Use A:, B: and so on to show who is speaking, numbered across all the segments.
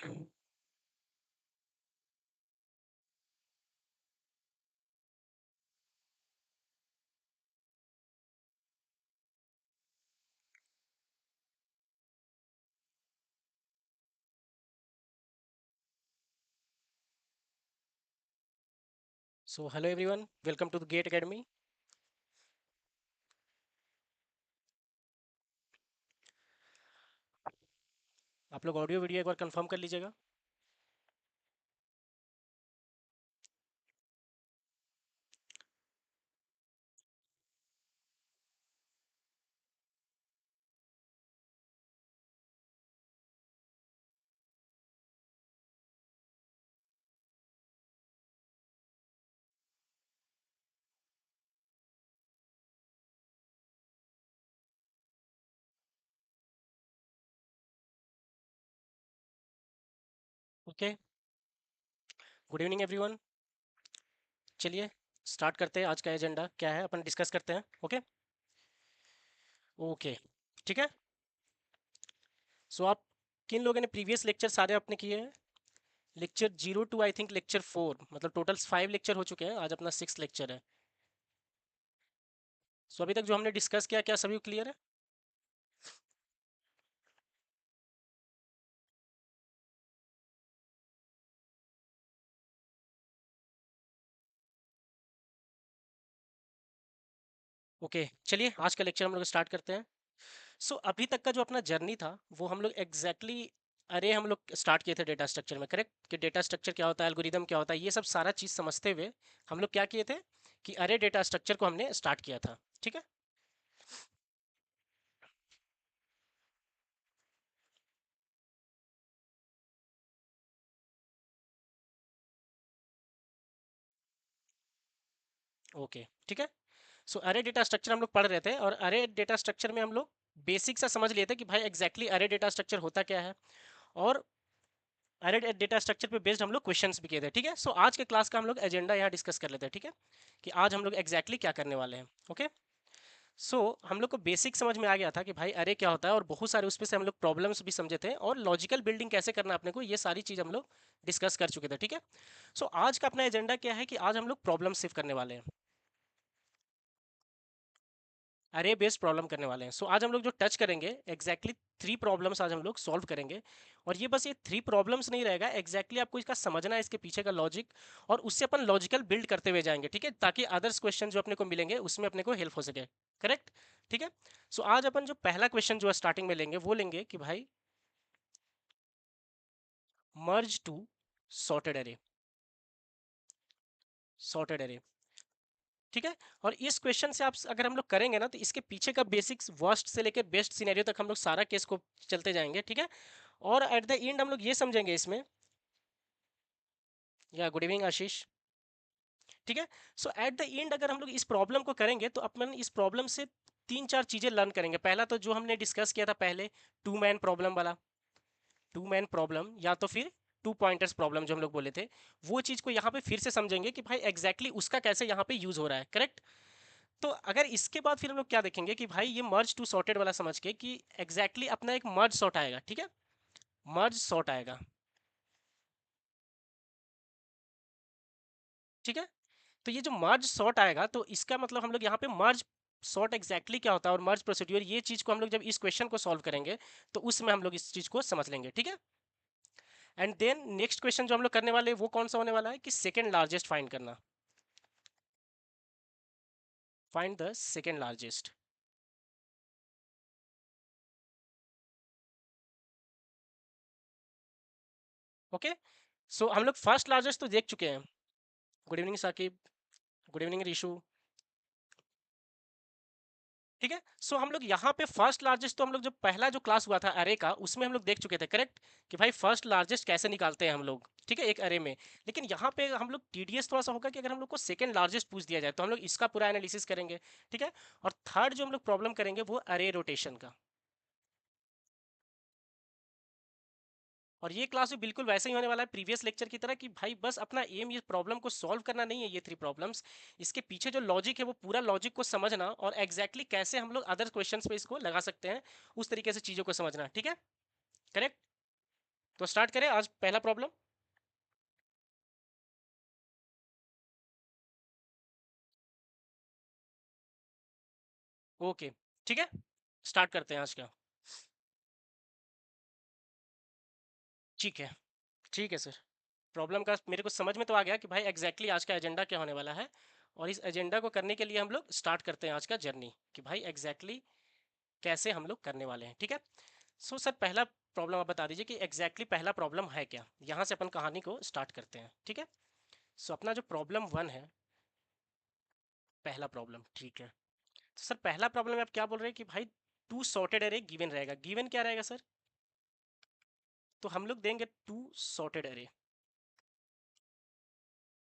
A: So hello everyone, welcome to the GATE academy. आप लोग audio video एक बार कंफर्म कर लीजिएगा। Okay, good evening everyone. चलिए स्टार्ट करते हैं। आज का एजेंडा क्या है अपन डिस्कस करते हैं। ओके ओके, ठीक है। सो आप किन लोगों ने प्रीवियस लेक्चर सारे अपने किए हैं? Lecture 0 to I think lecture 4, मतलब टोटल 5 लेक्चर हो चुके हैं। आज अपना 6 लेक्चर है। सो अभी तक जो हमने डिस्कस किया, क्या सभी क्लियर है? ओके, चलिए आज का लेक्चर हम लोग स्टार्ट करते हैं। सो अभी तक का जो अपना जर्नी था वो हम लोग एग्जैक्टली अरे हम लोग स्टार्ट किए थे डेटा स्ट्रक्चर में, करेक्ट? कि डेटा स्ट्रक्चर क्या होता है, एल्गोरिदम क्या होता है, ये सब सारा चीज़ समझते हुए हम लोग क्या किए थे कि अरे डेटा स्ट्रक्चर को हमने स्टार्ट किया था। ठीक है। ओके, ठीक है। सो अरे डेटा स्ट्रक्चर हम लोग पढ़ रहे थे और अरे डेटा स्ट्रक्चर में हम लोग बेसिक सा समझ लिए थे कि भाई एग्जैक्टली अरे डेटा स्ट्रक्चर होता क्या है। और अरे डेटा स्ट्रक्चर पे बेस्ड हम लोग क्वेश्चंस भी किए थे। ठीक है। सो आज के क्लास का हम लोग एजेंडा यहाँ डिस्कस कर लेते हैं। ठीक है, कि आज हम लोग एग्जैक्टली क्या करने वाले हैं। ओके। हम लोग को बेसिक समझ में आ गया था कि भाई अरे क्या होता है, और बहुत सारे उसमें से हम लोग प्रॉब्लम्स भी समझे थे, और लॉजिकल बिल्डिंग कैसे करना है अपने को, ये सारी चीज़ हम लोग डिस्कस कर चुके थे। ठीक है। आज का अपना एजेंडा क्या है कि आज हम लोग प्रॉब्लम सिर्फ करने वाले हैं, अरे बेस्ड प्रॉब्लम करने वाले हैं। आज हम लोग जो टच करेंगे एग्जैक्टली 3 प्रॉब्लम्स आज हम लोग सॉल्व करेंगे। और ये बस ये 3 प्रॉब्लम्स नहीं रहेगा, एग्जैक्टली आपको इसका समझना है, इसके पीछे का लॉजिक, और उससे अपन लॉजिकल बिल्ड करते हुए जाएंगे। ठीक है, ताकि अदर्स क्वेश्चन जो अपने को मिलेंगे उसमें अपने को हेल्प हो सके। करेक्ट। ठीक है। आज अपन जो पहला क्वेश्चन जो है स्टार्टिंग में लेंगे वो लेंगे कि भाई merge two sorted array, sorted array. ठीक है। और इस क्वेश्चन से आप अगर हम लोग करेंगे ना, तो इसके पीछे का बेसिक्स वर्स्ट से लेकर बेस्ट सिनेरियो तक हम लोग सारा केस को चलते जाएंगे। ठीक है। और एट द एंड हम लोग ये समझेंगे इसमें, या गुड इवनिंग आशीष। ठीक है। एट द एंड अगर हम लोग इस प्रॉब्लम को करेंगे तो अपन इस प्रॉब्लम से 3 4 चीजें लर्न करेंगे। पहला तो जो हमने डिस्कस किया था पहले, टू मैन प्रॉब्लम वाला, टू मैन प्रॉब्लम या तो फिर टू पॉइंटर्स प्रॉब्लम जो हम लोग बोले थे, वो चीज को यहाँ पे फिर से समझेंगे कि भाई एग्जैक्टली उसका कैसे यहाँ पे यूज हो रहा है। करेक्ट। तो अगर इसके बाद फिर हम लोग क्या देखेंगे कि भाई ये मर्ज टू सॉर्टेड वाला समझ के कि एग्जैक्टली अपना एक मर्ज सॉर्ट आएगा। ठीक है, मर्ज सॉर्ट आएगा। ठीक है। तो ये जो मर्ज सॉर्ट आएगा, तो इसका मतलब हम लोग यहाँ पे मर्ज सॉर्ट एग्जैक्टली क्या होता है और मर्ज प्रोसीड्यूर, ये चीज को हम लोग जब इस क्वेश्चन को सॉल्व करेंगे तो उसमें हम लोग इस चीज को समझ लेंगे। ठीक है। एंड देन नेक्स्ट क्वेश्चन जो हम लोग करने वाले हैं वो कौन सा होने वाला है कि सेकंड लार्जेस्ट फाइंड करना, find the second largest. Okay. हम लोग फर्स्ट लार्जेस्ट तो देख चुके हैं। Good evening Saqib, good evening Rishu. ठीक है। हम लोग यहाँ पे फर्स्ट लार्जेस्ट, तो हम लोग जो पहला जो क्लास हुआ था अरे का, उसमें हम लोग देख चुके थे। करेक्ट, कि भाई फर्स्ट लार्जेस्ट कैसे निकालते हैं हम लोग। ठीक है, एक अरे में। लेकिन यहाँ पे हम लोग टीडीएस थोड़ा सा होगा कि अगर हम लोग को सेकंड लार्जेस्ट पूछ दिया जाए तो हम लोग इसका पूरा एनालिसिस करेंगे। ठीक है। और थर्ड जो हम लोग प्रॉब्लम करेंगे वो अरे रोटेशन का। और ये क्लास भी बिल्कुल वैसे ही होने वाला है प्रीवियस लेक्चर की तरह, कि भाई बस अपना एम ये प्रॉब्लम को सॉल्व करना नहीं है, ये 3 प्रॉब्लम्स, इसके पीछे जो लॉजिक है वो पूरा लॉजिक को समझना, और एग्जैक्टली कैसे हम लोग अदर क्वेश्चंस पे इसको लगा सकते हैं, उस तरीके से चीज़ों को समझना। ठीक है, करेक्ट। तो स्टार्ट करें आज पहला प्रॉब्लम। ओके, ठीक है, स्टार्ट करते हैं आज का। ठीक है, ठीक है सर। प्रॉब्लम का मेरे को समझ में तो आ गया कि भाई एग्जैक्टली आज का एजेंडा क्या होने वाला है, और इस एजेंडा को करने के लिए हम लोग स्टार्ट करते हैं आज का जर्नी कि भाई एग्जैक्टली कैसे हम लोग करने वाले हैं। ठीक है, सो सर पहला प्रॉब्लम आप बता दीजिए कि एग्जैक्टली पहला प्रॉब्लम है क्या, यहाँ से अपन कहानी को स्टार्ट करते हैं। ठीक है, सो अपना जो प्रॉब्लम 1 है, पहला प्रॉब्लम, ठीक है। तो सर पहला प्रॉब्लम में आप क्या बोल रहे हैं कि भाई टू सॉर्टेड अरे गिवन रहेगा। गिवन क्या रहेगा सर? तो हम लोग देंगे टू सॉर्टेड अरे,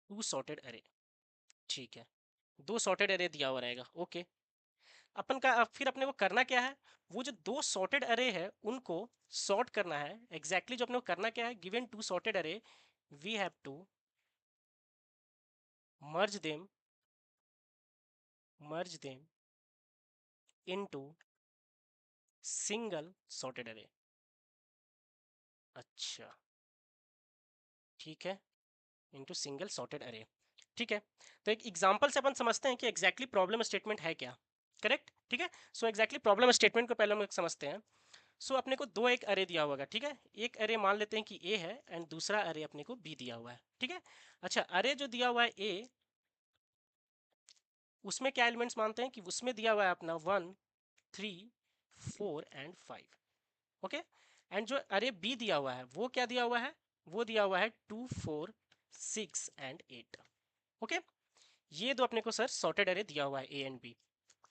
A: टू सॉर्टेड अरे, ठीक है। दो सॉर्टेड अरे दिया हुआ रहेगा। ओके, अपन का अब फिर अपने को करना क्या है, वो जो दो सॉर्टेड अरे है उनको सॉर्ट करना है। एग्जैक्टली जो अपने को करना क्या है, given two sorted array we have to merge them, merge them into single sorted array. अच्छा, ठीक है, इनटू सिंगल सॉर्टेड अरे। ठीक है, तो एक एग्जांपल से अपन समझते हैं कि एग्जैक्टली प्रॉब्लम स्टेटमेंट है क्या। करेक्ट, ठीक है। सो एग्जैक्टली प्रॉब्लम स्टेटमेंट को पहले हम समझते हैं। सो अपने को दो एक अरे दिया हुआ है। ठीक है, एक अरे मान लेते हैं कि ए है एंड दूसरा अरे अपने को बी दिया हुआ है। ठीक है, अच्छा अरे जो दिया हुआ है ए, उसमें क्या एलिमेंट्स मानते हैं कि उसमें दिया हुआ है अपना 1 3 4 एंड 5। ओके, एंड जो अरे बी दिया हुआ है वो क्या दिया हुआ है, वो दिया हुआ है 2 4 6 एंड 8। ओके, ये दो अपने को सर सॉर्टेड अरे दिया हुआ है ए एंड बी।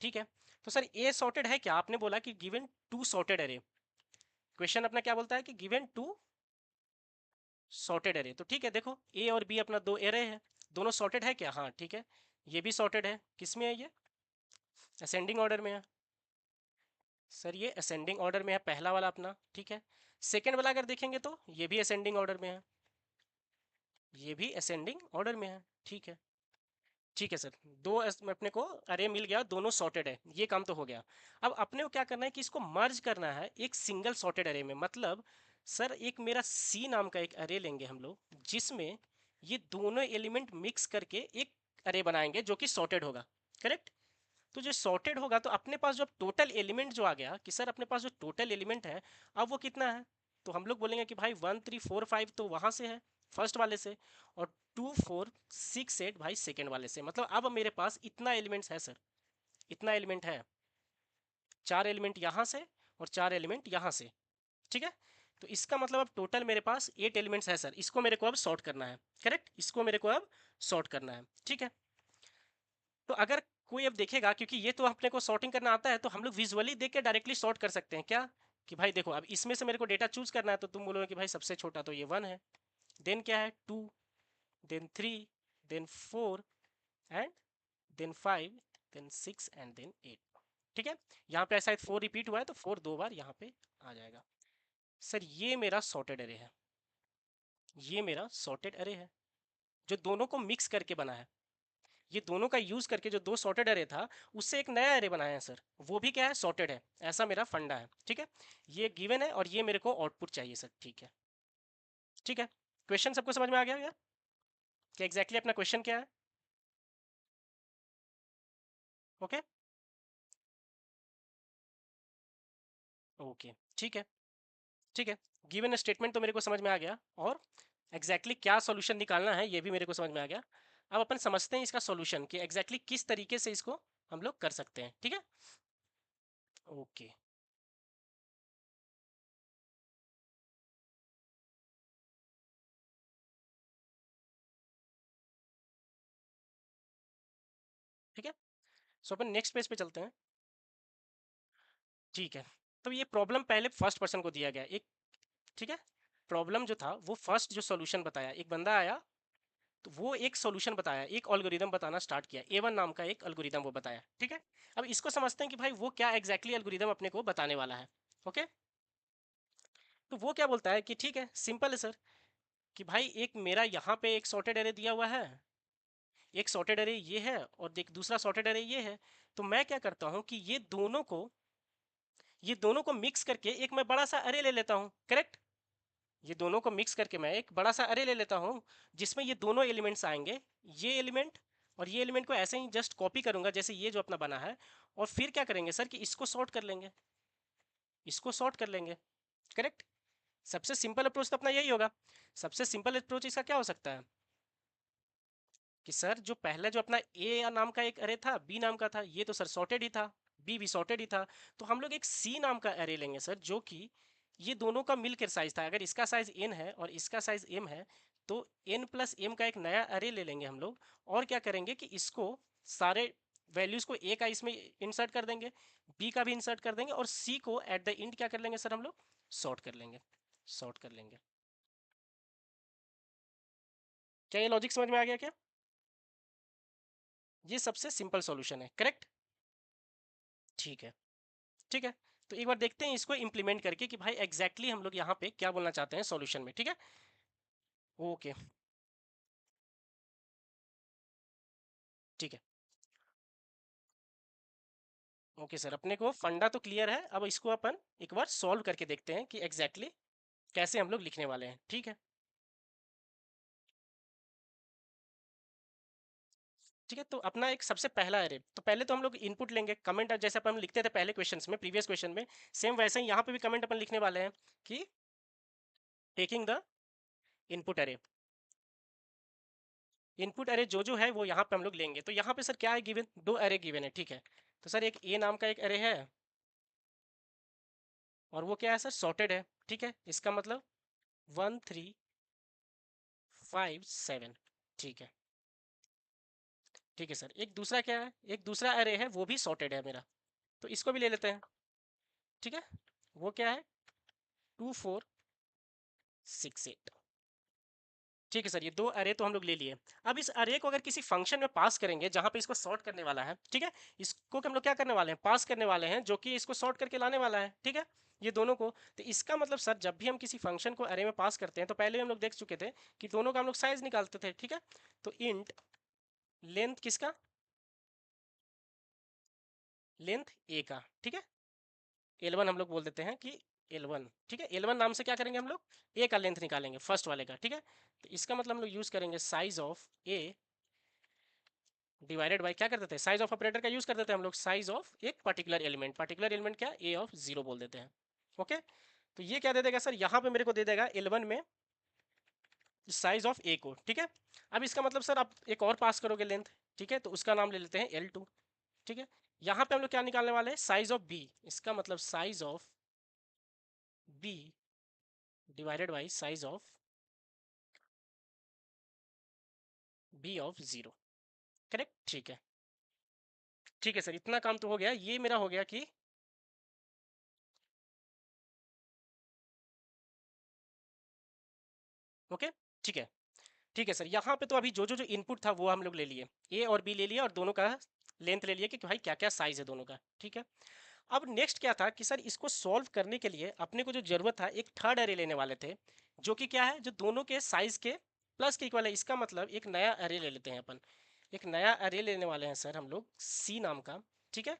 A: ठीक है, तो सर ए सॉर्टेड है क्या, आपने बोला कि गिवन टू सॉर्टेड अरे। क्वेश्चन अपना क्या बोलता है कि गिवन टू सॉर्टेड अरे। तो ठीक है, देखो ए और बी अपना दो एरे है, दोनों सॉर्टेड है क्या? हाँ ठीक है, ये भी सॉर्टेड है। किस में है ये? असेंडिंग ऑर्डर में है सर, ये असेंडिंग ऑर्डर में है पहला वाला अपना। ठीक है, सेकंड वाला अगर देखेंगे तो ये भी असेंडिंग ऑर्डर में है, ये भी असेंडिंग ऑर्डर में है। ठीक है, ठीक है सर, दो अपने को अरे मिल गया, दोनों सॉर्टेड है, ये काम तो हो गया। अब अपने को क्या करना है कि इसको मर्ज करना है एक सिंगल सॉर्टेड अरे में। मतलब सर एक मेरा सी नाम का एक अरे लेंगे हम लोग, जिसमें ये दोनों एलिमेंट मिक्स करके एक अरे बनाएंगे जो कि सॉर्टेड होगा। करेक्ट, तो जो सॉर्टेड होगा तो अपने पास जो अब टोटल एलिमेंट जो आ गया कि सर अपने पास जो टोटल एलिमेंट है अब वो कितना है, तो हम लोग बोलेंगे कि भाई 1 3 4 5 तो वहां से है, फर्स्ट वाले से, और 2 4 6 8 भाई सेकेंड वाले से। मतलब अब मेरे पास इतना एलिमेंट्स है सर, इतना एलिमेंट है, चार एलिमेंट यहाँ से और चार एलिमेंट यहाँ से। ठीक है, तो इसका मतलब अब टोटल मेरे पास 8 एलिमेंट्स है सर, इसको मेरे को अब सॉर्ट करना है। करेक्ट, इसको मेरे को अब सॉर्ट करना है। ठीक है, तो अगर कोई अब देखेगा, क्योंकि ये तो अपने को सॉर्टिंग करना आता है, तो हम लोग विजुअली देख के डायरेक्टली सॉर्ट कर सकते हैं क्या, कि भाई देखो अब इसमें से मेरे को डेटा चूज करना है, तो तुम बोलोगे कि भाई सबसे छोटा तो ये 1 है, देन क्या है 2, then 3, then 4 and then 5, then 6 and then 8। ठीक है, यहाँ पे ऐसा 4 रिपीट हुआ है तो 4 दो बार यहाँ पे आ जाएगा। सर ये मेरा सॉर्टेड अरे है, ये मेरा सॉर्टेड अरे है जो दोनों को मिक्स करके बना है। ये दोनों का यूज करके जो दो सॉर्टेड अरे था उससे एक नया अरे बनाया है सर, वो भी क्या है, सॉर्टेड है। ऐसा मेरा फंडा है। ठीक है, ये गिवन है और ये मेरे को आउटपुट चाहिए सर। ठीक है, ठीक है, क्वेश्चन सबको समझ में आ गया क्या, कि एग्जैक्टली अपना क्वेश्चन क्या है? ओके, ओके, ठीक है, ठीक है, गिवन स्टेटमेंट तो मेरे को समझ में आ गया, और एग्जैक्टली क्या सॉल्यूशन निकालना है ये भी मेरे को समझ में आ गया। अब अपन समझते हैं इसका सॉल्यूशन कि एग्जैक्टली किस तरीके से इसको हम लोग कर सकते हैं। ठीक है, ओके, ठीक है, सो अपन नेक्स्ट पेज पे चलते हैं। ठीक है, तो ये प्रॉब्लम पहले फर्स्ट पर्सन को दिया गया एक। ठीक है, प्रॉब्लम जो था वो फर्स्ट जो सॉल्यूशन बताया, एक बंदा आया तो वो एक सॉल्यूशन बताया, एक एल्गोरिदम बताना स्टार्ट किया, ए वन नाम का एक एल्गोरिदम वो बताया। ठीक है, अब इसको समझते हैं कि भाई वो क्या एग्जैक्टली एल्गोरिदम अपने को बताने वाला है। ओके, तो वो क्या बोलता है कि ठीक है, सिंपल है सर, कि भाई एक मेरा यहाँ पे एक सॉर्टेड एरे दिया हुआ है, एक सॉर्टेड एरे ये है और एक दूसरा सॉर्टेड एरे ये है। तो मैं क्या करता हूँ कि ये दोनों को मिक्स करके एक मैं बड़ा सा अरे ले लेता हूँ। करेक्ट, ये दोनों को मिक्स करके मैं एक बड़ा सा अरे ले लेता हूँ जिसमें ये दोनों एलिमेंट्स आएंगे। ये एलिमेंट और ये एलिमेंट को ऐसे ही जस्ट कॉपी करूंगा जैसे ये जो अपना बना है, और फिर क्या करेंगे सर कि इसको सॉर्ट कर लेंगे, इसको सॉर्ट कर लेंगे। करेक्ट। सबसे सिंपल अप्रोच तो अपना यही होगा। सबसे सिंपल अप्रोच इसका क्या हो सकता है कि सर जो पहले जो अपना ए नाम का एक अरे था, बी नाम का था, ये तो सर सॉर्टेड ही था, बी भी सॉर्टेड ही था। तो हम लोग एक सी नाम का अरे लेंगे सर, जो कि ये दोनों का मिलकर साइज था। अगर इसका साइज n है और इसका साइज m है, तो n प्लस m का एक नया अरे ले लेंगे हम लोग। और क्या करेंगे कि इसको सारे वैल्यूज को a का इसमें इंसर्ट कर देंगे, b का भी इंसर्ट कर देंगे, और c को एट द एंड क्या कर लेंगे सर हम लोग, सॉर्ट कर लेंगे, सॉर्ट कर लेंगे। क्या ये लॉजिक समझ में आ गया क्या? ये सबसे सिंपल सॉल्यूशन है। करेक्ट। ठीक है। ठीक है। तो एक बार देखते हैं इसको इम्प्लीमेंट करके कि भाई एग्जैक्टली हम लोग यहाँ पे क्या बोलना चाहते हैं सॉल्यूशन में। ठीक है। ओके। ठीक है। ओके सर, अपने को फंडा तो क्लियर है, अब इसको अपन एक बार सॉल्व करके देखते हैं कि एग्जैक्टली कैसे हम लोग लिखने वाले हैं। ठीक है। ठीक है। तो अपना एक सबसे पहला एरे, तो पहले तो हम लोग इनपुट लेंगे कमेंट, जैसे अपन लिखते थे पहले क्वेश्चंस में, प्रीवियस क्वेश्चन में, सेम वैसे ही यहाँ पे भी कमेंट अपन लिखने वाले हैं कि taking the input array. Input अरे जो है वो यहाँ पे हम लोग लेंगे। तो यहाँ पे सर क्या है गिवन, दो अरे गिवन है। ठीक है। तो सर एक ए नाम का एक अरे है, और वो क्या है सर, सॉर्टेड है। ठीक है। इसका मतलब 1 3 5 7। ठीक है। ठीक है सर, एक दूसरा क्या है, एक दूसरा अरे है, वो भी सॉर्टेड है मेरा, तो इसको भी ले लेते हैं। ठीक है। वो क्या है, 2 4 6 8। ठीक है सर, ये दो अरे तो हम लोग ले लिए। अब इस अरे को अगर किसी फंक्शन में पास करेंगे जहां पे इसको सॉर्ट करने वाला है, ठीक है, इसको हम लोग क्या करने वाले हैं, पास करने वाले हैं, जो कि इसको सॉर्ट करके लाने वाला है। ठीक है। ये दोनों को, तो इसका मतलब सर जब भी हम किसी फंक्शन को अरे में पास करते हैं, तो पहले हम लोग देख चुके थे कि दोनों का हम लोग साइज निकालते थे। ठीक है। तो इंट लेंथ किसका, लेंथ ए का। ठीक है। L1 हम लोग बोल देते हैं कि L1। ठीक है। L1 नाम से क्या करेंगे हम लोग, ए का लेंथ निकालेंगे, फर्स्ट वाले का। ठीक है। तो इसका मतलब हम लोग यूज करेंगे size of A divided by, क्या करते थे, साइज ऑफ ऑपरेटर का यूज करते थे हम लोग, साइज ऑफ एक पर्टिकुलर एलिमेंट, पर्टिकुलर एलिमेंट क्या, ए ऑफ 0 बोल देते हैं। ओके। तो ये क्या दे देगा सर, यहाँ पे मेरे को दे देगा L1 में साइज ऑफ ए को। ठीक है। अब इसका मतलब सर आप एक और पास करोगे लेंथ। ठीक है। तो उसका नाम ले लेते हैं L2। ठीक है। यहाँ पे हम लोग क्या निकालने वाले हैं, साइज ऑफ बी, इसका मतलब size of B divided by size of B of 0। Correct. ठीक है। ठीक है सर, इतना काम तो हो गया, ये मेरा हो गया कि ओके। ठीक है। ठीक है सर, यहाँ पे तो अभी जो इनपुट था वो हम लोग ले लिए, ए और बी ले लिया, और दोनों का लेंथ ले लिया कि भाई क्या क्या साइज है दोनों का। ठीक है। अब नेक्स्ट क्या था कि सर इसको सॉल्व करने के लिए अपने को जो जरूरत था, एक थर्ड अरे लेने वाले थे, जो कि क्या है, जो दोनों के साइज के प्लस के इक्वल है। इसका मतलब एक नया अरे ले लेते हैं अपन, एक नया अरे लेने वाले हैं सर हम लोग, सी नाम का। ठीक है।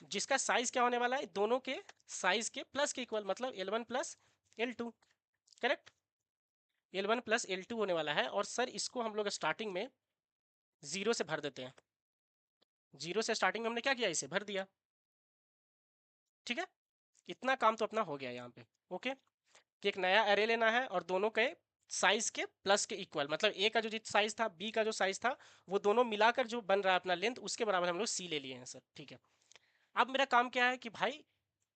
A: जिसका साइज क्या होने वाला है, दोनों के साइज के प्लस के इक्वल, मतलब L1 plus L2। Correct. L1 plus L2 होने वाला है, और सर इसको हम लोग स्टार्टिंग में 0 से भर देते हैं। 0 से स्टार्टिंग में हमने क्या किया, इसे भर दिया। ठीक है। इतना काम तो अपना हो गया यहाँ पे। ओके। कि एक नया एरे लेना है और दोनों के साइज के प्लस के इक्वल, मतलब ए का जो साइज था, बी का जो साइज था, वो दोनों मिलाकर जो बन रहा है अपना लेंथ, उसके बराबर हम लोग सी ले लिए हैं सर। ठीक है। अब मेरा काम क्या है कि भाई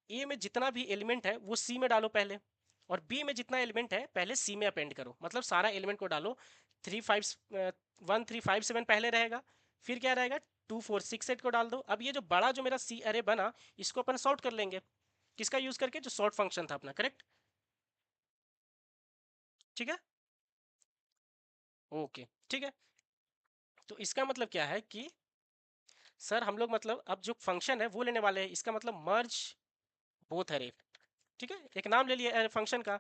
A: ए में जितना भी एलिमेंट है वो सी में डालो पहले, और बी में जितना एलिमेंट है पहले सी में अपेंड करो, मतलब सारा एलिमेंट को डालो। 1 3 5 7 पहले रहेगा, फिर क्या रहेगा, 2 4 6 8 को डाल दो। अब ये जो बड़ा जो मेरा सी अरे बना, इसको अपन सॉर्ट कर लेंगे, किसका यूज करके, जो सॉर्ट फंक्शन था अपना। करेक्ट। ठीक है। ओके। ठीक है। तो इसका मतलब क्या है कि सर हम लोग मतलब अब जो फंक्शन है वो लेने वाले हैं, इसका मतलब मर्ज बोथ अरे। ठीक है। एक नाम ले लिया फंक्शन का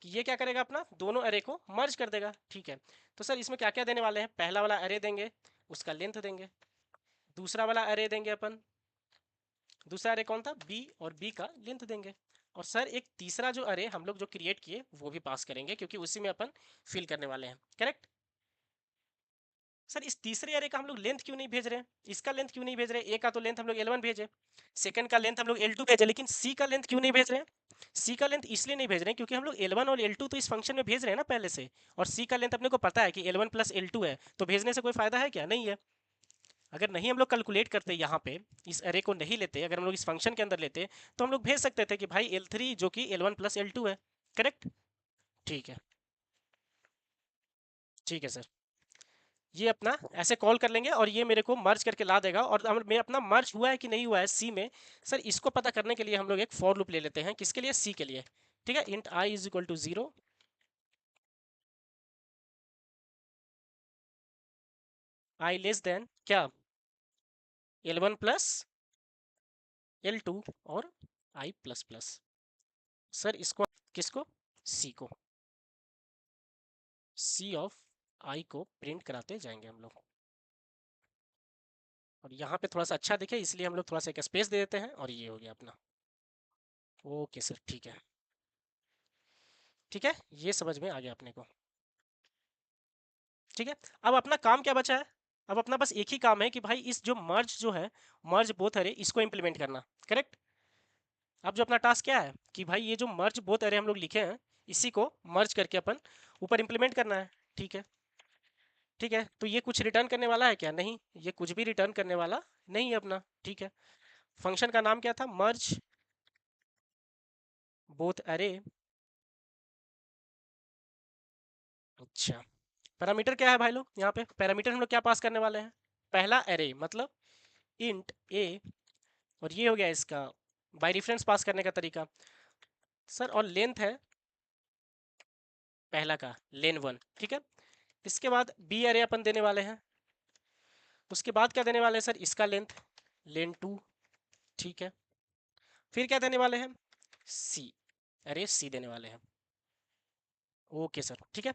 A: कि ये क्या करेगा, अपना दोनों अरे को मर्ज कर देगा। ठीक है। तो सर इसमें क्या क्या देने वाले हैं, पहला वाला अरे देंगे, उसका लेंथ देंगे। दूसरा वाला अरे देंगे अपन, दूसरा अरे कौन था, बी, और बी का लेंथ देंगे। और सर एक तीसरा जो अरे हम लोग जो क्रिएट किए वो भी पास करेंगे, क्योंकि उसी में अपन फिल करने वाले हैं, करेक्ट। सर इस तीसरे अरे का हम लोग लेंथ क्यों नहीं भेज रहे हैं, इसका लेंथ क्यों नहीं भेज रहे हैं? ए का तो लेंथ हम लोग L1 भेजे, सेकंड का लेंथ हम लोग L2 भेजे, लेकिन सी का लेंथ क्यों नहीं भेज रहे हैं? सी का लेंथ इसलिए नहीं भेज रहे हैं क्योंकि हम लोग L1 और L2 तो इस फंक्शन में भेज रहे हैं ना पहले से, और सी का लेंथ अपने को पता है कि L1 प्लस L2 है, तो भेजने से कोई फायदा है क्या? नहीं है। अगर नहीं हम लोग कैलकुलेट करते यहाँ पे, इस अरे को नहीं लेते, अगर हम लोग इस फंक्शन के अंदर लेते, तो हम लोग भेज सकते थे कि भाई L3 जो कि L1 प्लस L2 है, करेक्ट। ठीक है, ठीक है सर। ये अपना ऐसे कॉल कर लेंगे और ये मेरे को मर्ज करके ला देगा, और मैं अपना मर्ज हुआ है कि नहीं हुआ है सी में, सर इसको पता करने के लिए हम लोग एक फॉर लूप ले लेते हैं, किसके लिए? सी के लिए। ठीक है, int I is equal to 0, I less than क्या? L1 प्लस L2 और आई प्लस प्लस। सर इसको किसको? सी को, सी ऑफ आई को प्रिंट कराते जाएंगे हम लोग, और यहाँ पे थोड़ा सा अच्छा दिखे इसलिए हम लोग थोड़ा सा एक स्पेस दे देते हैं, और ये हो गया अपना। ओके सर, ठीक है, ठीक है, ये समझ में आ गया अपने को। ठीक है, अब अपना काम क्या बचा है? अब अपना बस एक ही काम है कि भाई इस जो मर्ज जो है, मर्ज बोथ अरे, इसको इम्प्लीमेंट करना, करेक्ट। अब जो अपना टास्क क्या है कि भाई ये जो मर्ज बोथ अरे हम लोग लिखे हैं, इसी को मर्ज करके अपन ऊपर इम्प्लीमेंट करना है। ठीक है, ठीक है, तो ये कुछ रिटर्न करने वाला है क्या? नहीं, ये कुछ भी रिटर्न करने वाला नहीं है अपना। ठीक है, फंक्शन का नाम क्या था? मर्ज बोथ अरे। अच्छा, पैरामीटर क्या है भाई लोग? यहाँ पे पैरामीटर हम लोग क्या पास करने वाले हैं? पहला अरे मतलब इंट ए, और ये हो गया इसका बाय रेफरेंस पास करने का तरीका सर, और लेंथ है पहला का लेन 1। ठीक है, इसके बाद बी अरे अपन देने वाले हैं, उसके बाद क्या देने वाले हैं सर? इसका लेंथ लेन 2। ठीक है, फिर क्या देने वाले हैं? सी, अरे सी देने वाले हैं। ओके सर, ठीक है,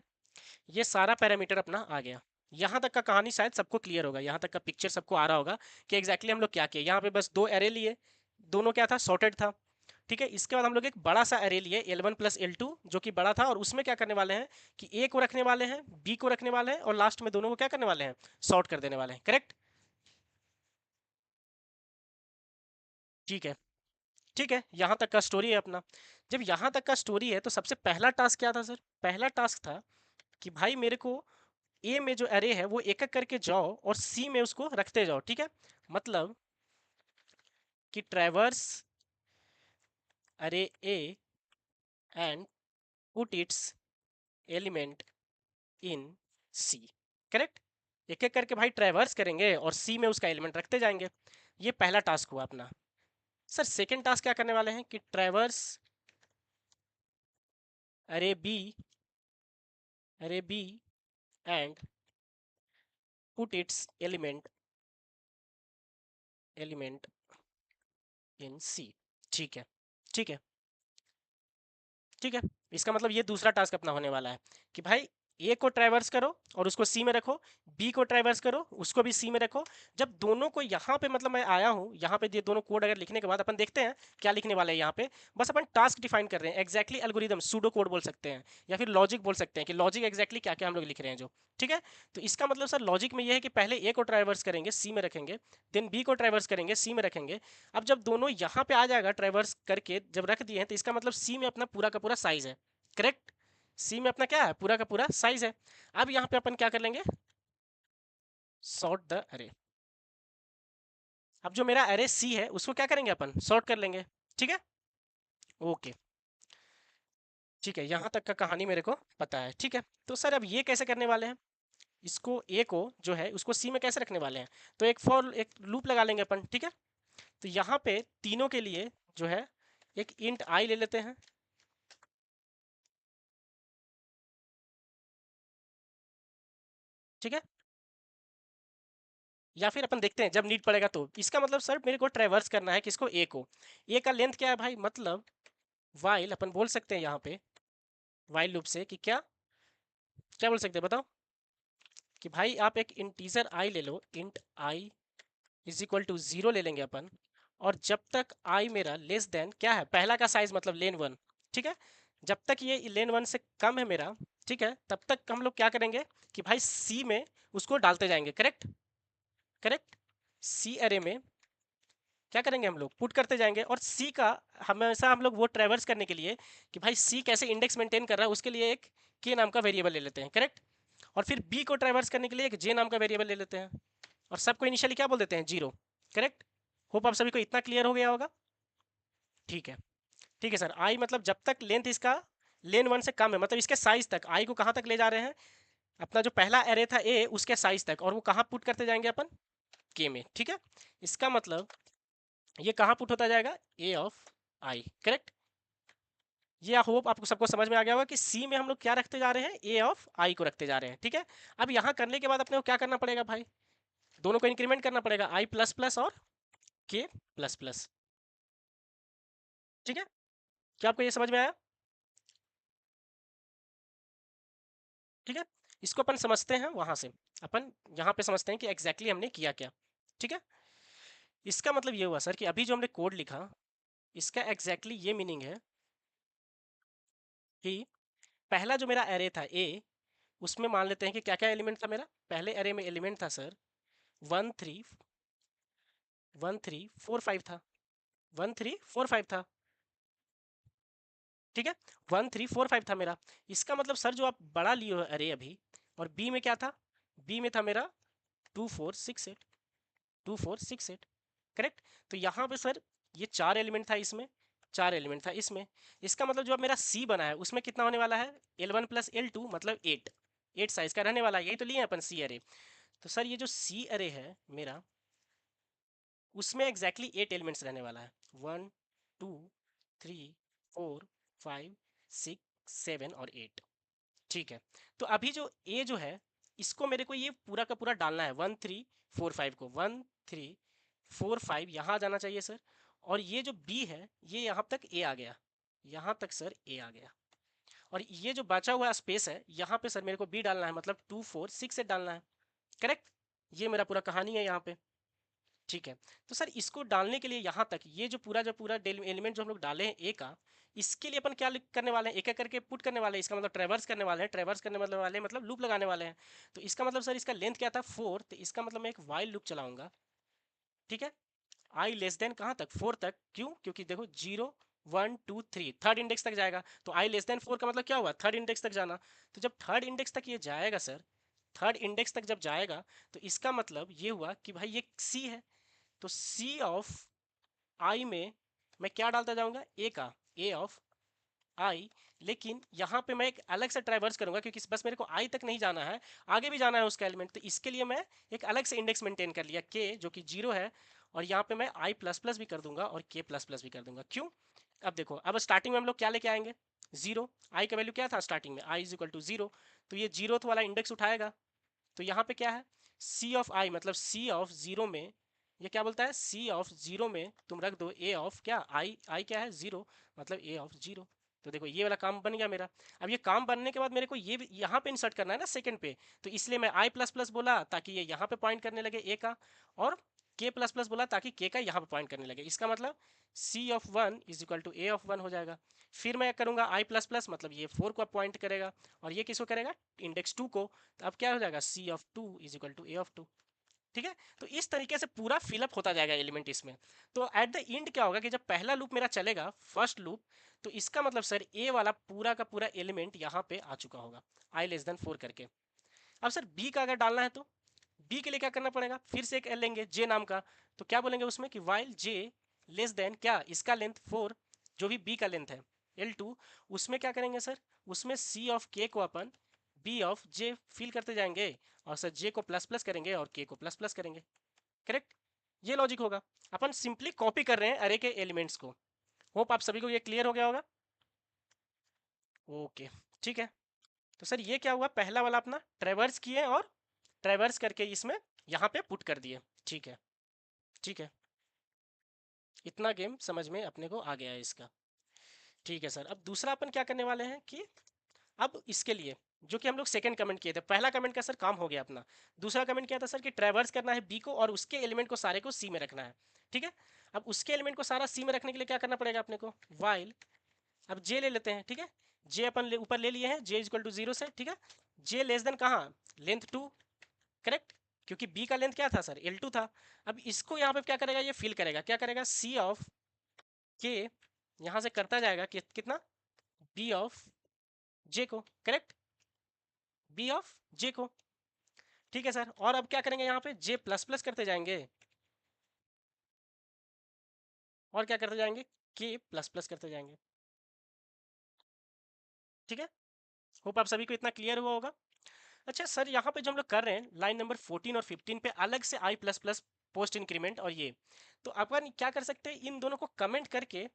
A: ये सारा पैरामीटर अपना आ गया। यहाँ तक का कहानी शायद सबको क्लियर होगा, यहाँ तक का पिक्चर सबको आ रहा होगा कि एग्जैक्टली हम लोग क्या किए। यहाँ पे बस दो एरे लिए, दोनों क्या था? सॉर्टेड था। ठीक है, इसके बाद हम लोग एक बड़ा सा एरे लिए L1 प्लस L2 जो कि बड़ा था, और उसमें क्या करने वाले हैं कि ए को रखने वाले हैं, बी को रखने वाले हैं, और लास्ट में दोनों को क्या करने वाले हैं? सॉर्ट कर देने वाले हैं, करेक्ट। ठीक है, ठीक है, यहाँ तक का स्टोरी है अपना। जब यहाँ तक का स्टोरी है तो सबसे पहला टास्क क्या था सर? पहला टास्क था कि भाई मेरे को ए में जो अरे है वो एक एक करके जाओ और सी में उसको रखते जाओ। ठीक है, मतलब कि traverse array A and put its element in C, correct. एक एक करके भाई ट्रैवर्स करेंगे और सी में उसका एलिमेंट रखते जाएंगे। ये पहला टास्क हुआ अपना। सर सेकंड टास्क क्या करने वाले हैं कि traverse array B and put its element in C. ठीक है, ठीक है, ठीक है, इसका मतलब ये दूसरा टास्क अपना होने वाला है कि भाई ए को ट्रैवर्स करो और उसको सी में रखो, बी को ट्रैवर्स करो उसको भी सी में रखो। जब दोनों को यहाँ पे मतलब मैं आया हूँ यहाँ पे, ये दोनों कोड अगर लिखने के बाद अपन देखते हैं क्या लिखने वाले हैं यहाँ पे। बस अपन टास्क डिफाइन कर रहे हैं, एग्जैक्टली एल्गोरिदम सूडो कोड बोल सकते हैं, या फिर लॉजिक बोल सकते हैं कि लॉजिक एग्जैक्टली क्या क्या हम लोग लिख रहे हैं जो। ठीक है, तो इसका मतलब सर लॉजिक में ये है कि पहले ए को ट्रैवर्स करेंगे सी में रखेंगे, देन बी को ट्रैवर्स करेंगे सी में रखेंगे। अब जब दोनों यहाँ पे आ जाएगा ट्रैवर्स करके जब रख दिए हैं, तो इसका मतलब सी में अपना पूरा का पूरा साइज है, करेक्ट। सी में अपना क्या है? पूरा का पूरा साइज है। अब यहाँ पे अपन क्या कर लेंगे? सॉर्ट द अरे। अब जो मेरा अरे सी है उसको क्या करेंगे? अपन सॉर्ट कर लेंगे। ठीक है, ओके, ठीक है, यहाँ तक का कहानी मेरे को पता है। ठीक है, तो सर अब ये कैसे करने वाले हैं? इसको ए को जो है उसको सी में कैसे रखने वाले हैं? तो एक लूप लगा लेंगे अपन। ठीक है, तो यहाँ पे तीनों के लिए जो है एक इंट आई ले लेते हैं। ठीक है, या फिर अपन देखते हैं जब नीड पड़ेगा तो। इसका मतलब सर मेरे को ट्रेवर्स करना है किसको? ए को। ए का लेंथ क्या है भाई? मतलब वाइल अपन बोल सकते हैं यहाँ पे वाइल लूप से कि क्या क्या बोल सकते हैं बताओ? कि भाई आप एक इंटीजर आई ले लो, int I is equal to 0 ले लेंगे अपन, और जब तक आई मेरा लेस देन क्या है, पहला का साइज मतलब लेन वन, ठीक है, जब तक ये लेन वन से कम है मेरा, ठीक है, तब तक हम लोग क्या करेंगे कि भाई सी में उसको डालते जाएंगे, करेक्ट, करेक्ट, सी अरे में क्या करेंगे हम लोग पुट करते जाएंगे, और सी का हमेशा हम लोग वो ट्रेवर्स करने के लिए कि भाई सी कैसे इंडेक्स मेंटेन कर रहा है उसके लिए एक के नाम का वेरिएबल ले लेते हैं, करेक्ट, और फिर बी को ट्रेवर्स करने के लिए एक जे नाम का वेरिएबल ले लेते हैं, और सबको इनिशियली क्या बोल देते हैं, जीरो, करेक्ट। होप आप सभी को इतना क्लियर हो गया होगा। ठीक है, ठीक है सर, आई मतलब जब तक लेंथ इसका लेन वन से कम है, मतलब इसके साइज तक, आई को कहाँ तक ले जा रहे हैं, अपना जो पहला एरे था ए उसके साइज तक, और वो कहाँ पुट करते जाएंगे अपन, के में, ठीक है। इसका मतलब ये कहाँ पुट होता जाएगा, ए ऑफ आई, करेक्ट। ये होप आपको सबको समझ में आ गया होगा कि सी में हम लोग क्या रखते जा रहे हैं, ए ऑफ आई को रखते जा रहे हैं, ठीक है। अब यहाँ करने के बाद अपने को क्या करना पड़ेगा भाई, दोनों को इंक्रीमेंट करना पड़ेगा, आई प्लस प्लस और के प्लस प्लस, ठीक है। क्या आपको ये समझ में आया, ठीक है। इसको अपन समझते हैं वहां से, अपन यहाँ पे समझते हैं कि एग्जैक्टली हमने किया क्या, ठीक है। इसका मतलब ये हुआ सर कि अभी जो हमने कोड लिखा, इसका एग्जैक्टली ये मीनिंग है कि पहला जो मेरा एरे था ए, उसमें मान लेते हैं कि क्या क्या एलिमेंट था मेरा, पहले एरे में एलिमेंट था सर 1 3 था, 1 3 4 5 था, ठीक है, 1 3 4 5 था मेरा। इसका मतलब सर जो आप बड़ा लिए हो अरे अभी, और बी में क्या था, बी में था मेरा 2 4 6 8, 2 4 6 8, करेक्ट। तो यहाँ पे सर ये 4 एलिमेंट था इसमें, 4 एलिमेंट था इसमें, इसका मतलब जो अब मेरा सी बना है उसमें कितना होने वाला है, L1 + L2 मतलब 8, 8 साइज का रहने वाला है, यही तो लिए अपन सी अरे। तो सर ये जो सी अरे है मेरा, उसमें एग्जैक्टली 8 एलिमेंट्स रहने वाला है, 1 2 3 4 5 6 7 और 8, ठीक है। तो अभी जो ए जो है, इसको मेरे को ये पूरा का पूरा डालना है 1 3 4 5 को, 1 3 4 5 यहाँ जाना चाहिए सर, और ये जो बी है ये यहाँ तक ए आ गया, यहाँ तक सर ए आ गया, और ये जो बचा हुआ स्पेस है यहाँ पे सर मेरे को बी डालना है, मतलब 2 4 6 8 डालना है, करेक्ट। ये मेरा पूरा कहानी है यहाँ पे, ठीक है। तो सर इसको डालने के लिए यहाँ तक ये जो पूरा एलिमेंट जो हम लोग डाले हैं ए का, इसके लिए अपन क्या करने वाले हैं, एक एक करके पुट करने वाले हैं, इसका मतलब ट्रेवर्स करने वाले हैं, ट्रेवर्स करने मतलब वाले मतलब लूप लगाने वाले हैं। तो इसका मतलब सर इसका लेंथ क्या था 4, तो इसका मतलब मैं एक वाइल लूप चलाऊंगा, ठीक है, आई लेस देन कहाँ तक 4 तक, क्यों, क्योंकि देखो 0 1 2 3 थर्ड इंडेक्स तक जाएगा, तो आई लेस देन 4 का मतलब क्या हुआ, थर्ड इंडेक्स तक जाना। तो जब थर्ड इंडेक्स तक ये जाएगा सर, थर्ड इंडेक्स तक जब जाएगा, तो इसका मतलब ये हुआ कि भाई ये सी है, तो सी ऑफ आई में मैं क्या डालता जाऊंगा, ए का, ए ऑफ आई, लेकिन यहाँ पे मैं एक अलग से ट्राइवर्स करूंगा क्योंकि बस मेरे को आई तक नहीं जाना है, आगे भी जाना है उसका एलिमेंट, तो इसके लिए मैं एक अलग से इंडेक्स मेंटेन कर लिया के जो कि 0 है, और यहाँ पे मैं आई प्लस प्लस भी कर दूंगा और के प्लस प्लस भी कर दूंगा, क्यों। अब देखो, अब स्टार्टिंग में हम लोग क्या लेके आएंगे, 0, आई का वैल्यू क्या था स्टार्टिंग में, आई इज इक्वल टू 0, तो ये 0th वाला इंडेक्स उठाएगा, तो यहाँ पे क्या है, सी ऑफ आई मतलब सी ऑफ 0 में, ये क्या बोलता है, सी ऑफ 0 में तुम रख दो ए ऑफ क्या, आई, आई क्या है 0, मतलब ए ऑफ 0। तो देखो ये वाला काम बन गया मेरा। अब ये काम बनने के बाद मेरे को ये यहाँ पे इंसर्ट करना है ना सेकंड पे, तो इसलिए मैं आई प्लस प्लस बोला ताकि ये यहाँ पे पॉइंट करने लगे ए का, और के प्लस प्लस बोला ताकि के का यहाँ पे पॉइंट करने लगे, इसका मतलब C of 1 is equal to A of 1 हो जाएगा। फिर मैं करूँगा आई प्लस प्लस मतलब ये 4 को पॉइंट करेगा, और ये किसको करेगा, इंडेक्स 2 को, तो अब क्या हो जाएगा, c of 2 is equal to A of 2, ठीक है। तो इस तरीके से पूरा फिलअप होता जाएगा एलिमेंट इसमें। तो एट द एंड क्या होगा कि जब पहला लूप मेरा चलेगा फर्स्ट लूप, तो इसका मतलब सर ए वाला पूरा का पूरा एलिमेंट यहाँ पे आ चुका होगा आई लेस देन 4 करके। अब सर बी का अगर डालना है तो बी के लिए क्या करना पड़ेगा, फिर से एक एल लेंगे जे नाम का, तो क्या बोलेंगे उसमें कि वाइल जे लेस देन क्या, इसका लेंथ 4, जो भी बी का लेंथ है L2, उसमें क्या करेंगे सर, उसमें सी ऑफ के को अपन बी ऑफ जे फिल करते जाएंगे, और सर जे को प्लस प्लस करेंगे और के को प्लस प्लस करेंगे, करेक्ट। ये लॉजिक होगा, अपन सिंपली कॉपी कर रहे हैं अरे के एलिमेंट्स को। होप आप सभी को ये क्लियर हो गया होगा, ओके, ठीक है। तो सर ये क्या हुआ, पहला वाला अपना ट्रेवर्स किए और ट्रेवर्स करके इसमें यहाँ पे पुट कर दिए, ठीक है, ठीक है। इतना गेम समझ में अपने को आ गया है इसका, ठीक है सर। अब दूसरा अपन क्या करने वाले हैं कि अब इसके लिए जो कि हम लोग सेकंड कमेंट किए थे, पहला कमेंट का सर काम हो गया अपना। दूसरा कमेंट क्या था सर कि ट्रैवर्स करना है बी को और उसके एलिमेंट को सारे को सी में रखना है, ठीक है। अब उसके एलिमेंट को सारा सी में रखने के लिए क्या करना पड़ेगा अपने को, वाइल, अब जे ले लेते हैं, ठीक है। जे अपन ऊपर ले लिए हैं, जे इक्वल टू 0 से, ठीक है। जे लेस देन कहाँ, लेंथ 2, करेक्ट, क्योंकि बी का लेंथ क्या था सर, L2 था। अब इसको यहाँ पे क्या करेगा, ये फिल करेगा, क्या करेगा, सी ऑफ के यहाँ से करता जाएगा कि कितना, बी ऑफ जे को, करेक्ट, बी ऑफ जे को, ठीक है सर। और अब क्या करेंगे यहाँ पे, जे प्लस प्लस करते जाएंगे और क्या करते जाएंगे, के प्लस प्लस करते जाएंगे, ठीक है। होप आप सभी को इतना क्लियर हुआ होगा। अच्छा सर, यहाँ पे जो हम लोग कर रहे हैं लाइन नंबर 14 और 15 पे अलग से आई प्लस प्लस पोस्ट इंक्रीमेंट और ये, तो अपन क्या कर सकते हैं, इन दोनों को कमेंट करके,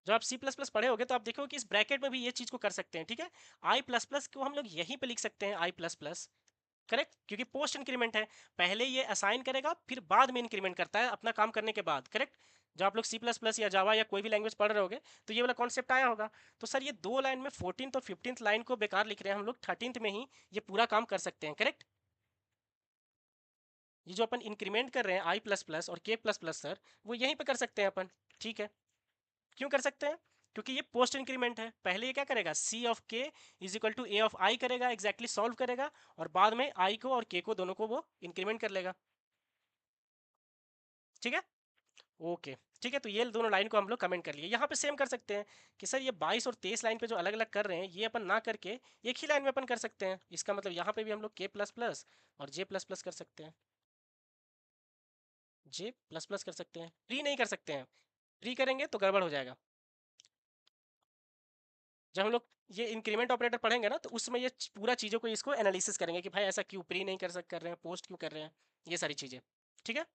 A: जब आप सी प्लस प्लस पढ़े होगे तो आप देखोगे कि इस ब्रैकेट में भी ये चीज़ को कर सकते हैं, ठीक है। आई प्लस प्लस को हम लोग यहीं पे लिख सकते हैं आई प्लस प्लस, करेक्ट, क्योंकि पोस्ट इंक्रीमेंट है, पहले ये असाइन करेगा फिर बाद में इंक्रीमेंट करता है अपना काम करने के बाद, करेक्ट। जब आप लोग सी प्लस प्लस या जावा या कोई भी लैंग्वेज पढ़ रहे होगे तो ये वाला कॉन्सेप्ट आया होगा। तो सर ये दो लाइन में 14th और 15th लाइन को बेकार लिख रहे हैं हम लोग, 13th में ही ये पूरा काम कर सकते हैं, करेक्ट। ये जो अपन इंक्रीमेंट कर रहे हैं आई प्लस प्लस और के प्लस प्लस सर, वो यहीं पे कर सकते हैं अपन, ठीक है। क्यों कर सकते हैं, क्योंकि ये पोस्ट इंक्रीमेंट है, पहले ये क्या करेगा, c of k is equal to A of i करेगा, एग्जैक्टली सॉल्व करेगा, और बाद में आई को और के को दोनों को वो इंक्रीमेंट कर लेगा, ठीक है। ओके, ठीक है, तो ये दोनों लाइन को हम लोग कमेंट कर लिए। यहाँ पे सेम कर सकते हैं कि सर ये 22 और 23 लाइन पे जो अलग अलग कर रहे हैं ये अपन ना करके एक ही लाइन में अपन कर सकते हैं, इसका मतलब यहाँ पे भी हम लोग के प्लस प्लस और जे प्लस प्लस कर सकते हैं, जे प्लस प्लस कर सकते हैं, प्री नहीं कर सकते हैं, प्री करेंगे तो गड़बड़ हो जाएगा। जब हम लोग ये इंक्रीमेंट ऑपरेटर पढ़ेंगे ना तो उसमें ये पूरा चीज़ों को इसको एनालिसिस करेंगे कि भाई ऐसा क्यों प्री नहीं कर रहे हैं, पोस्ट क्यों कर रहे हैं, ये सारी चीज़ें, ठीक है।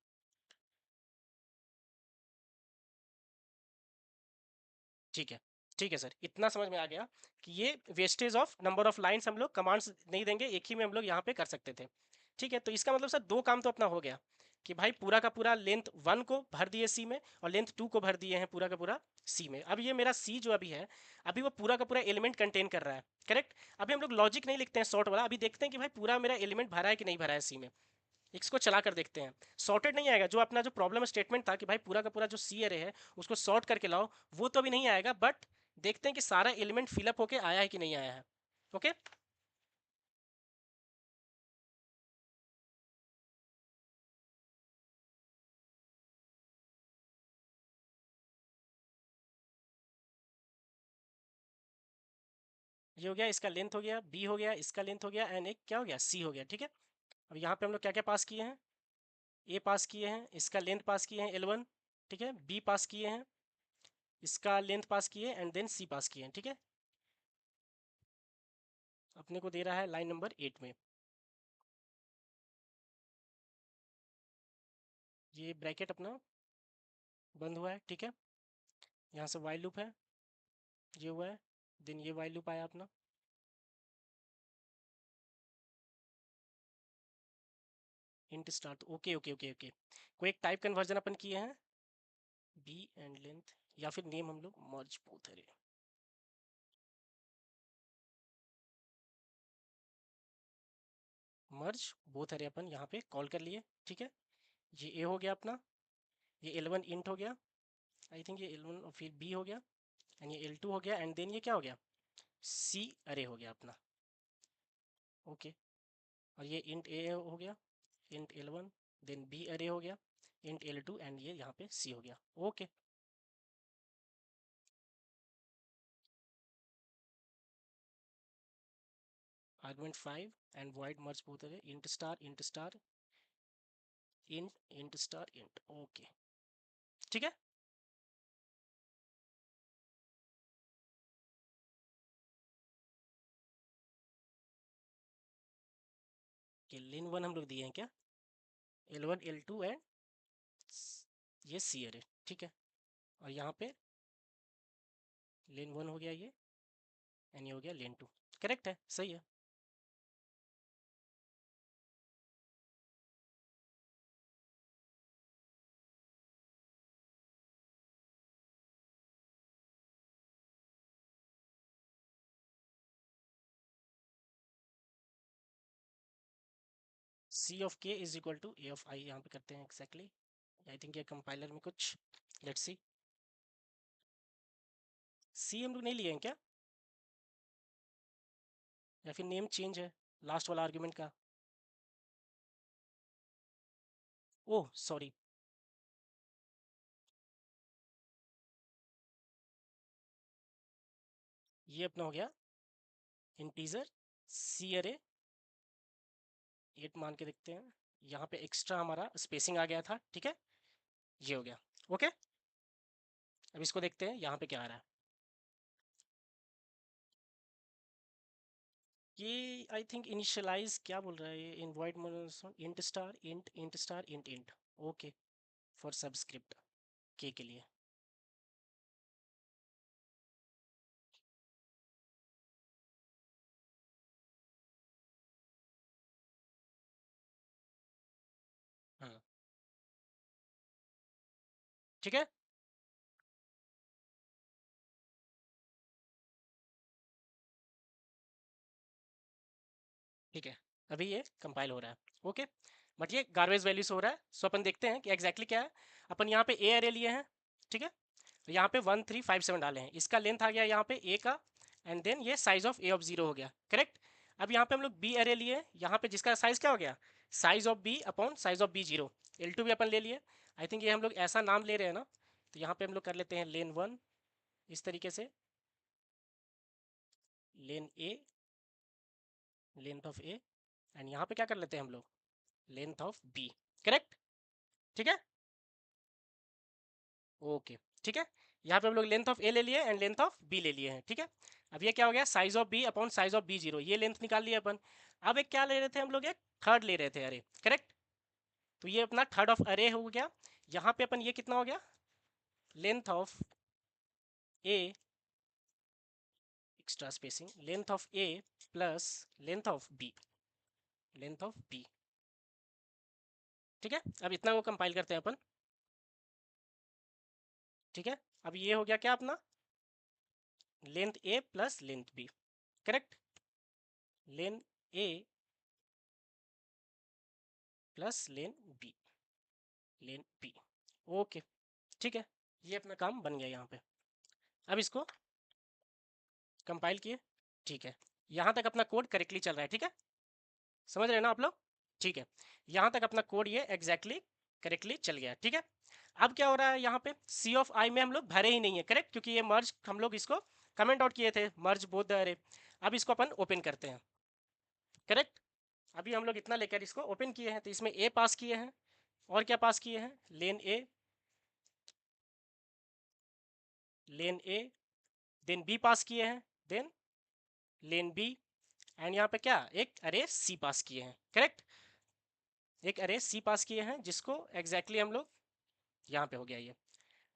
A: ठीक है, ठीक है सर, इतना समझ में आ गया कि ये wastage of number of lines हम लोग कमांड्स नहीं देंगे, एक ही में हम लोग यहाँ पे कर सकते थे, ठीक है। तो इसका मतलब सर दो काम तो अपना हो गया कि भाई पूरा का पूरा लेंथ 1 को भर दिए सी में और लेंथ 2 को भर दिए हैं पूरा का पूरा सी में। अब ये मेरा सी जो अभी है, अभी वो पूरा का पूरा एलिमेंट कंटेन कर रहा है, करेक्ट। अभी हम लोग लॉजिक नहीं लिखते हैं सॉर्ट वाला, अभी देखते हैं कि भाई पूरा मेरा एलिमेंट भरा है कि नहीं भरा है सी में, इसको चला कर देखते हैं। सॉर्टेड नहीं आएगा, जो अपना जो प्रॉब्लम स्टेटमेंट था कि भाई पूरा का पूरा जो सी एरे है उसको सॉर्ट करके लाओ, वो तो अभी नहीं आएगा, बट देखते हैं कि सारा एलिमेंट फिलअप होके आया है कि नहीं आया है, ओके। ये हो गया, इसका लेंथ हो गया, बी हो गया, इसका लेंथ हो गया, एंड एक क्या हो गया, सी हो गया, ठीक है। अब यहाँ पे हम लोग क्या क्या पास किए हैं, ए पास किए हैं, इसका लेंथ पास किए हैं L1, ठीक है, बी पास किए हैं, इसका लेंथ पास किए एंड देन सी पास किए हैं, ठीक है। अपने को दे रहा है लाइन नंबर 8 में, ये ब्रैकेट अपना बंद हुआ है, ठीक है। यहाँ से वाइल लूप है, ये हुआ है, देन ये वाइल लूप आया अपना, int star, okay okay okay okay. कोई एक टाइप कन्वर्जन अपन किए हैं, बी एंड लेंथ, या फिर नेम हम लोग मर्ज बोथ है, मर्ज बोथ अरे अपन यहाँ पे कॉल कर लिए, ठीक है। ये ए हो गया अपना, ये L1 इंट हो गया, आई थिंक ये L1 और फिर बी हो गया, एंड ये L2 हो गया, एंड देन ये क्या हो गया, सी अरे हो गया अपना, ओके। और ये इंट ए हो गया, इंट L1, देन बी अरे हो गया, इंट L2, एंड ये यहाँ पे सी हो गया, okay. Argument 5 and void merge both अरे, int star int star int, okay, ठीक है। ये लेन वन हम लोग दिए हैं क्या, L1 L2 एंड ये सी अरे, ठीक है। और यहाँ पे लेन वन हो गया ये, एंड ये हो गया लेन टू, करेक्ट है, सही है। C of k is equal to A of i यहाँ पे करते हैं एग्जैक्टली। आई थिंक ये कंपाइलर में कुछ, लेट्स सी। सी हम लोग नहीं लिए हैं क्या, या फिर नेम चेंज है लास्ट वाला आर्ग्यूमेंट का? Oh sorry. ये अपना हो गया इंटीजर सी अरे 8 मान के देखते हैं। यहाँ पे एक्स्ट्रा हमारा स्पेसिंग आ गया था, ठीक है, ये हो गया। ओके, अब इसको देखते हैं यहाँ पे क्या आ रहा है। ये आई थिंक इनिशियलाइज क्या बोल रहा है ये, इन void int star int int star int int. Okay, for subscript के लिए। हाँ ठीक है, ठीक है, अभी ये कंपाइल हो रहा है। ओके, बट ये गार्बेज वैल्यू से हो रहा है। सो अपन देखते हैं कि एग्जैक्टली क्या है। अपन यहाँ पे ए अरे लिए हैं, ठीक है, यहाँ पे 1357 डाले हैं, इसका लेंथ आ गया यहाँ पे ए का, एंड देन ये साइज ऑफ ए ऑफ 0 हो गया, करेक्ट। अब यहाँ पे हम लोग बी अरे लिए हैं, यहाँ पे जिसका साइज क्या हो गया, size of B upon size of B 0। L2 भी अपन ले लिए। आई थिंक ये हम लोग ऐसा नाम ले रहे हैं ना, तो यहाँ पे हम लोग कर लेते हैं लेन 1 इस तरीके से, लेन ए, लेंथ ऑफ ए, एंड यहाँ पे क्या कर लेते हैं हम लोग, लेंथ ऑफ बी, करेक्ट, ठीक है। ओके, ठीक है, यहाँ पे हम लोग लेंथ ऑफ ए ले लिए एंड लेंथ ऑफ बी ले लिए हैं, ठीक है। अब ये क्या हो गया, size of B upon size of B 0, ये लेंथ निकाल लिया अपन। अब एक क्या ले रहे थे हम लोग, एक थर्ड ले रहे थे अरे, करेक्ट। तो ये अपना थर्ड ऑफ अरे हो गया। यहाँ पे अपन ये कितना हो गया, length of A, extra spacing, length of A plus length of B, length of B, ठीक है। अब इतना को कंपाइल करते हैं अपन, ठीक है। अब ये हो गया क्या अपना, लेंथ ए प्लस लेंथ बी, करेक्ट, लेन ए प्लस लेन बी, लेन बी। ओके, ठीक है, ये अपना काम बन गया यहाँ पे। अब इसको कंपाइल किए, ठीक है, यहाँ तक अपना कोड करेक्टली चल रहा है, ठीक है, समझ रहे हैं ना आप लोग, ठीक है। यहाँ तक अपना कोड ये एग्जैक्टली करेक्टली चल गया, ठीक है। अब क्या हो रहा है यहाँ पे, सी ऑफ आई में हम लोग भरे ही नहीं है, करेक्ट, क्योंकि ये मर्ज हम लोग इसको कमेंट आउट किए थे, मर्ज बोथ द अरे। अब इसको अपन ओपन करते हैं, करेक्ट। अभी हम लोग इतना लेकर इसको ओपन किए हैं, तो इसमें ए पास किए हैं, और क्या पास किए हैं, लेन ए, लेन ए, देन बी पास किए हैं, देन लेन बी, एंड यहाँ पे क्या, एक अरे सी पास किए हैं, करेक्ट, एक अरे सी पास किए हैं, जिसको एग्जैक्टली हम लोग यहाँ पे हो गया ये।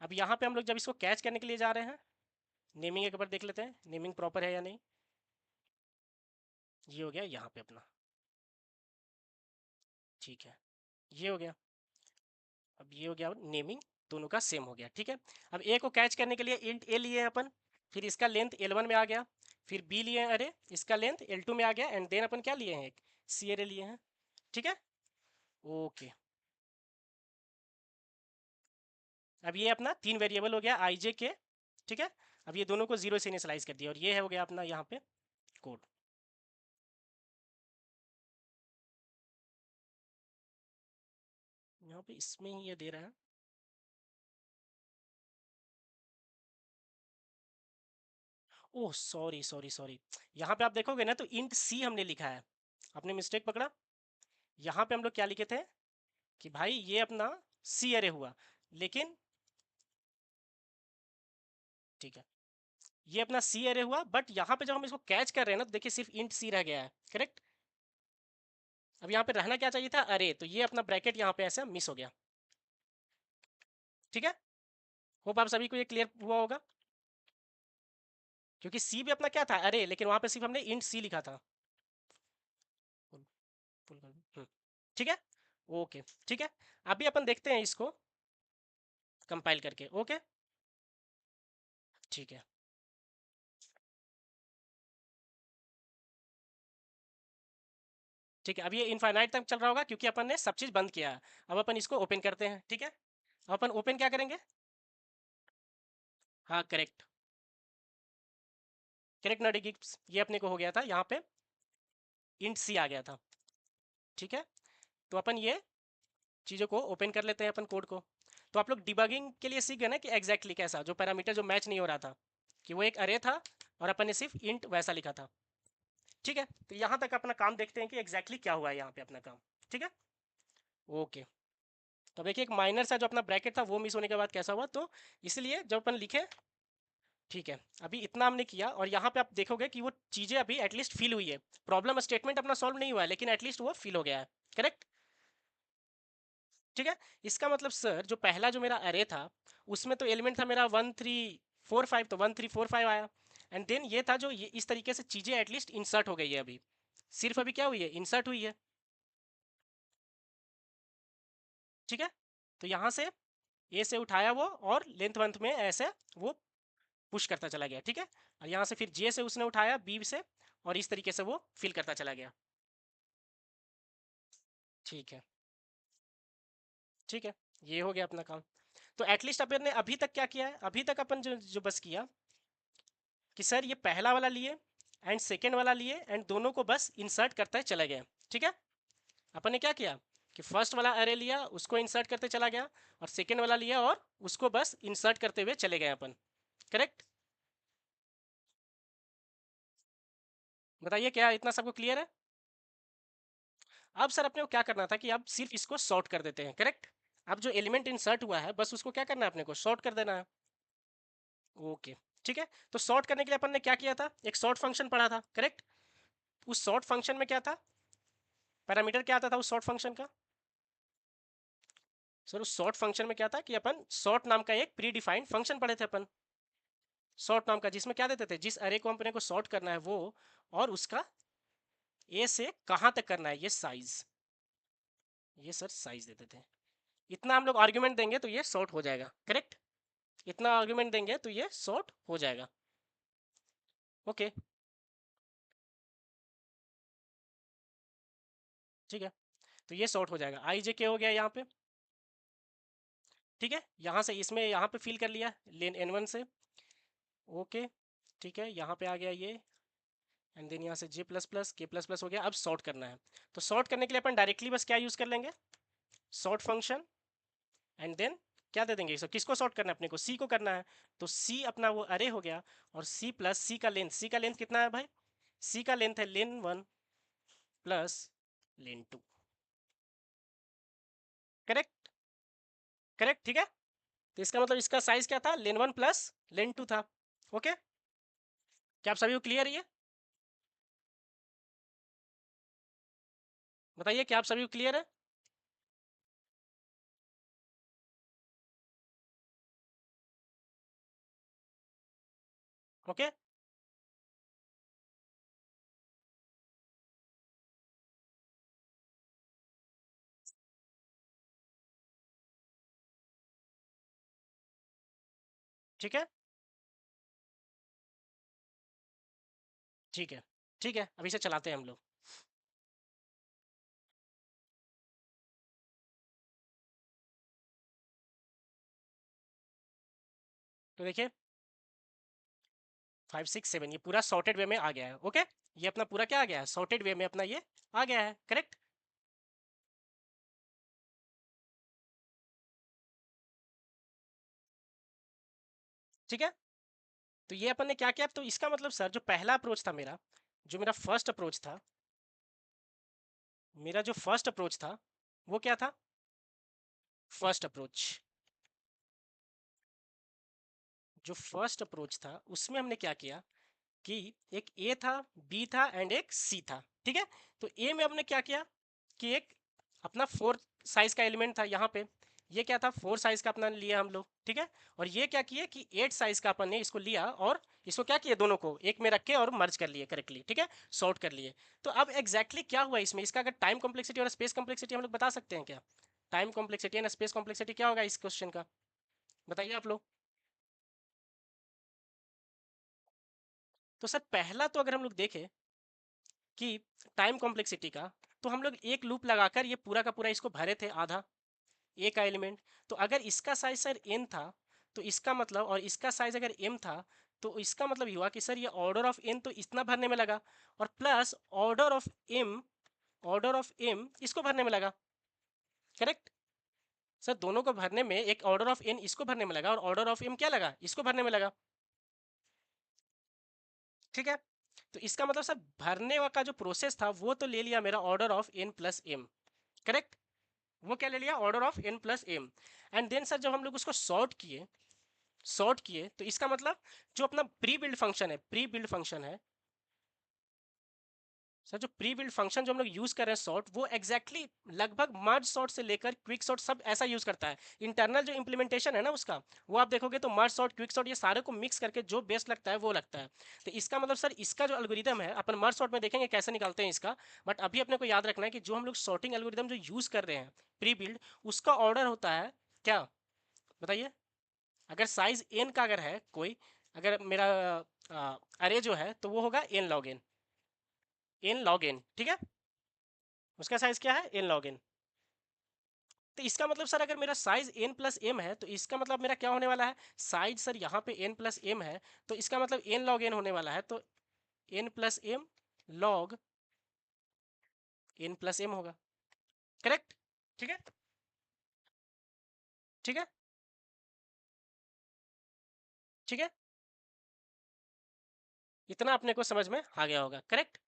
A: अब यहाँ पे हम लोग जब इसको कैच करने के लिए जा रहे हैं, नेमिंग एक बार देख लेते हैं नेमिंग प्रॉपर है या नहीं। ये हो गया यहाँ पे अपना, ठीक है, ये हो गया। अब ये हो गया नेमिंग, दोनों का सेम हो गया, ठीक है। अब ए को कैच करने के लिए इंट ए लिए अपन, फिर इसका लेंथ L1 में आ गया, फिर बी लिए अरे, इसका लेंथ L2 में आ गया, एंड देन अपन क्या लिए हैं, एक सी अरे लिए हैं, ठीक है। ओके, अब ये अपना 3 वेरिएबल हो गया आई जे के, ठीक है। अब ये दोनों को 0 से इनिशियलाइज कर दिया, और ये हो गया अपना यहाँ पे कोड। यहाँ पे इसमें ही ये दे रहा है, ओह सॉरी सॉरी सॉरी, यहाँ पे आप देखोगे ना तो इंट सी हमने लिखा है, आपने मिस्टेक पकड़ा। यहाँ पे हम लोग क्या लिखे थे कि भाई ये अपना सी अरे हुआ, लेकिन ठीक है, ये अपना सी अरे हुआ, बट यहाँ पे जब हम इसको कैच कर रहे हैं ना, तो देखिए सिर्फ इंट सी रह गया है, करेक्ट। अब यहाँ पे रहना क्या चाहिए था, अरे, तो ये अपना ब्रैकेट यहाँ पे ऐसे मिस हो गया, ठीक है। होप आप सभी को ये क्लियर हुआ होगा, क्योंकि सी भी अपना क्या था, अरे, लेकिन वहाँ पे सिर्फ हमने इंट सी लिखा था। फुल फुल कर दूं? ठीक है, ओके, ठीक है। अभी अपन देखते हैं इसको कंपाइल करके, ओके, ठीक है। ठीक है, अब ये इनफाइनाइट तक चल रहा होगा क्योंकि अपन ने सब चीज़ बंद किया है। अब अपन इसको ओपन करते हैं, ठीक है। अब अपन ओपन क्या करेंगे? हाँ करेक्ट, करेक्ट नॉट गिग्स, ये अपने को हो गया था यहाँ पे, इंट सी आ गया था, ठीक है। तो अपन ये चीज़ों को ओपन कर लेते हैं अपन कोड को। तो आप लोग डिबगिंग के लिए सीख गए ना कि एग्जैक्टली कैसा, जो पैरामीटर जो मैच नहीं हो रहा था, कि वो एक अरे था और अपन ने सिर्फ इंट वैसा लिखा था, ठीक है। तो यहाँ तक अपना काम देखते हैं कि एग्जैक्टली क्या हुआ है यहाँ पे अपना काम, ठीक है। ओके, तो देखिए एक माइनर सा जो अपना ब्रैकेट था वो मिस होने के बाद कैसा हुआ, तो इसलिए जब अपन लिखे, ठीक है, अभी इतना हमने किया और यहाँ पे आप देखोगे कि वो चीज़ें अभी एटलीस्ट फिल हुई है। प्रॉब्लम स्टेटमेंट अपना सॉल्व नहीं हुआ है लेकिन एटलीस्ट वो फिल हो गया है, करेक्ट। ठीक है, इसका मतलब सर जो पहला जो मेरा अरे था उसमें तो एलिमेंट था मेरा 1 3 4 5, तो 1 3 4 5 आया। एंड देन ये था जो ये इस तरीके से चीज़ें एटलीस्ट इंसर्ट हो गई है अभी, सिर्फ अभी क्या हुई है, इंसर्ट हुई है, ठीक है। तो यहाँ से ए से उठाया वो और लेंथ वंथ में ऐसे वो पुश करता चला गया, ठीक है। और यहाँ से फिर जे से उसने उठाया बी से और इस तरीके से वो फिल करता चला गया, ठीक है। ठीक है, ये हो गया अपना काम। तो एटलीस्ट अपन ने अभी तक क्या किया है, अभी तक अपन जो जो बस किया कि सर ये पहला वाला लिए एंड सेकेंड वाला लिए एंड दोनों को बस इंसर्ट करते चले गए, ठीक है। अपन ने क्या किया कि फर्स्ट वाला अरे लिया उसको इंसर्ट करते चला गया और सेकेंड वाला लिया और उसको बस इंसर्ट करते हुए चले गए अपन, करेक्ट। बताइए क्या इतना सबको क्लियर है? अब सर अपने को क्या करना था कि अब सिर्फ इसको सॉर्ट कर देते हैं, करेक्ट। अब जो एलिमेंट इंसर्ट हुआ है बस उसको क्या करना है अपने को, सॉर्ट कर देना है, ओके। ठीक है, तो सॉर्ट करने के लिए अपन ने क्या किया था, एक सॉर्ट फंक्शन पढ़ा था, करेक्ट। उस सॉर्ट फंक्शन में क्या था, पैरामीटर क्या आता था उस सॉर्ट फंक्शन का? सर उस सॉर्ट फंक्शन में क्या था कि अपन सॉर्ट नाम का एक प्री डिफाइंड फंक्शन पढ़े थे अपन, सॉर्ट नाम का, जिसमें क्या देते थे, जिस अरे को अपने को सॉर्ट करना है वो, और उसका ए से कहाँ तक करना है ये साइज, ये सर साइज देते थे। इतना हम लोग आर्ग्यूमेंट देंगे तो ये सॉर्ट हो जाएगा, करेक्ट। इतना आर्ग्यूमेंट देंगे तो ये सॉर्ट हो जाएगा, ओके। ठीक है, तो ये सॉर्ट हो जाएगा, आई जे के हो गया यहाँ पे, ठीक है। यहाँ से इसमें यहाँ पे फिल कर लिया लेन एन वन से, ओके। ठीक है, यहाँ पे आ गया ये, एंड देन यहाँ से जे प्लस प्लस के प्लस प्लस हो गया। अब सॉर्ट करना है, तो सॉर्ट करने के लिए अपन डायरेक्टली बस क्या यूज़ कर लेंगे, सॉर्ट फंक्शन, एंड देन क्या दे देंगे, किसको सॉर्ट करना है अपने को, सी को करना है। तो सी अपना वो अरे हो गया और सी प्लस सी का लेंथ, सी का लेंथ कितना है भाई, सी का लेंथ है len one plus len two, correct, correct, ठीक है। तो इसका मतलब इसका साइज क्या था, len one plus len two था, ओके। क्या आप सभी को क्लियर है ये? बताइए क्या आप सभी को क्लियर है? ओके, ठीक है, ठीक है, ठीक है, अभी से चलाते हैं हम लोग। तो देखिए 5 6 7 ये पूरा सॉर्टेड वे में आ गया है, ओके। ये अपना पूरा क्या आ गया है, सॉर्टेड वे में अपना ये आ गया है, करेक्ट। ठीक है, तो ये अपन ने क्या किया, तो इसका मतलब सर जो पहला अप्रोच था मेरा, जो मेरा फर्स्ट अप्रोच था, मेरा जो फर्स्ट अप्रोच था वो क्या था, फर्स्ट अप्रोच, जो फर्स्ट अप्रोच था उसमें हमने क्या किया कि एक ए था, बी था एंड एक सी था, ठीक है। तो ए में हमने क्या किया कि एक अपना 4 साइज का एलिमेंट था यहाँ पे, ये क्या था 4 साइज का अपना लिया हम लोग, ठीक है। और ये क्या किए कि 8 साइज का अपन ने इसको लिया और इसको क्या किया, दोनों को एक में रख के और मर्ज कर लिए करेक्टली, ठीक है, सॉर्ट कर लिए। तो अब एग्जैक्टली क्या हुआ इसमें, इसका अगर टाइम कॉम्प्लेक्सिटी और स्पेस कॉम्प्लेक्सिटी हम लोग बता सकते हैं क्या, time complexity and space complexity क्या होगा इस क्वेश्चन का, बताइए आप लोग। तो सर पहला तो अगर हम लोग देखें कि टाइम कॉम्प्लेक्सिटी का, तो हम लोग एक लूप लगाकर ये पूरा का पूरा इसको भरे थे आधा ए का एलिमेंट। तो अगर इसका साइज सर n था तो इसका मतलब, और इसका साइज अगर m था तो इसका मतलब ये हुआ कि सर ये ऑर्डर ऑफ n तो इतना भरने में लगा, और प्लस ऑर्डर ऑफ m इसको भरने में लगा। करेक्ट सर, दोनों को भरने में एक ऑर्डर ऑफ n इसको भरने में लगा और ऑर्डर ऑफ m क्या लगा, इसको भरने में लगा। ठीक है, तो इसका मतलब सर भरने का जो प्रोसेस था वो तो ले लिया मेरा order of n plus M. Correct, वो क्या ले लिया, order of n plus M. And then sir जब हम लोग उसको सॉर्ट किए तो इसका मतलब जो अपना प्री बिल्ड फंक्शन है सर, जो प्री बिल्ड फंक्शन जो हम लोग यूज कर रहे हैं सॉर्ट, वो एग्जैक्टली लगभग मर्ज सॉर्ट से लेकर क्विक सॉर्ट सब ऐसा यूज करता है। इंटरनल जो इंप्लीमेंटेशन है ना उसका, वो आप देखोगे तो मर्ज सॉर्ट, क्विक सॉर्ट, ये सारे को मिक्स करके जो बेस्ट लगता है वो लगता है। तो इसका मतलब सर इसका जो एल्गोरिदम है अपन मर्ज सॉर्ट में देखेंगे कैसे निकालते हैं इसका, बट अभी अपने को याद रखना है कि जो हम लोग सॉर्टिंग एल्गोरिदम जो यूज कर रहे हैं प्री बिल्ड, उसका ऑर्डर होता है क्या, बताइए। अगर साइज एन का अगर है कोई, अगर मेरा अरे जो है तो वो होगा एन लॉग एन, ठीक है। उसका साइज क्या है, एन लॉग एन। तो इसका मतलब सर अगर मेरा साइज एन प्लस एम है तो इसका मतलब मेरा क्या होने वाला है, साइज सर यहाँ पे एन प्लस एम है तो इसका मतलब एन लॉग एन होने वाला है। तो N plus M log N plus M होगा। करेक्ट, ठीक है, ठीक है, ठीक है, इतना अपने को समझ में आ गया होगा। करेक्ट,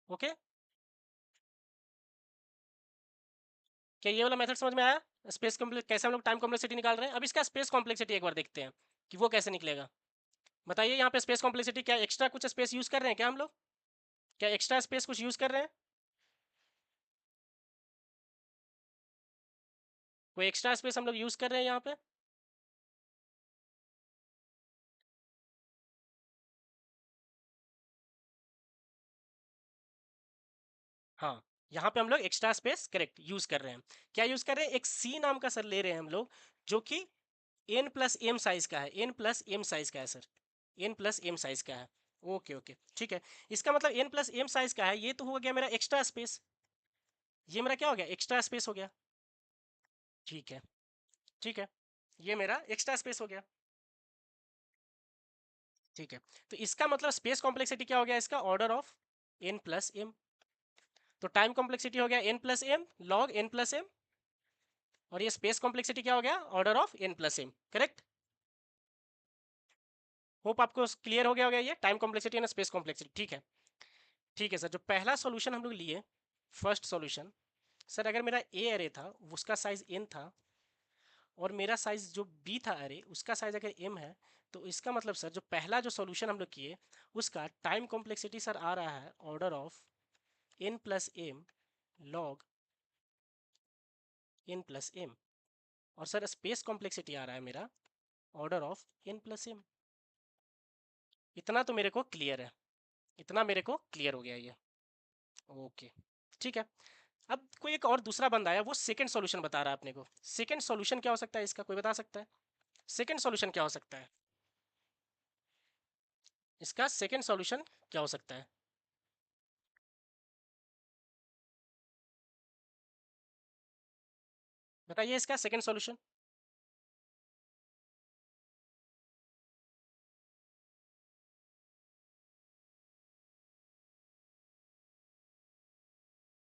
A: ओके, क्या ये वाला मेथड समझ में आया। स्पेस कॉम्प्लेक्स कैसे हम लोग टाइम कॉम्प्लेक्सिटी निकाल रहे हैं, अब इसका स्पेस कॉम्प्लेक्सिटी एक बार देखते हैं कि वो कैसे निकलेगा। बताइए यहाँ पे स्पेस कॉम्प्लेक्सिटी क्या, एक्स्ट्रा कुछ स्पेस यूज कर रहे हैं क्या हम लोग, क्या एक्स्ट्रा स्पेस कुछ यूज कर रहे हैं, कोई एक्स्ट्रा स्पेस हम लोग यूज कर रहे हैं यहाँ पे। हाँ, यहाँ पे हम लोग एक्स्ट्रा स्पेस करेक्ट यूज कर रहे हैं। क्या यूज कर रहे हैं, एक सी नाम का सर ले रहे हैं हम लोग, जो कि एन प्लस एम साइज का है, एन प्लस एम साइज का है sir, N plus M size का है। ओके ओके, ठीक है। इसका मतलब एन प्लस एम साइज का है, ये तो हो गया मेरा एक्स्ट्रा स्पेस, ये मेरा क्या हो गया, एक्स्ट्रा स्पेस हो गया। ठीक है, ठीक है, ये मेरा एक्स्ट्रा स्पेस हो गया। ठीक है, तो इसका मतलब स्पेस कॉम्प्लेक्सिटी क्या हो गया इसका, order of n plus m. तो टाइम कॉम्प्लेक्सिटी हो गया n plus M log N plus m, और ये स्पेस कॉम्प्लेक्सिटी क्या हो गया, order of n plus M. Correct, hope आपको क्लियर हो गया होगा ये time complexity and space complexity. ठीक है, ठीक है सर, जो पहला सॉल्यूशन हम लोग लिए, फर्स्ट सॉल्यूशन, सर अगर मेरा ए अरे था उसका साइज एन था और मेरा साइज जो बी था अरे उसका साइज अगर एम है, तो इसका मतलब सर जो पहला जो सॉल्यूशन हम लोग किए उसका टाइम कॉम्प्लेक्सिटी सर आ रहा है order of n plus M log N plus m, और सर स्पेस कॉम्प्लेक्सिटी आ रहा है मेरा order of n plus m. इतना तो मेरे को क्लियर है, इतना मेरे को क्लियर हो गया ये। ओके, ठीक है। अब कोई एक और दूसरा बंदा आया, वो सेकंड सॉल्यूशन बता रहा है अपने को। सेकंड सॉल्यूशन क्या हो सकता है इसका, कोई बता सकता है, सेकंड सॉल्यूशन क्या हो सकता है, इसका सेकंड सॉल्यूशन क्या हो सकता है। बताइए इसका सेकंड सॉल्यूशन।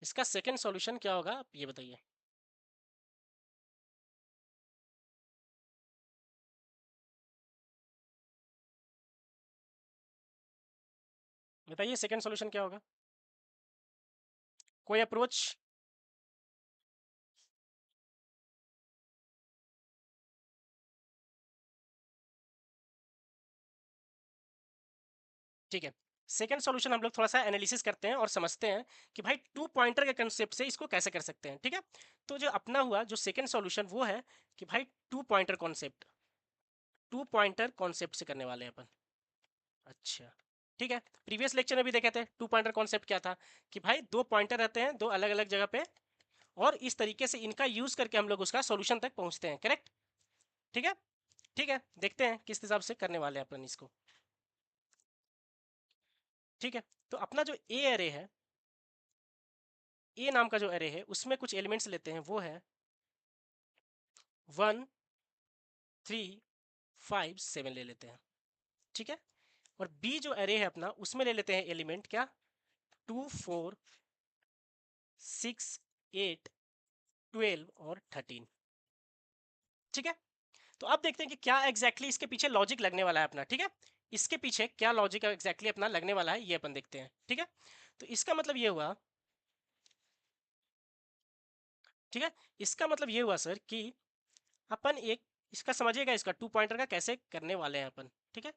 A: इसका सेकंड सॉल्यूशन क्या होगा आप ये बताइए। बताइए सेकंड सॉल्यूशन क्या होगा, कोई अप्रोच। ठीक है, सेकंड सॉल्यूशन हम लोग थोड़ा सा एनालिसिस करते हैं और समझते हैं कि भाई टू पॉइंटर के कंसेप्ट से इसको कैसे कर सकते हैं। ठीक है, तो जो अपना हुआ जो सेकंड सॉल्यूशन वो है कि भाई टू पॉइंटर कॉन्सेप्ट से करने वाले हैं अपन। अच्छा, ठीक है, प्रीवियस लेक्चर में भी देखे थे टू पॉइंटर कॉन्सेप्ट क्या था, कि भाई दो पॉइंटर रहते हैं दो अलग अलग जगह पे, और इस तरीके से इनका यूज करके हम लोग उसका सॉल्यूशन तक पहुंचते हैं। करेक्ट, ठीक है, ठीक है, देखते हैं किस हिसाब से करने वाले हैं अपन इसको। ठीक है। तो अपना जो ए अरे है, ए नाम का जो अरे है उसमें कुछ एलिमेंट्स लेते हैं, वो है 1 3 5 7 ले लेते हैं, ठीक है। और बी जो अरे है अपना, उसमें ले लेते हैं एलिमेंट क्या, 2 4 6 8 12 और 13, ठीक है। तो अब देखते हैं कि क्या एग्जैक्टली इसके पीछे लॉजिक लगने वाला है अपना, ठीक है। इसके पीछे क्या लॉजिक एग्जैक्टली अपना लगने वाला है, ये अपन देखते हैं, ठीक है। तो इसका मतलब ये हुआ, ठीक है, इसका मतलब ये हुआ सर कि अपन एक, इसका समझिएगा, इसका 2 पॉइंटर का कैसे करने वाले हैं अपन, ठीक है।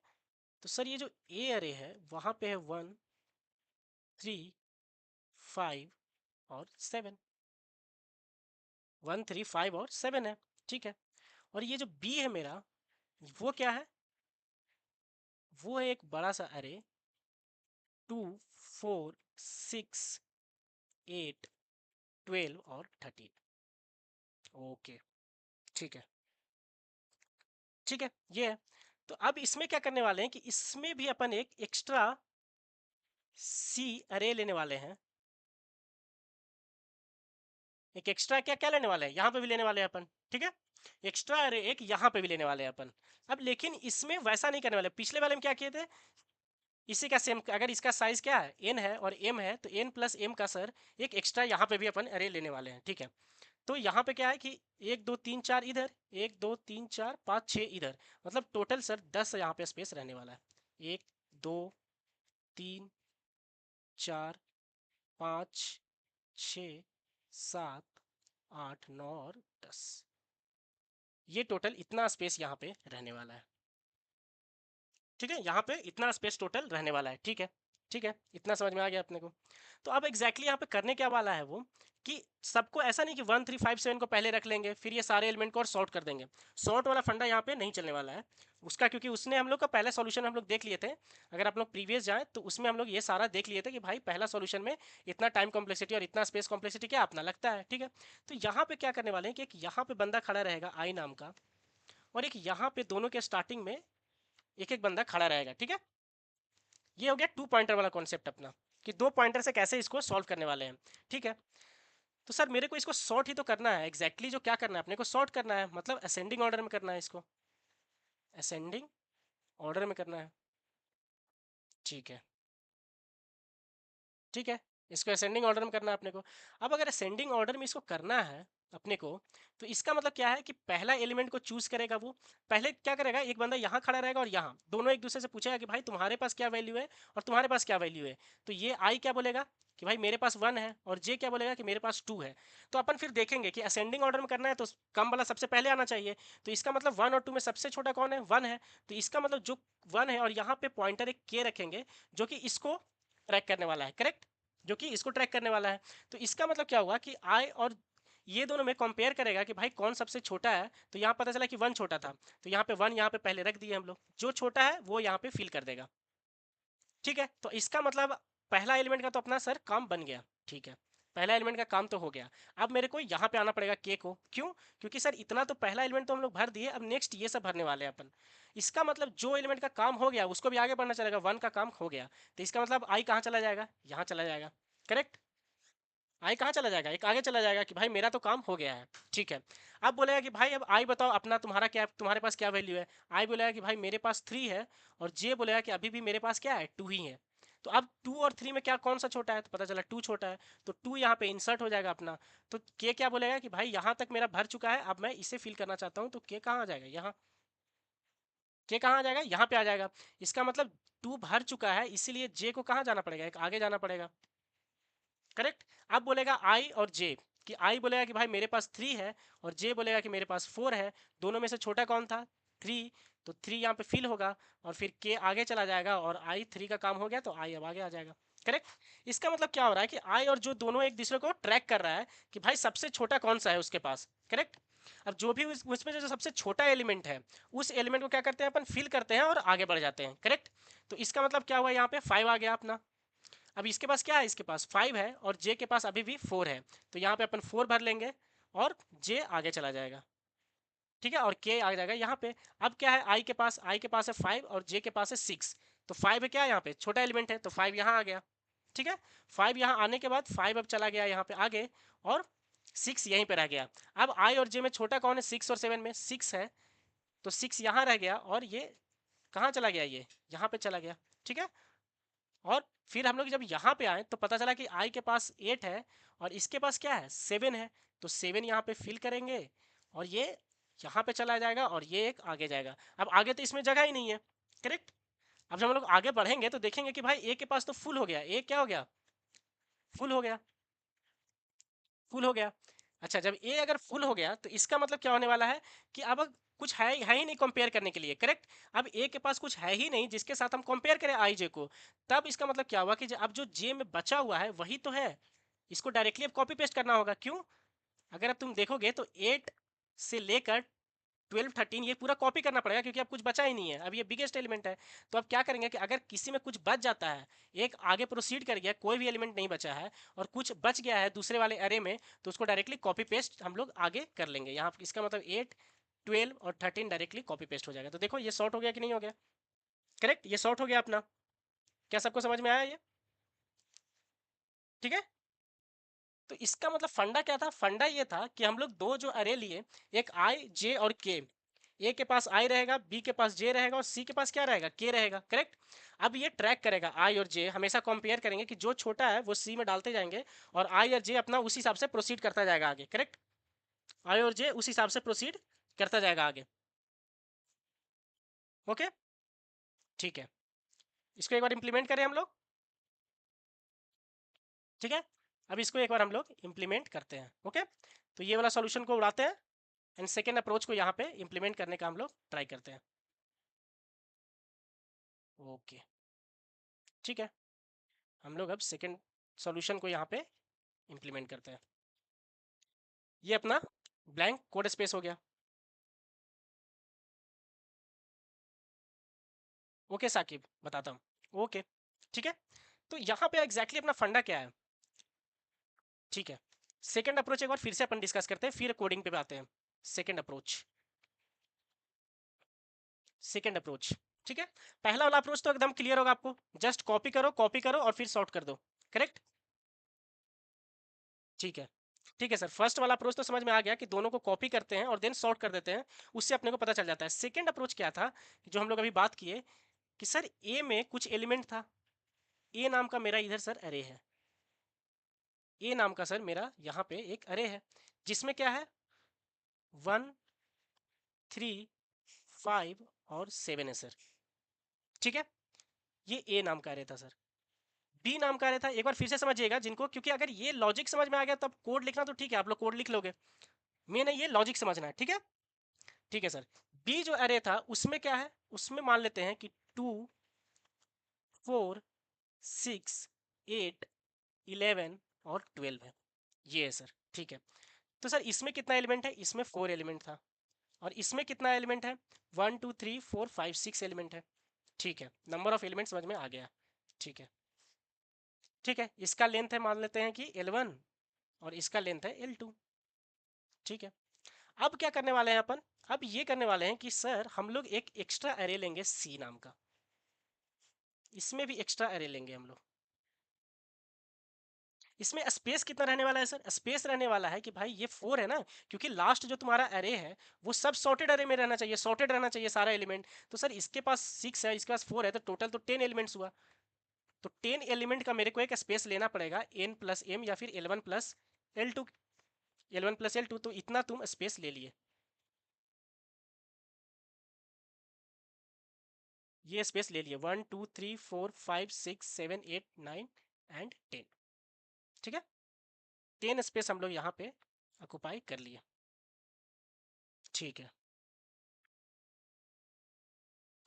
A: तो सर ये जो ए अरे है वहां पे है 1 3 5 और 7, 1 3 5 और 7 है, ठीक है। और ये जो बी है मेरा, वो क्या है, वो है एक बड़ा सा अरे 2 4 6 8 12 और 13, ओके, ठीक है, ठीक है, ये है। तो अब इसमें क्या करने वाले हैं कि इसमें भी अपन एक एक्स्ट्रा सी अरे लेने वाले हैं, एक एक्स्ट्रा क्या क्या लेने वाले हैं, यहाँ पे भी लेने वाले हैं अपन, ठीक है। एक्स्ट्रा अरे एक यहाँ पे भी लेने वाले हैं अपन। अब लेकिन इसमें वैसा नहीं करने वाले, पिछले वाले में क्या किए थे, इसी का सेम, अगर इसका साइज क्या है एन है और एम है, तो एन प्लस एम का सर एक एक्स्ट्रा यहाँ पे भी अपन अरे लेने वाले हैं, ठीक है। तो यहाँ पे क्या है कि 1 2 3 4 इधर, 1 2 3 4 5 6 इधर, मतलब टोटल सर 10 यहाँ पे स्पेस रहने वाला है, 1 2 3 4 5 6 7 8 9 और 10, ये टोटल इतना स्पेस यहाँ पे रहने वाला है, ठीक है। यहाँ पे इतना स्पेस टोटल रहने वाला है, ठीक है, ठीक है, इतना समझ में आ गया अपने को। तो अब एग्जैक्टली यहाँ पे करने क्या वाला है वो, कि सबको ऐसा नहीं कि 1 3 5 7 को पहले रख लेंगे फिर ये सारे एलिमेंट को और सॉर्ट कर देंगे, सॉर्ट वाला फंडा यहाँ पे नहीं चलने वाला है उसका, क्योंकि उसने हम लोग का पहला सॉल्यूशन हम लोग देख लिए थे। अगर आप लोग प्रीवियस जाए तो उसमें हम लोग ये सारा देख लिए थे कि भाई पहला सॉल्यूशन में इतना टाइम कॉम्प्लेक्सिटी और इतना स्पेस कॉम्प्लेक्सिटी क्या अपना लगता है, ठीक है। तो यहाँ पे क्या करने वाले हैं कि एक यहाँ पे बंदा खड़ा रहेगा आई नाम का, और एक यहाँ पे दोनों के स्टार्टिंग में एक एक बंदा खड़ा रहेगा, ठीक है। ये हो गया 2 पॉइंटर वाला कॉन्सेप्ट अपना, कि 2 पॉइंटर से कैसे इसको सॉल्व करने वाले हैं, ठीक है। तो सर मेरे को इसको सॉर्ट ही तो करना है, एग्जैक्टली जो क्या करना है अपने को सॉर्ट करना है, मतलब असेंडिंग ऑर्डर में करना है इसको, असेंडिंग ऑर्डर में करना है, ठीक है, ठीक है। इसको असेंडिंग ऑर्डर में करना है अपने को। अब अगर असेंडिंग ऑर्डर में इसको करना है अपने को, तो इसका मतलब क्या है कि पहला एलिमेंट को चूज करेगा वो, पहले क्या करेगा, एक बंदा यहाँ खड़ा रहेगा और यहाँ दोनों एक दूसरे से पूछेगा कि भाई तुम्हारे पास क्या वैल्यू है और तुम्हारे पास क्या वैल्यू है। तो ये आई क्या बोलेगा कि भाई मेरे पास 1 है, और जे क्या बोलेगा कि मेरे पास 2 है। तो अपन फिर देखेंगे कि असेंडिंग ऑर्डर में करना है तो कम वाला सबसे पहले आना चाहिए। तो इसका मतलब 1 और 2 में सबसे छोटा कौन है, 1 है। तो इसका मतलब जो 1 है, और यहाँ पे पॉइंटर एक के रखेंगे जो कि इसको ट्रैक करने वाला है, करेक्ट, जो कि इसको ट्रैक करने वाला है। तो इसका मतलब क्या हुआ कि आई और ये दोनों में कंपेयर करेगा कि भाई कौन सबसे छोटा है। तो यहाँ पता चला कि 1 छोटा था, तो यहाँ पे 1 यहाँ पे पहले रख दिए हम लोग, जो छोटा है वो यहाँ पे फिल कर देगा, ठीक है। तो इसका मतलब पहला एलिमेंट का तो अपना सर काम बन गया, ठीक है, पहला एलिमेंट का काम तो हो गया। अब मेरे को यहाँ पे आना पड़ेगा के को, क्यों, क्योंकि सर इतना तो पहला एलिमेंट तो हम लोग भर दिए, अब नेक्स्ट ये सब भरने वाले हैं अपन। इसका मतलब जो एलिमेंट का काम हो गया उसको भी आगे बढ़ना चलेगा, 1 का काम हो गया, तो इसका मतलब आई कहाँ चला जाएगा, यहाँ चला जाएगा, करेक्ट। आई कहाँ चला जाएगा, एक आगे चला जाएगा कि भाई मेरा तो काम हो गया है, ठीक है। अब बोलेगा कि भाई अब आई बताओ अपना, तुम्हारा क्या, तुम्हारे पास क्या वैल्यू है। आई बोलेगा कि भाई मेरे पास 3 है, और जे बोलेगा कि अभी भी मेरे पास क्या है, 2 ही है। तो अब 2 और 3 में क्या कौन सा छोटा है, तो पता चला 2 छोटा है, तो 2 यहाँ पे इंसर्ट हो जाएगा अपना। तो के क्या बोलेगा कि भाई यहाँ तक मेरा भर चुका है, अब मैं इसे फिल करना चाहता हूँ, तो के कहाँ आ जाएगा, यहाँ के कहाँ आ जाएगा, यहाँ पे आ जाएगा। इसका मतलब 2 भर चुका है, इसीलिए जे को कहाँ जाना पड़ेगा, एक आगे जाना पड़ेगा, करेक्ट। अब बोलेगा आई और जे, कि आई बोलेगा कि भाई मेरे पास 3 है, और जे बोलेगा कि मेरे पास 4 है, दोनों में से छोटा कौन था, 3। तो 3 यहाँ पे फिल होगा, और फिर के आगे चला जाएगा, और आई 3 का काम हो गया, तो आई अब आगे आ जाएगा, करेक्ट। इसका मतलब क्या हो रहा है कि आई और जो दोनों एक दूसरे को ट्रैक कर रहा है कि भाई सबसे छोटा कौन सा है उसके पास, करेक्ट। अब जो भी उसमें जो सबसे छोटा एलिमेंट है, उस एलिमेंट को क्या करते हैं अपन, फिल करते हैं और आगे बढ़ जाते हैं, करेक्ट। तो इसका मतलब क्या हुआ, यहाँ पे 5 आ गया अपना। अब इसके पास क्या है, इसके पास 5 है, और जे के पास अभी भी 4 है, तो यहाँ पे अपन 4 भर लेंगे, और जे आगे चला जाएगा, ठीक है, और के आ जाएगा यहाँ पे। अब क्या है, आई के पास है 5 और जे के पास है 6, तो 5 क्या है यहाँ पे, छोटा एलिमेंट है, तो 5 यहाँ आ गया, ठीक है। 5 यहाँ आने के बाद 5 अब चला गया यहाँ पे आगे, और 6 यहीं पे रह गया। अब आई और जे में छोटा कौन है, 6 और 7 में 6 है, तो 6 यहाँ रह गया, और ये कहाँ चला गया, ये यहाँ पे चला गया, ठीक है। और फिर हम लोग जब यहाँ पे आए तो पता चला कि आई के पास 8 है और इसके पास क्या है, 7 है, तो 7 यहाँ पे फिल करेंगे और ये यहाँ पे चला जाएगा और ये एक आगे जाएगा। अब आगे तो इसमें जगह ही नहीं है, करेक्ट। अब जब हम लोग आगे बढ़ेंगे तो देखेंगे कि भाई ए के पास तो फुल हो गया, ए क्या हो गया, फुल हो गया, फुल हो गया। अच्छा, जब ए अगर फुल हो गया तो इसका मतलब क्या होने वाला है कि अब कुछ है ही नहीं कंपेयर करने के लिए, करेक्ट। अब ए के पास कुछ है ही नहीं जिसके साथ हम कंपेयर करें आई जे को, तब इसका मतलब क्या हुआ कि अब जो जे में बचा हुआ है वही तो है, इसको डायरेक्टली अब कॉपी पेस्ट करना होगा। क्यों, अगर अब तुम देखोगे तो 8 से लेकर 12 13 ये पूरा कॉपी करना पड़ेगा, क्योंकि अब कुछ बचा ही नहीं है, अब ये बिगेस्ट एलिमेंट है। तो अब क्या करेंगे कि अगर किसी में कुछ बच जाता है, एक आगे प्रोसीड कर गया, कोई भी एलिमेंट नहीं बचा है और कुछ बच गया है दूसरे वाले अरे में, तो उसको डायरेक्टली कॉपी पेस्ट हम लोग आगे कर लेंगे। यहाँ इसका मतलब 8 12 और 13 डायरेक्टली कॉपी पेस्ट हो जाएगा। तो देखो ये शॉर्ट हो गया कि नहीं हो गया, करेक्ट, ये शॉर्ट हो गया अपना। क्या सबको समझ में आया ये, ठीक है। तो इसका मतलब फंडा क्या था, फंडा ये था कि हम लोग दो जो अरे लिए, एक आई जे और के, ए के पास आई रहेगा, बी के पास जे रहेगा और सी के पास क्या रहेगा, के रहेगा, करेक्ट। अब ये ट्रैक करेगा, आई और जे हमेशा कंपेयर करेंगे कि जो छोटा है वो सी में डालते जाएंगे और आई और जे अपना उसी हिसाब से प्रोसीड करता जाएगा आगे, करेक्ट। आई और जे उस हिसाब से प्रोसीड करता जाएगा आगे, ओके, ठीक है। इसको एक बार इंप्लीमेंट करें हम लोग, ठीक है। अब इसको एक बार हम लोग इंप्लीमेंट करते हैं, ओके। तो ये वाला सॉल्यूशन को उड़ाते हैं एंड सेकेंड अप्रोच को यहाँ पे इंप्लीमेंट करने का हम लोग ट्राई करते हैं, ओके, ठीक है। हम लोग अब सेकेंड सॉल्यूशन को यहाँ पे इंप्लीमेंट करते हैं। ये अपना ब्लैंक कोड स्पेस हो गया, ओके साकिब, बताता हूँ, ओके, ठीक है। तो यहाँ पे एग्जैक्टली अपना फंडा क्या है, ठीक है। सेकेंड अप्रोच एक बार फिर से अपन डिस्कस करते हैं, फिर कोडिंग पे आते हैं। सेकेंड अप्रोच, सेकेंड अप्रोच, ठीक है। पहला वाला अप्रोच तो एकदम क्लियर होगा आपको, जस्ट कॉपी करो और फिर सॉर्ट कर दो, करेक्ट, ठीक है। ठीक है सर, फर्स्ट वाला अप्रोच तो समझ में आ गया कि दोनों को कॉपी करते हैं और देन सॉर्ट कर देते हैं, उससे अपने को पता चल जाता है। सेकेंड अप्रोच क्या था जो हम लोग अभी बात किए कि सर ए में कुछ एलिमेंट था, ए नाम का मेरा इधर सर अरे है, ए नाम का सर मेरा यहाँ पे एक अरे है जिसमें क्या है 1 3 5 और 7 है सर, ठीक है। ये ए नाम का अरे था सर। बी नाम का अरे था, एक बार फिर से समझिएगा जिनको, क्योंकि अगर ये लॉजिक समझ में आ गया तब कोड लिखना तो ठीक है, आप लोग कोड लिख लोगे, मेन है ये लॉजिक समझना है, ठीक है। ठीक है सर, बी जो अरे था उसमें क्या है, उसमें मान लेते हैं कि 2 4 6 8 11 और 12 है, ये है सर, ठीक है। तो सर इसमें कितना एलिमेंट है, इसमें 4 एलिमेंट था, और इसमें कितना एलिमेंट है, 1 2 3 4 5 6 एलिमेंट है, ठीक है। नंबर ऑफ एलिमेंट समझ में आ गया, ठीक है। ठीक है, इसका लेंथ है मान लेते हैं कि L1 और इसका लेंथ है L2, ठीक है। अब क्या करने वाले हैं अपन, अब ये करने वाले हैं कि सर हम लोग एक एक्स्ट्रा अरे लेंगे सी नाम का, इसमें भी एक्स्ट्रा अरे लेंगे हम लोग। इसमें स्पेस कितना रहने वाला है सर, स्पेस रहने वाला है कि भाई ये 4 है ना, क्योंकि लास्ट जो तुम्हारा अरे है वो सब सॉर्टेड अरे में रहना चाहिए, सॉर्टेड रहना चाहिए सारा एलिमेंट। तो सर इसके पास 6 है, इसके पास 4 है, तो टोटल तो 10 एलिमेंट्स हुआ। तो 10 एलिमेंट का मेरे को एक स्पेस लेना पड़ेगा, n प्लस एम या फिर L1 plus L2, L1 plus L2, तो इतना तुम स्पेस ले लिए, ये स्पेस ले लिए 1 2 3 4 5 6 7 8 9 एंड 10, ठीक है। 10 स्पेस हम लोग यहाँ पे ऑक्युपाई कर लिए, ठीक है,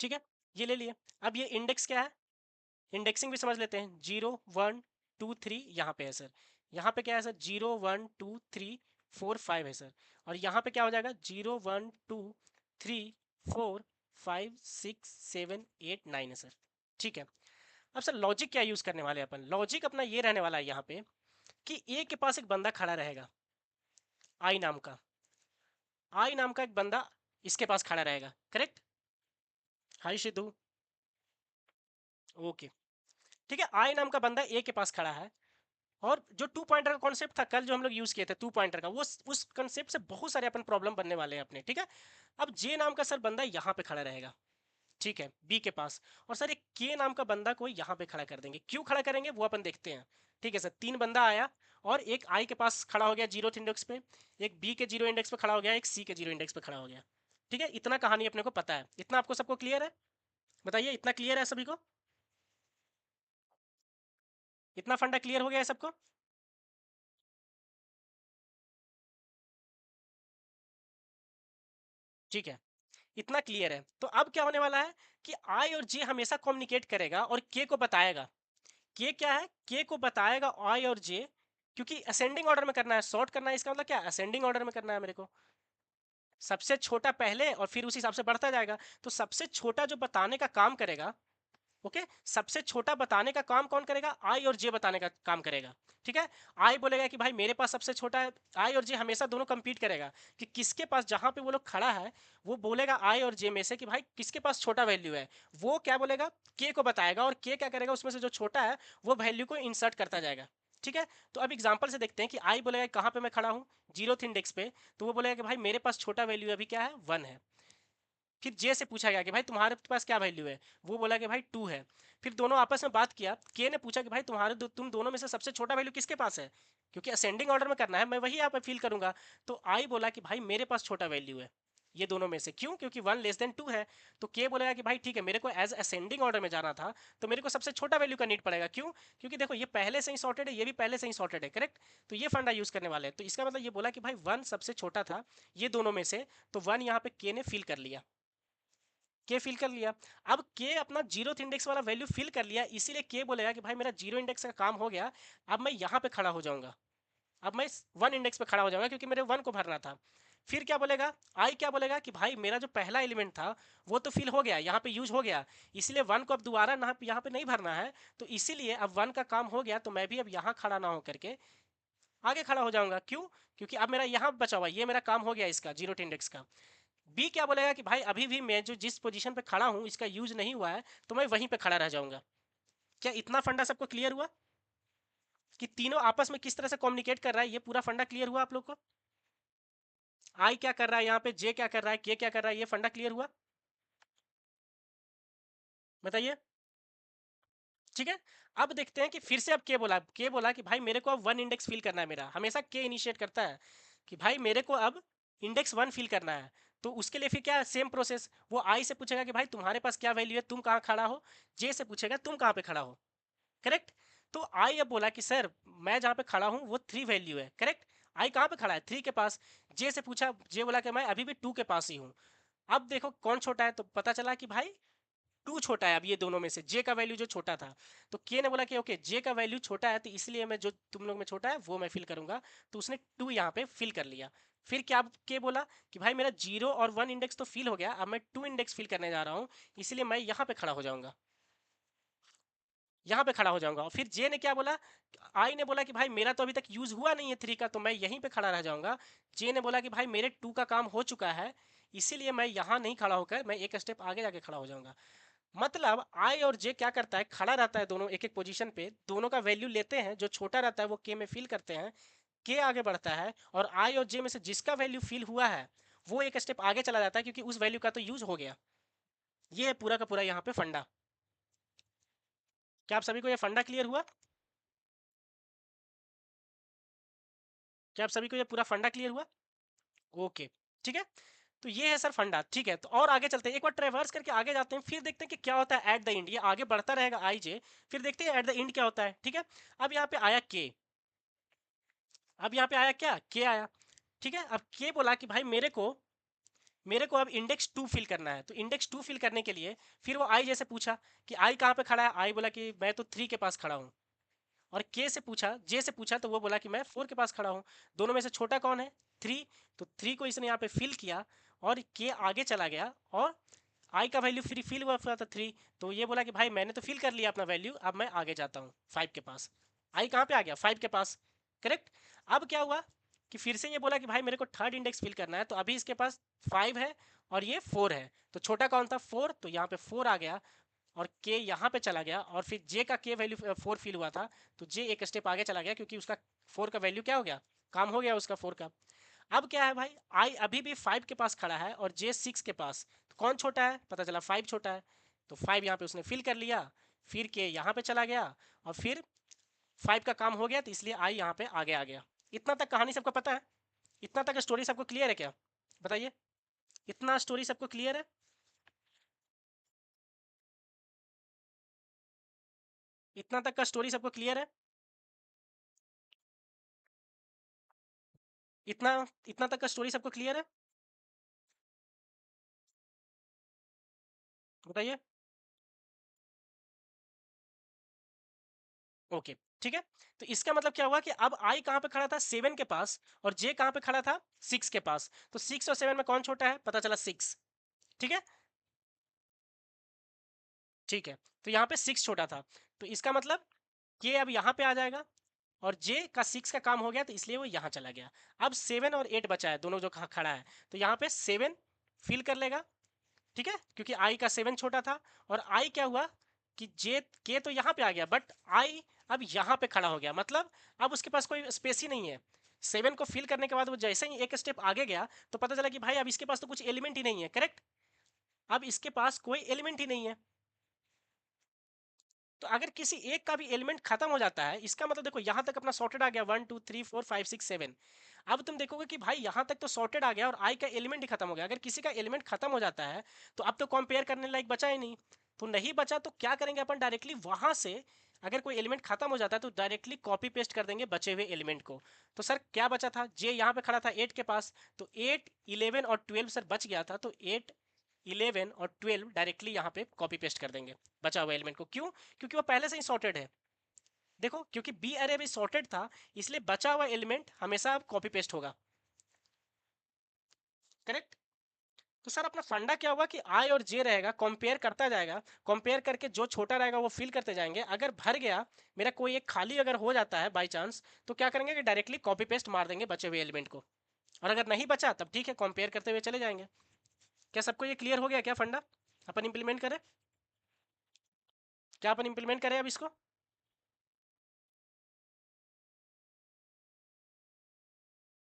A: ठीक है, ये ले लिए। अब ये इंडेक्स क्या है, इंडेक्सिंग भी समझ लेते हैं, 0 1 2 3 यहाँ पे है सर, यहाँ पे क्या है सर 0 1 2 3 4 5 है सर, और यहाँ पे क्या हो जाएगा 0 1 2 3 4 5 6 7 8 9 है सर, ठीक है। अब सर लॉजिक क्या यूज करने वाले हैं अपन, लॉजिक अपना ये रहने वाला है यहाँ पे कि ए के पास एक बंदा खड़ा रहेगा, आई नाम का, आई नाम का एक बंदा इसके पास खड़ा रहेगा, करेक्ट। हाई सिद्धू, ओके, ठीक है। आई नाम का बंदा ए के पास खड़ा है, और जो टू पॉइंटर का कॉन्सेप्ट था कल जो हम लोग यूज किए थे टू पॉइंटर का, वो उस कॉन्सेप्ट से बहुत सारे अपन प्रॉब्लम बनने वाले हैं अपने, ठीक है। अब जे नाम का सर बंदा यहाँ पे खड़ा रहेगा, ठीक है, बी के पास, और सर एक के नाम का बंदा को यहाँ पे खड़ा कर देंगे। क्यों खड़ा करेंगे वो अपन देखते हैं, ठीक है सर। तीन बंदा आया, और एक आई के पास खड़ा हो गया जीरो इंडेक्स पे, एक बी के जीरो इंडेक्स पे खड़ा हो गया, एक सी के जीरो इंडेक्स पे खड़ा हो गया, ठीक है। इतना कहानी अपने को पता है, इतना आपको सबको क्लियर है? बताइए, इतना क्लियर है सभी को? इतना फंडा क्लियर हो गया है सबको? ठीक है, इतना क्लियर है। तो अब क्या होने वाला है कि आई और जे हमेशा कम्युनिकेट करेगा और के को बताएगा। के क्या है? के को बताएगा आई और जे, क्योंकि असेंडिंग ऑर्डर में करना है, सॉर्ट करना है, इसका मतलब क्या, असेंडिंग ऑर्डर में करना है मेरे को। सबसे छोटा पहले और फिर उसी हिसाब से बढ़ता जाएगा। तो सबसे छोटा जो बताने का काम करेगा, ओके, सबसे छोटा बताने का काम कौन करेगा? आई और जे बताने का काम करेगा, ठीक है। आई बोलेगा कि भाई मेरे पास सबसे छोटा है। आई और जे हमेशा दोनों compete करेगा कि किसके पास, जहां पे वो लोग खड़ा है, वो बोलेगा आई और जे में से कि भाई किसके पास छोटा वैल्यू है। वो क्या बोलेगा? के को बताएगा, और के क्या करेगा, उसमें से जो छोटा है वो वैल्यू को इंसर्ट करता जाएगा, ठीक है। तो अब एग्जांपल से देखते हैं कि आई बोलेगा कहां पे मैं खड़ा हूं, जीरोथ इंडेक्स पे। तो वो बोलेगा कि भाई मेरे पास छोटा वैल्यू अभी क्या है, 1 है। फिर जे से पूछा गया कि भाई तुम्हारे पास क्या वैल्यू है, वो बोला कि भाई 2 है। फिर दोनों आपस में बात किया, के ने पूछा कि भाई तुम दोनों में से सबसे छोटा वैल्यू किसके पास है, क्योंकि असेंडिंग ऑर्डर में करना है, मैं वही यहाँ पे फील करूंगा। तो आई बोला कि भाई मेरे पास छोटा वैल्यू है ये दोनों में से, क्यों? क्योंकि 1 <2 है। तो के बोलेगा कि भाई ठीक है, मेरे को एज असेंडिंग ऑर्डर में जाना था, तो मेरे को सबसे छोटा वैल्यू का नीड पड़ेगा। क्यों? क्योंकि देखो ये पहले से ही सॉर्टेड है, ये भी पहले से ही सॉर्टेड है, करेक्ट। तो ये फंडा यूज करने वाले हैं। तो इसका मतलब ये बोला कि भाई 1 सबसे छोटा था ये दोनों में से, तो 1 यहाँ पे के ने फिल कर लिया, के फिल कर लिया। अब के अपना जीरो इंडेक्स वाला वैल्यू फिल कर लिया, इसीलिए के बोलेगा कि भाई मेरा जीरो इंडेक्स का काम हो गया, अब मैं यहाँ पे खड़ा हो जाऊंगा। अब मैं 1 इंडेक्स पे खड़ा हो जाऊंगा क्योंकि मेरे 1 को भरना था। फिर क्या बोलेगा? आई क्या बोलेगा कि भाई मेरा जो पहला एलिमेंट था वो तो फिल हो गया, यहाँ पे यूज हो गया, इसलिए 1 को अब दोबारा ना यहाँ पे नहीं भरना है। तो इसीलिए अब 1 का काम हो गया, तो मैं भी अब यहाँ खड़ा ना हो करके आगे खड़ा हो जाऊंगा। क्यों? क्योंकि अब मेरा यहाँ बचा हुआ, ये मेरा काम हो गया इसका जीरो इंडेक्स का। बी क्या बोलेगा कि भाई अभी भी मैं जो जिस पोजीशन पे खड़ा हूं इसका यूज नहीं हुआ है, तो मैं वहीं पे खड़ा रह जाऊंगा। क्या इतना फंडा सबको क्लियर हुआ कि तीनों आपस में किस तरह से कम्युनिकेट कर रहा है? ये पूरा फंडा क्लियर हुआ आप लोग को? आई क्या कर रहा है यहाँ पे, जे क्या कर रहा है, के क्या कर रहा है, ये फंडा क्लियर हुआ? बताइए। ठीक है। अब देखते हैं कि फिर से अब के बोला कि भाई मेरे को अब 1 इंडेक्स फिल करना है। मेरा हमेशा के इनिशिएट करता है कि भाई मेरे को अब इंडेक्स 1 फिल करना है। तो उसके लिए फिर क्या, सेम प्रोसेस, वो आई से पूछेगा कि भाई तुम्हारे पास क्या वैल्यू है, तुम कहाँ खड़ा हो। जे से पूछेगा तुम कहाँ पे खड़ा हो, करेक्ट। तो आई अब बोला कि सर मैं जहाँ पे खड़ा हूँ वो 3 वैल्यू है, करेक्ट। आई कहाँ पे खड़ा है, 3 के पास। जे से पूछा, जे बोला कि मैं अभी भी 2 के पास ही हूँ। अब देखो कौन छोटा है, तो पता चला कि भाई 2 छोटा है अब ये दोनों में से, जे का वैल्यू जो छोटा था। तो के ने बोला कि ओके जे का वैल्यू छोटा है, तो इसलिए मैं जो तुम लोग में छोटा है वो मैं फिल करूंगा। तो उसने 2 यहाँ पे फिल कर लिया। फिर क्या के बोला कि भाई मेरा 0 और 1 इंडेक्स तो फिल हो गया, अब मैं 2 इंडेक्स फिल करने जा रहा हूँ, इसलिए मैं यहाँ पे खड़ा हो जाऊंगा, यहाँ पे खड़ा हो जाऊंगा। और फिर जे ने क्या बोला, आई ने बोला कि भाई मेरा तो अभी तक यूज हुआ नहीं है 3 का, तो मैं यहीं पे खड़ा रह जाऊंगा। जे ने बोला कि भाई मेरे 2 का काम हो चुका है, इसीलिए मैं यहाँ नहीं खड़ा होकर मैं एक स्टेप आगे जाके खड़ा हो जाऊंगा। मतलब आई और जे क्या करता है, खड़ा रहता है दोनों एक एक पोजीशन पे, दोनों का वैल्यू लेते हैं, जो छोटा रहता है वो के में फिल करते हैं, के आगे बढ़ता है, और आई और जे में से जिसका वैल्यू फिल हुआ है वो एक स्टेप आगे चला जाता है, क्योंकि उस वैल्यू का तो यूज हो गया। ये है पूरा का पूरा यहाँ पे फंडा। क्या आप सभी को ये फंडा क्लियर हुआ? क्या आप सभी को ये पूरा फंडा क्लियर हुआ? ओके, ठीक है। तो ये है सर फंडा, ठीक है। तो और आगे चलते हैं, एक बार ट्रेवर्स करके आगे जाते हैं, फिर देखते हैं कि क्या होता है एट द एंड। ये आगे बढ़ता रहेगा आई जे, फिर देखते हैं एट द एंड क्या होता है, ठीक है। अब यहाँ पे आया के, अब यहाँ पे आया क्या, के आया, ठीक है। अब के बोला कि भाई मेरे को अब इंडेक्स 2 फिल करना है। तो इंडेक्स 2 फिल करने के लिए फिर वो आई जैसे पूछा कि आई कहाँ पे खड़ा है, आई बोला कि मैं तो 3 के पास खड़ा हूँ। और के से पूछा, जे से पूछा, तो वो बोला कि मैं 4 के पास खड़ा हूँ। दोनों में से छोटा कौन है, 3। तो 3 को इसने यहाँ पे फिल किया, और के आगे चला गया, और आई का वैल्यू फिर फिल हुआ था 3। तो ये बोला कि भाई मैंने तो फिल कर लिया अपना वैल्यू, अब मैं आगे जाता हूँ 5 के पास। आई कहाँ पे आ गया, 5 के पास, करेक्ट। अब क्या हुआ कि फिर से ये बोला कि भाई मेरे को थर्ड इंडेक्स फिल करना है, तो अभी इसके पास 5 है और ये 4 है, तो छोटा कौन था, 4। तो यहाँ पे 4 आ गया, और के यहाँ पे चला गया और फिर जे का के वैल्यू 4 फिल हुआ था, तो जे एक स्टेप आगे चला गया क्योंकि उसका 4 का वैल्यू क्या हो गया, काम हो गया उसका 4 का। अब क्या है भाई, आई अभी भी 5 के पास खड़ा है और जे 6 के पास, तो कौन छोटा है, पता चला 5 छोटा है, तो 5 यहाँ पे उसने फिल कर लिया, फिर के यहाँ पे चला गया और फिर 5 का काम हो गया, तो इसलिए आई यहाँ पे आगे आ गया। इतना तक कहानी सबको पता है, इतना तक स्टोरी सबको क्लियर है क्या, बताइए, इतना स्टोरी सबको क्लियर है, इतना तक का स्टोरी सबको क्लियर है, इतना इतना तक का स्टोरी सबको क्लियर है, बताइए। ओके, ठीक है। तो इसका मतलब क्या हुआ कि अब आई कहाँ पे खड़ा था, 7 के पास, और जे कहाँ पे खड़ा था, 6 के पास, तो 6 और 7 में कौन छोटा है, पता चला 6, ठीक है, ठीक है। तो यहाँ पे 6 छोटा था, तो इसका मतलब के अब यहाँ पे आ जाएगा और जे का 6 का काम हो गया, तो इसलिए वो यहाँ चला गया। अब 7 और 8 बचा है, दोनों जो खड़ा है, तो यहाँ पे 7 फिल कर लेगा, ठीक है, क्योंकि आई का 7 छोटा था, और आई क्या हुआ कि जे के तो यहाँ पे आ गया, बट आई अब यहाँ पे खड़ा हो गया, मतलब अब उसके पास कोई स्पेस ही नहीं है। 7 को फिल करने के बाद वो जैसे ही एक स्टेप आगे गया, तो पता चला कि भाई अब इसके पास तो कुछ एलिमेंट ही नहीं है, करेक्ट, अब इसके पास कोई एलिमेंट ही नहीं है। तो अगर किसी एक का भी एलिमेंट खत्म हो जाता है, इसका मतलब देखो यहाँ तक अपना सॉर्टेड आ गया, 1 2 3 4 5 6 7, अब तुम देखोगे कि भाई यहाँ तक तो सॉर्टेड आ गया और आई का एलिमेंट ही खत्म हो गया। अगर किसी का एलिमेंट खत्म हो जाता है, तो अब तो कंपेयर करने लायक बचा ही नहीं, तो नहीं बचा, तो क्या करेंगे अपन, डायरेक्टली वहां से अगर कोई एलिमेंट खत्म हो जाता है तो डायरेक्टली कॉपी पेस्ट कर देंगे बचे हुए एलिमेंट को। तो सर क्या बचा था, जे यहाँ पे खड़ा था 8 के पास, तो 8 11 और 12 सर बच गया था, तो 8 11 और 12 डायरेक्टली यहाँ पे कॉपी पेस्ट कर देंगे बचा हुआ एलिमेंट को। क्यों, क्योंकि वो पहले से ही सॉर्टेड है, देखो, क्योंकि बी अरे भी सॉर्टेड था, इसलिए बचा हुआ एलिमेंट हमेशा कॉपी पेस्ट होगा, करेक्ट। तो सर अपना फंडा क्या होगा कि आई और जे रहेगा, कंपेयर करता जाएगा, कंपेयर करके जो छोटा रहेगा वो फिल करते जाएंगे, अगर भर गया मेरा कोई एक खाली अगर हो जाता है बाई चांस, तो क्या करेंगे कि डायरेक्टली कॉपी पेस्ट मार देंगे बचे हुए एलिमेंट को, और अगर नहीं बचा तब ठीक है, कंपेयर करते हुए चले जाएंगे। क्या सबको ये क्लियर हो गया क्या फंडा, अपन इंप्लीमेंट करें, क्या अपन इंप्लीमेंट करें अब इसको,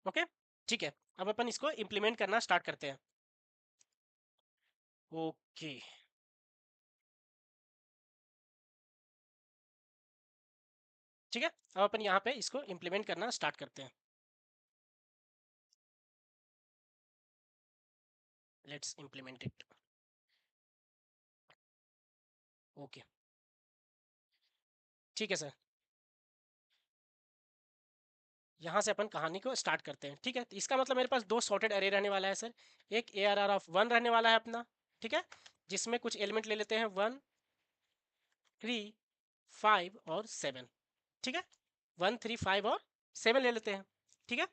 A: ओके, ठीक है। अब अपन इसको इंप्लीमेंट करना स्टार्ट करते हैं। ओके, ठीक है, अब अपन यहाँ पे इसको इंप्लीमेंट करना स्टार्ट करते हैं। Let's implement it. ओके, ठीक है सर, यहाँ से अपन कहानी को स्टार्ट करते हैं, ठीक है। तो इसका मतलब मेरे पास दो सॉर्टेड अरे रहने वाला है सर, एक ए आर आर ऑफ 1 रहने वाला है अपना, ठीक है, जिसमें कुछ एलिमेंट ले लेते हैं 1 3 5 और 7, ठीक है, 1 3 5 और 7 ले लेते हैं, ठीक है।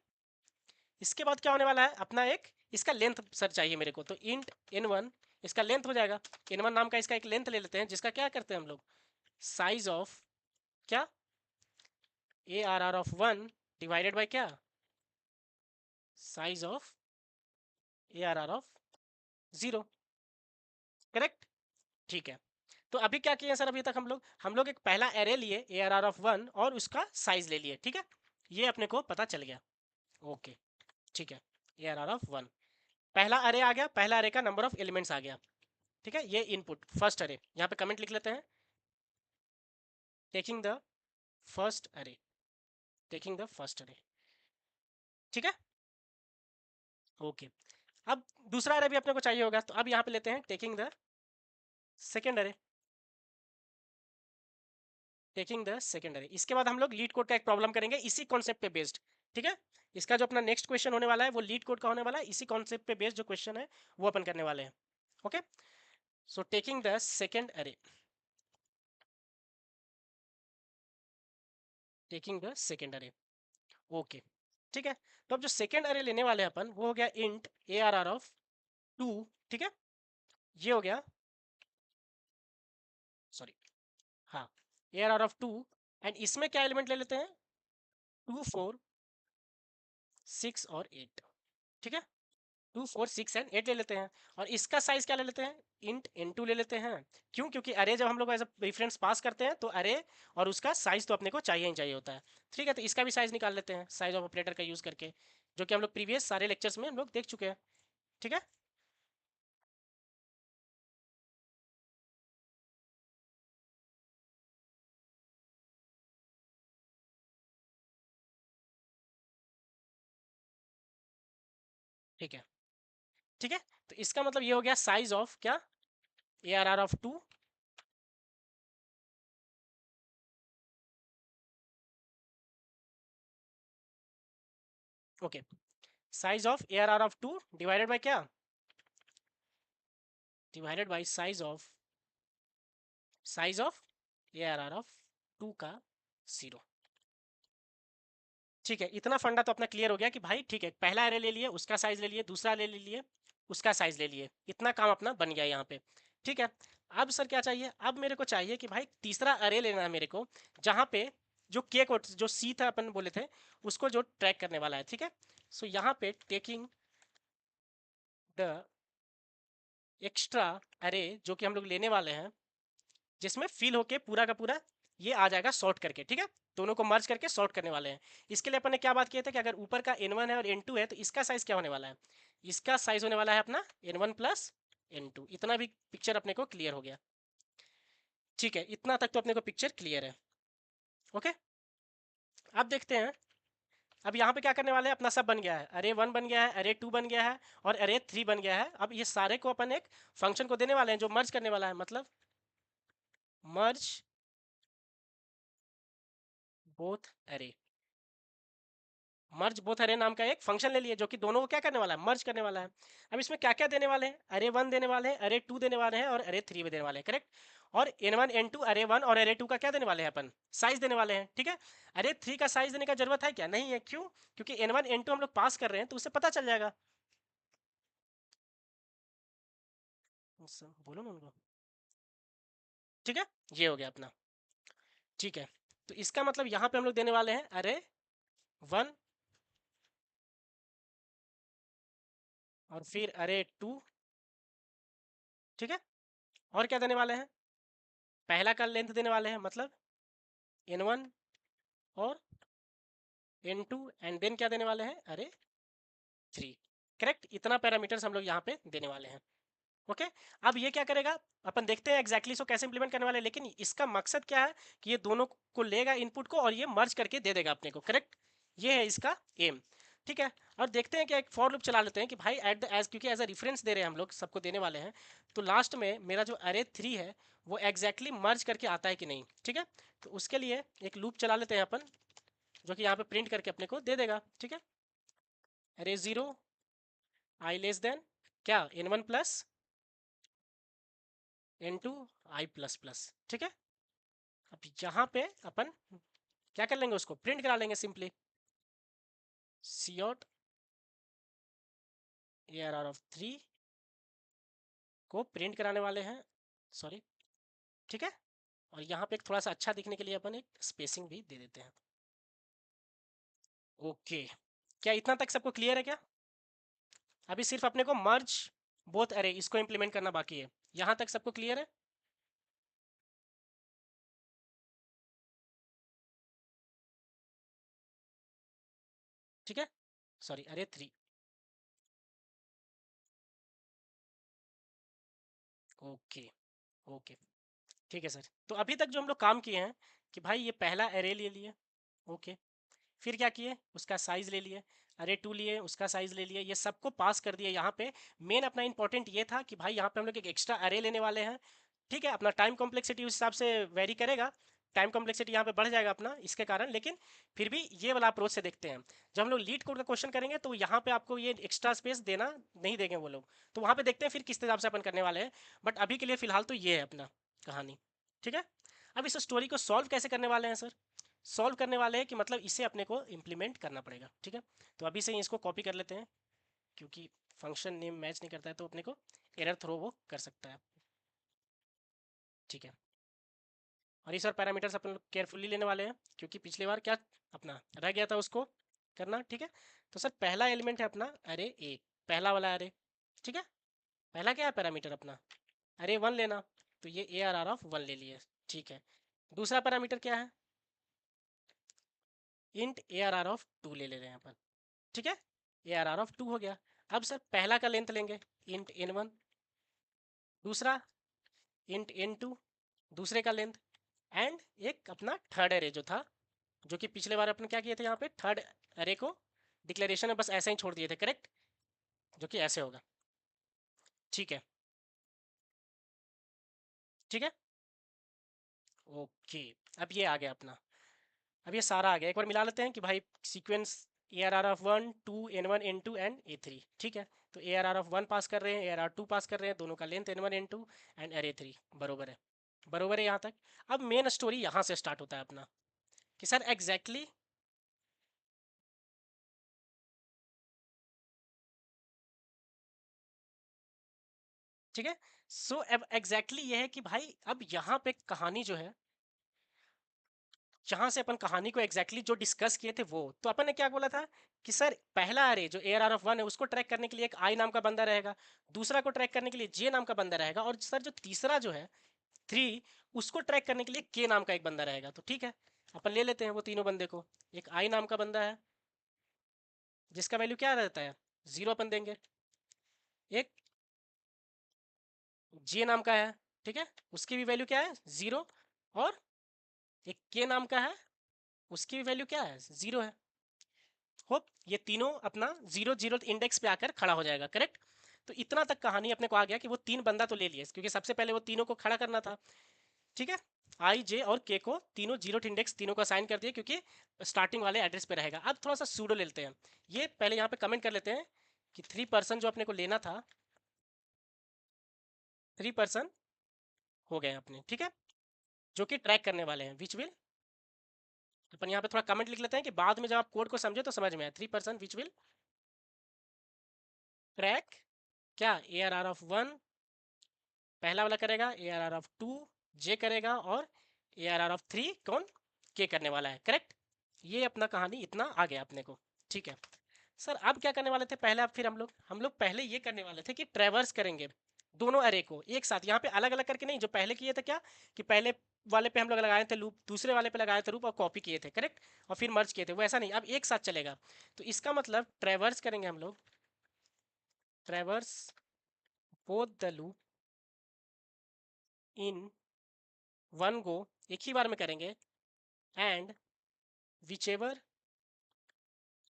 A: इसके बाद क्या होने वाला है अपना, एक इसका लेंथ सर चाहिए मेरे को, तो इंट n1 इसका लेंथ हो जाएगा, n1 नाम का इसका एक लेंथ ले लेते हैं, जिसका क्या करते हैं हम लोग, साइज ऑफ क्या, a r r of 1 divided by क्या, size of a r r of 0, correct, ठीक है। तो अभी क्या किए सर, अभी तक हम लोग एक पहला एरे लिए ए आर आर ऑफ 1 और उसका साइज ले लिए, ठीक है, ये अपने को पता चल गया, ओके, ठीक है। ए आर आर ऑफ 1 पहला अरे आ गया, पहला अरे का नंबर ऑफ एलिमेंट्स आ गया, ठीक है, ये इनपुट फर्स्ट अरे, यहाँ पे कमेंट लिख लेते हैं, टेकिंग द फर्स्ट अरे, टेकिंग द फर्स्ट अरे, ठीक है, ओके। अब दूसरा अरे भी अपने को चाहिए होगा, तो अब यहाँ पे लेते हैं टेकिंग द सेकेंड अरे, टेकिंग द सेकेंड अरे। इसके बाद हम लोग लीड कोड का एक प्रॉब्लम करेंगे इसी कॉन्सेप्ट पे बेस्ड, ठीक है। इसका जो अपना नेक्स्ट क्वेश्चन होने वाला है वो लीड कोड का होने वाला है, इसी कॉन्सेप्ट पे बेस्ड जो क्वेश्चन है वो अपन करने वाले हैं, okay. So taking the second अरे, टेकिंग द सेकेंड अरे, ओके, ठीक है। तो अब जो सेकेंड अरे लेने वाले हैं अपन, वो हो गया int a r r of 2, ठीक है, ये हो गया, सॉरी, हाँ, a r r of 2, and इसमें क्या एलिमेंट ले लेते हैं, 2 4 6 और 8, ठीक है, 2 4 6 एंड 8 ले लेते हैं और इसका साइज क्या ले लेते हैं, इंट n2 ले लेते हैं। क्यों? क्योंकि अरे जब हम लोग एज अ रेफरेंस पास करते हैं तो अरे और उसका साइज तो अपने को चाहिए ही चाहिए होता है। ठीक है, तो इसका भी साइज निकाल लेते हैं साइज ऑफ ऑपरेटर का यूज करके, जो कि हम लोग प्रीवियस सारे लेक्चर्स में हम लोग देख चुके हैं। ठीक है, ठीक है, ठीक है। तो इसका मतलब ये हो गया साइज ऑफ क्या, a r r of 2। Okay, size of a r r of 2 divided by क्या, divided by size of a r r of 2 का 0। ठीक है, इतना फंडा तो अपना क्लियर हो गया कि भाई ठीक है, पहला एरे ले लिए, उसका साइज ले लिए, दूसरा एरे ले लिए, उसका साइज ले लिए, इतना काम अपना बन गया यहाँ पे। ठीक है, अब सर क्या चाहिए, अब मेरे को चाहिए कि भाई तीसरा अरे लेना है मेरे को, जहाँ पे जो के को जो सी था अपन बोले थे उसको जो ट्रैक करने वाला है। ठीक है, सो यहाँ पे टेकिंग द एक्स्ट्रा अरे जो कि हम लोग लेने वाले हैं, जिसमें फिल होके पूरा का पूरा ये आ जाएगा सॉर्ट करके। ठीक है, दोनों को मर्ज करके सॉर्ट करने वाले हैं। इसके लिए अपन ने क्या बात की थी कि अगर ऊपर का n1 है और n2 है तो इसका साइज क्या होने वाला है, इसका साइज होने वाला है अपना n1 प्लस n2। इतना भी पिक्चर अपने को क्लियर हो गया। ठीक है, इतना तक तो अपने को पिक्चर क्लियर है। ओके, अब देखते हैं, अब यहाँ पे क्या करने वाले हैं, अपना सब बन गया है, अरे 1 बन गया है, अरे 2 बन गया है और अरे 3 बन गया है। अब ये सारे को अपन एक फंक्शन को देने वाले हैं जो मर्ज करने वाला है, मतलब मर्ज बोथ अरे। मर्ज बोथ अरे नाम का एक फंक्शन ले लिए जो कि दोनों को क्या करने वाला है, मर्ज करने वाला है। अब इसमें क्या क्या देने वाले हैं, अरे 1 देने वाले हैं, अरे 2 देने वाले हैं और अरे 3 भी देने वाले हैं। करेक्ट, और n1 n2 अरे 1 और अरे 2 का क्या देने वाले हैं, अपन साइज देने वाले हैं। ठीक है, अरे 3 का साइज देने का जरूरत है क्या, नहीं है। क्यों? क्योंकि n1 n2 हम लोग पास कर रहे हैं तो उससे पता चल जाएगा। बोलो ना उनको। ठीक है, ये हो गया अपना। ठीक है, तो इसका मतलब यहाँ पे हम लोग देने वाले हैं अरे 1 और फिर अरे 2। ठीक है, और क्या देने वाले हैं, पहला का लेंथ देने वाले हैं, मतलब n1 और n2 एंड देन क्या देने वाले हैं, अरे 3। करेक्ट, इतना पैरामीटर्स हम लोग यहाँ पे देने वाले हैं। ओके, अब ये क्या करेगा, अपन देखते हैं एग्जैक्टली इसको कैसे इंप्लीमेंट करने वाले हैं, लेकिन इसका मकसद क्या है कि ये दोनों को लेगा इनपुट को और ये मर्ज करके दे देगा अपने को। करेक्ट, ये है इसका एम। ठीक है, और देखते हैं कि एक फॉर लूप चला लेते हैं कि भाई एट द एज, क्योंकि एज अ रेफरेंस दे रहे हैं हम लोग, सबको देने वाले हैं, तो लास्ट में मेरा जो अरे 3 है वो एग्जैक्टली मर्ज करके आता है कि नहीं। ठीक है, तो उसके लिए एक लूप चला लेते हैं अपन, जो कि यहाँ पे प्रिंट करके अपने को दे देगा। ठीक है, अरे 0 आई लेस देन क्या, n1 प्लस n2 आई प्लस प्लस। ठीक है, अब यहाँ पे अपन क्या कर लेंगे, उसको प्रिंट करा लेंगे simply, c out a r r of 3 को प्रिंट कराने वाले हैं, सॉरी। ठीक है, और यहाँ पे एक थोड़ा सा अच्छा दिखने के लिए अपन एक स्पेसिंग भी दे देते हैं। ओके, क्या इतना तक सबको क्लियर है क्या? अभी सिर्फ अपने को मर्ज बोथ अरे इसको इंप्लीमेंट करना बाकी है। यहाँ तक सबको क्लियर है? ठीक है, सॉरी अरे 3। ओके, ओके, ठीक है सर। तो अभी तक जो हम लोग काम किए हैं कि भाई ये पहला एरे ले लिए, ओके, फिर क्या किए, उसका साइज ले लिए, अरे 2 लिए, उसका साइज ले लिए, ये सबको पास कर दिए। यहाँ पे मेन अपना इंपॉर्टेंट ये था कि भाई यहाँ पे हम लोग एक एक्स्ट्रा अरे लेने वाले हैं। ठीक है, अपना टाइम कॉम्प्लेक्सिटी उस हिसाब से वेरी करेगा, टाइम कॉम्प्लेक्सिटी यहाँ पे बढ़ जाएगा अपना इसके कारण, लेकिन फिर भी ये वाला अप्रोच से देखते हैं। जब हम लोग लीड कोड का क्वेश्चन करेंगे तो यहाँ पे आपको ये एक्स्ट्रा स्पेस देना नहीं देंगे वो लोग, तो वहाँ पे देखते हैं फिर किस हिसाब से अपन करने वाले हैं। बट अभी के लिए फिलहाल तो ये है अपना कहानी। ठीक है, अब इस स्टोरी को सॉल्व कैसे करने वाले हैं सर, सॉल्व करने वाले हैं कि मतलब इसे अपने को इम्प्लीमेंट करना पड़ेगा। ठीक है, तो अभी से ही इसको कॉपी कर लेते हैं, क्योंकि फंक्शन नेम मैच नहीं करता है तो अपने को एरर थ्रो वो कर सकता है। ठीक है, और ये सर पैरामीटर्स अपन लोग केयरफुली लेने वाले हैं, क्योंकि पिछली बार क्या अपना रह गया था उसको करना। ठीक है, तो सर पहला एलिमेंट है अपना अरे 1, पहला वाला अरे, ठीक है। पहला क्या है पैरामीटर अपना, अरे 1 लेना, तो ये ए आर आर ऑफ 1 ले लिए, ठीक है। दूसरा पैरामीटर क्या है, int a r r of 2 ले ले रहे हैं अपन, ठीक है। ए आर आर ऑफ 2 हो गया। अब सर पहला का लेंथ लेंगे, इंट एन 1, दूसरा इंट एन 2, दूसरे का लेंथ, एंड एक अपना थर्ड एरे जो था, जो कि पिछले बार अपन क्या किए थे, यहाँ पे थर्ड एरे को डिक्लेरेशन में बस ऐसे ही छोड़ दिए थे, करेक्ट, जो कि ऐसे होगा, ठीक है, ठीक है। ओके, अब ये आ गया अपना, अब ये सारा आ गया। एक बार मिला लेते हैं कि भाई sequence a r r of 1 2 N1 N2 and A3, ठीक है। तो a r r of 1 pass कर रहे हैं, ए आर आर 2 पास कर रहे हैं, दोनों का length N1 N2 and array 3 बरोबर है, बरोबर है यहाँ तक। अब मेन स्टोरी यहाँ से स्टार्ट होता है अपना, कि सर एग्जैक्टली ठीक है। सो अब एग्जैक्टली ये है कि भाई अब यहाँ पे कहानी जो है, जहां से अपन कहानी को एग्जैक्टली जो डिस्कस किए थे वो, तो अपन ने क्या बोला था कि सर पहला अरे जो ए आर आर ऑफ 1 है उसको ट्रैक करने के लिए एक आई नाम का बंदा रहेगा, दूसरा को ट्रैक करने के लिए जे नाम का बंदा रहेगा, और सर जो तीसरा जो है 3, उसको ट्रैक करने के लिए के नाम का एक बंदा रहेगा। तो ठीक है, अपन ले लेते हैं वो तीनों बंदे को। एक आई नाम का बंदा है जिसका वैल्यू क्या रहता है, 0 अपन देंगे। एक जे नाम का है, ठीक है, उसकी भी वैल्यू क्या है 0, और एक के नाम का है, उसकी भी वैल्यू क्या है 0 है। होप ये तीनों अपना 0 0 इंडेक्स पे आकर खड़ा हो जाएगा, करेक्ट। तो इतना तक कहानी अपने को आ गया कि वो 3 बंदा तो ले लिए, क्योंकि सबसे पहले वो तीनों को खड़ा करना था, ठीक है। आई जे और के को तीनों 0 इंडेक्स तीनों को असाइन कर दिए, क्योंकि स्टार्टिंग वाले एड्रेस पे रहेगा। अब थोड़ा सा सूडो ले लेते हैं, ये पहले यहाँ पे कमेंट कर लेते हैं कि 3% जो अपने को लेना था, 3% हो गए अपने, ठीक है, जो कि ट्रैक करने वाले हैं, विच विल, अपन यहाँ पे थोड़ा कमेंट लिख लेते हैं कि बाद में जब आप कोड को समझे तो समझ में आए। 3% विच विल ट्रैक क्या, ए आर आर ऑफ 1 पहला वाला करेगा, ए आर आर ऑफ 2 जे करेगा, और ए आर आर ऑफ 3 कौन, के करने वाला है, करेक्ट। ये अपना कहानी इतना आ गया अपने को, ठीक है। सर अब क्या करने वाले थे पहले, अब फिर हम लोग पहले ये करने वाले थे कि ट्रेवर्स करेंगे दोनों अरे को एक साथ, यहाँ पे अलग अलग करके नहीं, जो पहले किए थे क्या, कि पहले वाले पे हम लोग लगाए थे लूप, दूसरे वाले पे लगाए थे लूप और कॉपी किए थे, करेक्ट, और फिर मर्ज किए थे, वो ऐसा नहीं, अब एक साथ चलेगा। तो इसका मतलब ट्रेवर्स करेंगे हम लोग, traverse both the loop in one go, एक ही बार में करेंगे, and whichever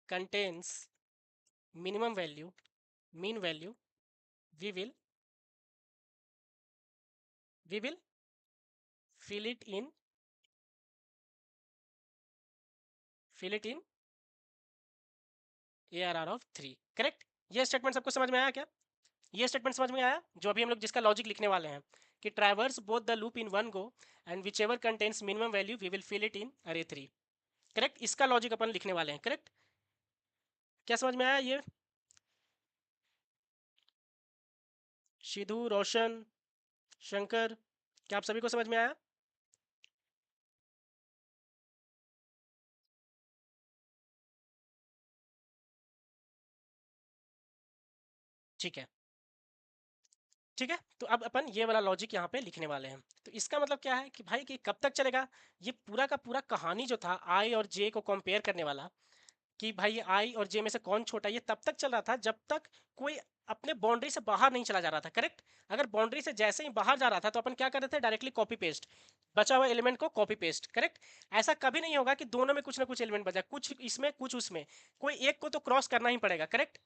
A: contains minimum value, mean value, we will we will fill it in fill it in a r r of 3, correct. ये स्टेटमेंट सबको समझ में आया क्या, ये स्टेटमेंट समझ में आया, जो अभी हम लोग जिसका लॉजिक लिखने वाले हैं, कि traverse both the loop in one go and whichever contains minimum value we will fill it in array 3, correct. इसका लॉजिक अपन लिखने वाले हैं, करेक्ट। क्या समझ में आया ये, सिद्धू, रोशन, शंकर, क्या आप सभी को समझ में आया, ठीक है, ठीक है। तो अब अपन ये वाला लॉजिक यहाँ पे लिखने वाले हैं। तो इसका मतलब क्या है कि भाई कि कब तक चलेगा, ये पूरा का पूरा कहानी जो था आई और जे को कंपेयर करने वाला, कि भाई ये आई और जे में से कौन छोटा, ये तब तक चल रहा था जब तक कोई अपने बाउंड्री से बाहर नहीं चला जा रहा था, करेक्ट। अगर बाउंड्री से जैसे ही बाहर जा रहा था तो अपन क्या कर रहे थे, डायरेक्टली कॉपी पेस्ट, बचा हुआ एलिमेंट को कॉपी पेस्ट, करेक्ट। ऐसा कभी नहीं होगा कि दोनों में कुछ ना कुछ एलिमेंट बचा, कुछ इसमें कुछ उसमें, कोई एक को तो क्रॉस करना ही पड़ेगा, करेक्ट,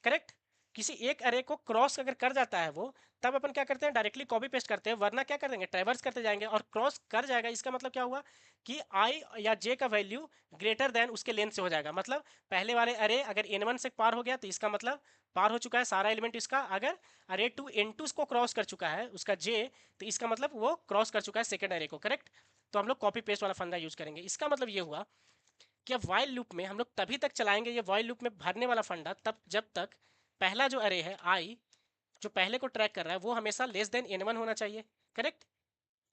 A: करेक्ट। किसी एक अरे को क्रॉस अगर कर जाता है वो, तब अपन क्या करते हैं, डायरेक्टली कॉपी पेस्ट करते हैं, वरना क्या कर देंगे, ट्रेवर्स करते जाएंगे, और क्रॉस कर जाएगा, इसका मतलब क्या हुआ कि आई या जे का वैल्यू ग्रेटर देन उसके लेंथ से हो जाएगा। मतलब पहले वाले अरे अगर n1 से पार हो गया तो इसका मतलब पार हो चुका है सारा एलिमेंट इसका, अगर अरे टू n2 को क्रॉस कर चुका है उसका जे, तो इसका मतलब वो क्रॉस कर चुका है सेकेंड अरे को, करेक्ट। तो हम लोग कॉपी पेस्ट वाला फंडा यूज करेंगे। इसका मतलब ये हुआ कि अब वाइल लूप में हम लोग तभी तक चलाएंगे ये वाइल लूप में भरने वाला फंडा, तब जब तक पहला जो अरे है आई, जो पहले को ट्रैक कर रहा है, वो हमेशा लेस देन n1 होना चाहिए, करेक्ट,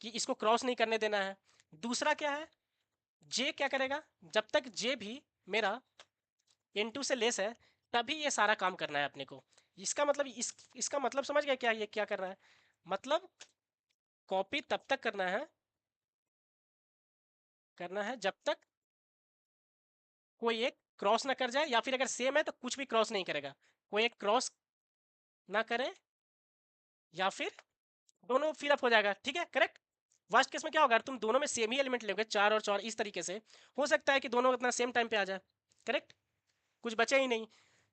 A: कि इसको क्रॉस नहीं करने देना है। दूसरा क्या है, जे क्या करेगा, जब तक जे भी मेरा n2 से लेस है, तभी ये सारा काम करना है अपने को। इसका मतलब इसका मतलब समझ गए क्या, ये क्या कर रहा है? मतलब कॉपी तब तक करना है जब तक कोई एक क्रॉस ना कर जाए, या फिर अगर सेम है तो कुछ भी क्रॉस नहीं करेगा, कोई एक क्रॉस ना करे, या फिर दोनों फिलअप हो जाएगा। ठीक है, करेक्ट। वर्स्ट केस में क्या होगा, तुम दोनों में सेम ही एलिमेंट लोगे, 4 और 4 इस तरीके से, हो सकता है कि दोनों अपना सेम टाइम पे आ जाए। करेक्ट, कुछ बचे ही नहीं।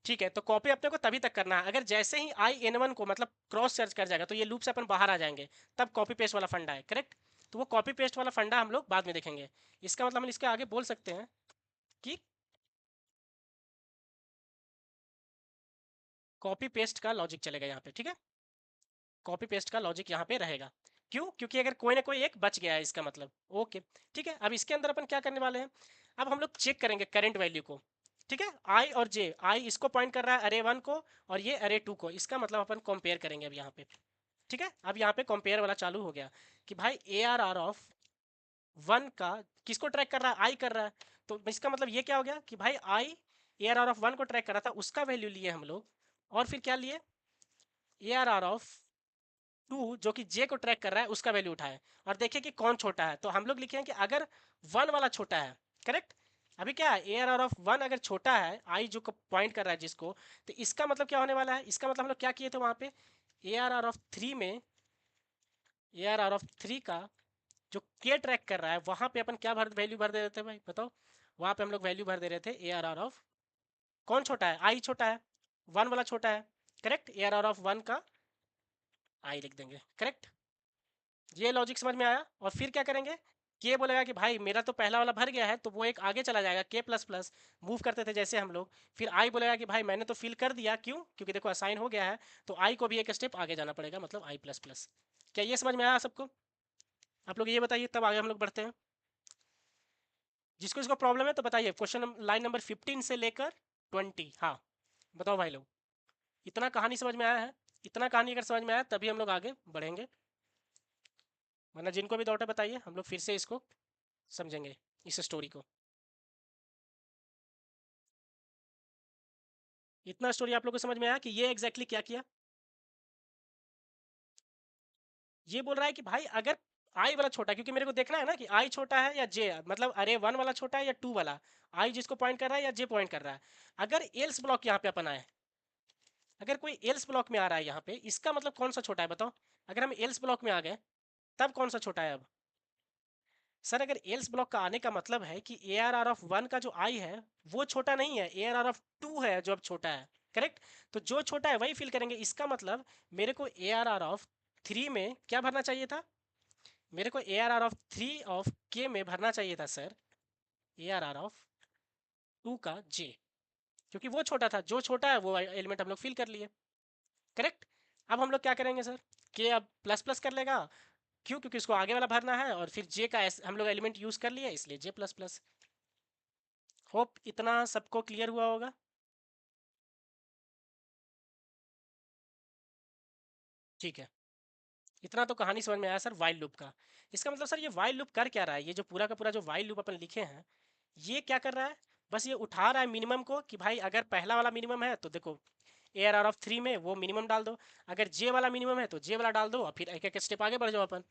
A: ठीक है, तो कॉपी अपने को तभी तक करना है, अगर जैसे ही आई एन वन को मतलब क्रॉस सर्च कर जाएगा तो ये लूप से अपन बाहर आ जाएंगे, तब कॉपी पेस्ट वाला फंडा है। करेक्ट, तो वो कॉपी पेस्ट वाला फंडा हम लोग बाद में देखेंगे। इसका मतलब हम इसके आगे बोल सकते हैं कि कॉपी पेस्ट का लॉजिक चलेगा यहाँ पे। ठीक है, कॉपी पेस्ट का लॉजिक यहाँ पे रहेगा। क्यों? क्योंकि अगर कोई ना कोई एक बच गया है इसका मतलब। ओके, ठीक है। अब इसके अंदर अपन क्या करने वाले हैं, अब हम लोग चेक करेंगे करंट वैल्यू को। ठीक है, आई और जे, आई इसको पॉइंट कर रहा है अरे वन को, और ये अरे टू को, इसका मतलब अपन कंपेयर करेंगे अब यहाँ पे। ठीक है, अब यहाँ पे कंपेयर वाला चालू हो गया कि भाई a r r of one का किसको ट्रैक कर रहा है, आई कर रहा है। तो इसका मतलब ये क्या हो गया कि भाई i a r r of one को ट्रैक कर रहा था, उसका वैल्यू लिए हम लोग, और फिर क्या लिए, a r r of two जो कि जे को ट्रैक कर रहा है उसका वैल्यू उठाए, और देखिए कि कौन छोटा है। तो हम लोग लिखे हैं कि अगर वन वाला छोटा है, करेक्ट। अभी क्या है, a r r of one अगर छोटा है आई जो पॉइंट कर रहा है जिसको, तो इसका मतलब क्या होने वाला है, इसका मतलब हम लोग क्या किए थे वहां पे, a r r of three में, a r r of three का जो के ट्रैक कर रहा है वहां पे अपन क्या वैल्यू भर दे रहे थे भाई बताओ, वहां पे हम लोग वैल्यू भर दे रहे थे ए आर आर ऑफ, कौन छोटा है, आई छोटा है, वन वाला छोटा है। Correct, a r r of one का आई लिख देंगे। करेक्ट, ये लॉजिक समझ में आया। और फिर क्या करेंगे, के बोलेगा कि भाई मेरा तो पहला वाला भर गया है, तो वो एक आगे चला जाएगा, के प्लस प्लस मूव करते थे जैसे हम लोग। फिर आई बोलेगा कि भाई मैंने तो फिल कर दिया, क्यों, क्योंकि देखो असाइन हो गया है, तो आई को भी एक स्टेप आगे जाना पड़ेगा, मतलब आई प्लस प्लस। क्या ये समझ में आया सबको? आप लोग ये बताइए, तब आगे हम लोग बढ़ते हैं। जिसको इसको प्रॉब्लम है तो बताइए, क्वेश्चन लाइन नंबर 15 से लेकर 20। हाँ बताओ भाई लोग, इतना कहानी समझ में आया है? इतना कहानी अगर समझ में आया तभी हम लोग आगे बढ़ेंगे, वरना जिनको भी डाउट है बताइए, हम लोग फिर से इसको समझेंगे, इस स्टोरी को। इतना स्टोरी आप लोगों को समझ में आया कि ये एग्जैक्टली क्या किया? ये बोल रहा है कि भाई अगर आई वाला छोटा, क्योंकि मेरे को देखना है ना कि आई छोटा है या जे, मतलब अरे वन वाला छोटा है या टू वाला, आई जिसको पॉइंट कर रहा है या जे पॉइंट कर रहा है। अगर एल्स ब्लॉक यहाँ पे अपन आए, अगर कोई एल्स ब्लॉक में आ रहा है यहाँ पे, इसका मतलब कौन सा छोटा है बताओ? अगर हम एल्स ब्लॉक में आ गए तब कौन सा छोटा है अब? सर अगर एल्स ब्लॉक का आने का मतलब है कि a r r of one का जो आई है वो छोटा नहीं है, a r r of two है जो अब छोटा है। करेक्ट, तो जो छोटा है वही फिल करेंगे। इसका मतलब मेरे को a r r of three में क्या भरना चाहिए था, मेरे को a r r of three of के में भरना चाहिए था sir, a r r of two का जे, क्योंकि वो छोटा था, जो छोटा है वो एलिमेंट हम लोग फिल कर लिए। करेक्ट, अब हम लोग क्या करेंगे सर, के अब प्लस प्लस कर लेगा, क्यों, क्योंकि इसको आगे वाला भरना है, और फिर जे का हम लोग एलिमेंट यूज कर लिए इसलिए जे प्लस प्लस। होप इतना सबको क्लियर हुआ होगा। ठीक है, इतना तो कहानी समझ में आया सर वाइल लूप का। इसका मतलब सर ये वाइल लूप कर क्या रहा है, ये जो पूरा का पूरा जो वाइल लूप अपन लिखे हैं, ये क्या कर रहा है, बस ये उठा रहा है मिनिमम को, कि भाई अगर पहला वाला मिनिमम है तो देखो a r r of three में वो मिनिमम डाल दो, अगर जे वाला मिनिमम है तो जे वाला डाल दो, और फिर एक एक स्टेप आगे बढ़ जाओ अपन।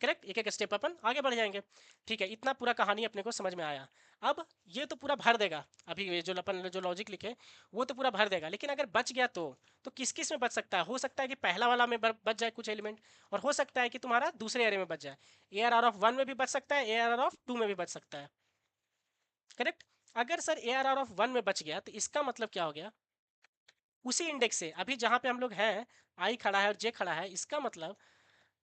A: करेक्ट, एक एक स्टेप अपन आगे बढ़ जाएंगे। ठीक है, इतना पूरा कहानी अपने को समझ में आया। अब ये तो पूरा भर देगा, अभी ये जो अपन जो लॉजिक लिखे वो तो पूरा भर देगा, लेकिन अगर बच गया तो किस किस में बच सकता है, हो सकता है कि पहला वाला में बच जाए कुछ एलिमेंट, और हो सकता है कि तुम्हारा दूसरे एरे में बच जाए, a r r of one में भी बच सकता है, a r r of two में भी बच सकता है। करेक्ट, अगर sir a r r of one में बच गया तो इसका मतलब क्या हो गया, उसी इंडेक्स से अभी जहां पे हम लोग हैं, आई खड़ा है और जे खड़ा है, इसका मतलब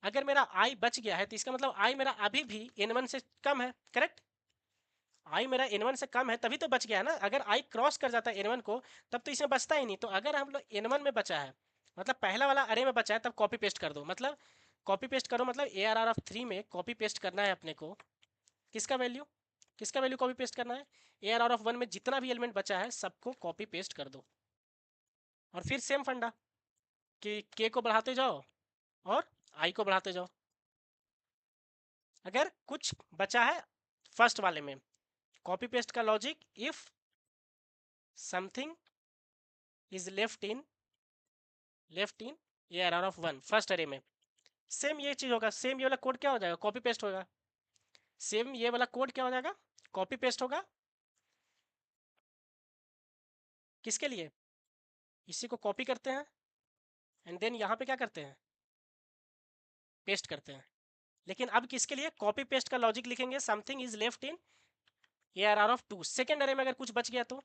A: अगर मेरा आई बच गया है तो इसका मतलब आई मेरा अभी भी एन वन से कम है। करेक्ट, आई मेरा एन वन से कम है तभी तो बच गया ना, अगर आई क्रॉस कर जाता है एन वन को तब तो इसमें बचता ही नहीं। तो अगर हम लोग एन वन में बचा है, मतलब पहला वाला अरे में बचा है, तब कॉपी पेस्ट कर दो, मतलब कॉपी पेस्ट करो, मतलब a r r of three में कॉपी पेस्ट करना है अपने को, किसका वैल्यू, किसका वैल्यू कॉपी पेस्ट करना है, a r r of one में जितना भी एलिमेंट बचा है सबको कॉपी पेस्ट कर दो, और फिर सेम फंडा कि के को बढ़ाते जाओ और आई को बढ़ाते जाओ। अगर कुछ बचा है फर्स्ट वाले में, कॉपी पेस्ट का logic, if something is left in A R of 1 first अरे में। सेम ये चीज होगा, सेम ये वाला कोड क्या हो जाएगा, कॉपी पेस्ट होगा। सेम ये वाला कोड क्या हो जाएगा, कॉपी पेस्ट होगा। किसके लिए, इसी को कॉपी करते हैं एंड देन यहाँ पे क्या करते हैं, पेस्ट करते हैं। लेकिन अब किसके लिए कॉपी पेस्ट का लॉजिक लिखेंगे, something is left in A R of 2 second अरे में अगर कुछ बच गया तो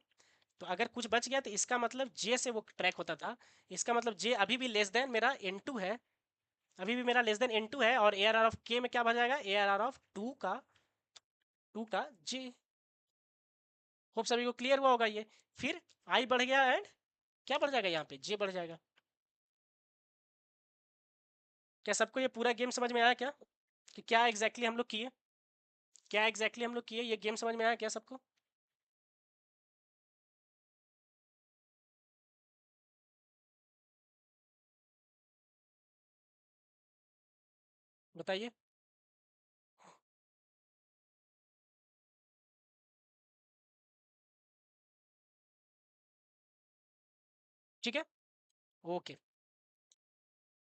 A: अगर कुछ बच गया तो इसका मतलब जे से वो ट्रैक होता था। इसका मतलब जे अभी भी लेस देन मेरा n2 है, अभी भी मेरा लेस देन n2 है, और ए आर ऑफ के में क्या बच जाएगा, ए आर ऑफ 2 का जे। होप सभी को क्लियर हुआ होगा ये। फिर आई बढ़ गया एंड क्या बढ़ जाएगा, यहाँ पे जे बढ़ जाएगा। क्या सबको ये पूरा गेम समझ में आया क्या, कि क्या एग्जैक्टली हम लोग किए, क्या एग्जैक्टली हम लोग किए, ये गेम समझ में आया क्या सबको। बताइए। ठीक है, ओके,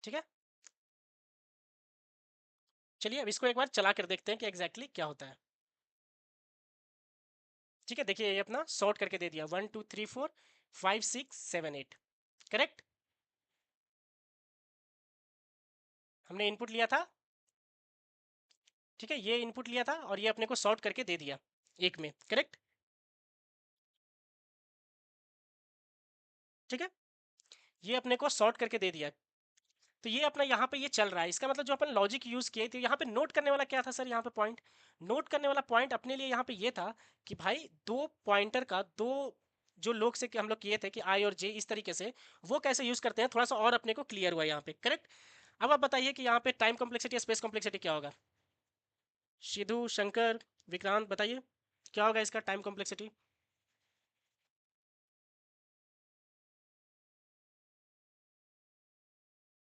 A: ठीक है। चलिए अब इसको एक बार चला कर देखते हैं कि एग्जैक्टली क्या होता है। ठीक है, देखिए ये अपना सॉर्ट करके दे दिया, 1 2 3 4 5 6 7 8, करेक्ट। हमने इनपुट लिया था, ठीक है, ये इनपुट लिया था और ये अपने को सॉर्ट करके दे दिया एक में, करेक्ट। ठीक है, ये अपने को सॉर्ट करके दे दिया। तो ये अपना यहाँ पे ये चल रहा है, इसका मतलब जो अपन लॉजिक यूज किए थे, यहाँ पे नोट करने वाला क्या था सर, यहाँ पे पॉइंट नोट करने वाला पॉइंट अपने लिए यहाँ पे ये था कि भाई दो पॉइंटर का दो जो लोग से हम लोग किए थे कि आई और जे इस तरीके से वो कैसे यूज करते हैं, थोड़ा सा और अपने को क्लियर हुआ यहाँ पे, करेक्ट। अब आप बताइए कि यहाँ पे टाइम कॉम्प्लेक्सिटी स्पेस कॉम्प्लेक्सिटी क्या होगा। सिद्धू, शंकर, विक्रांत बताइए क्या होगा इसका टाइम कॉम्प्लेक्सिटी।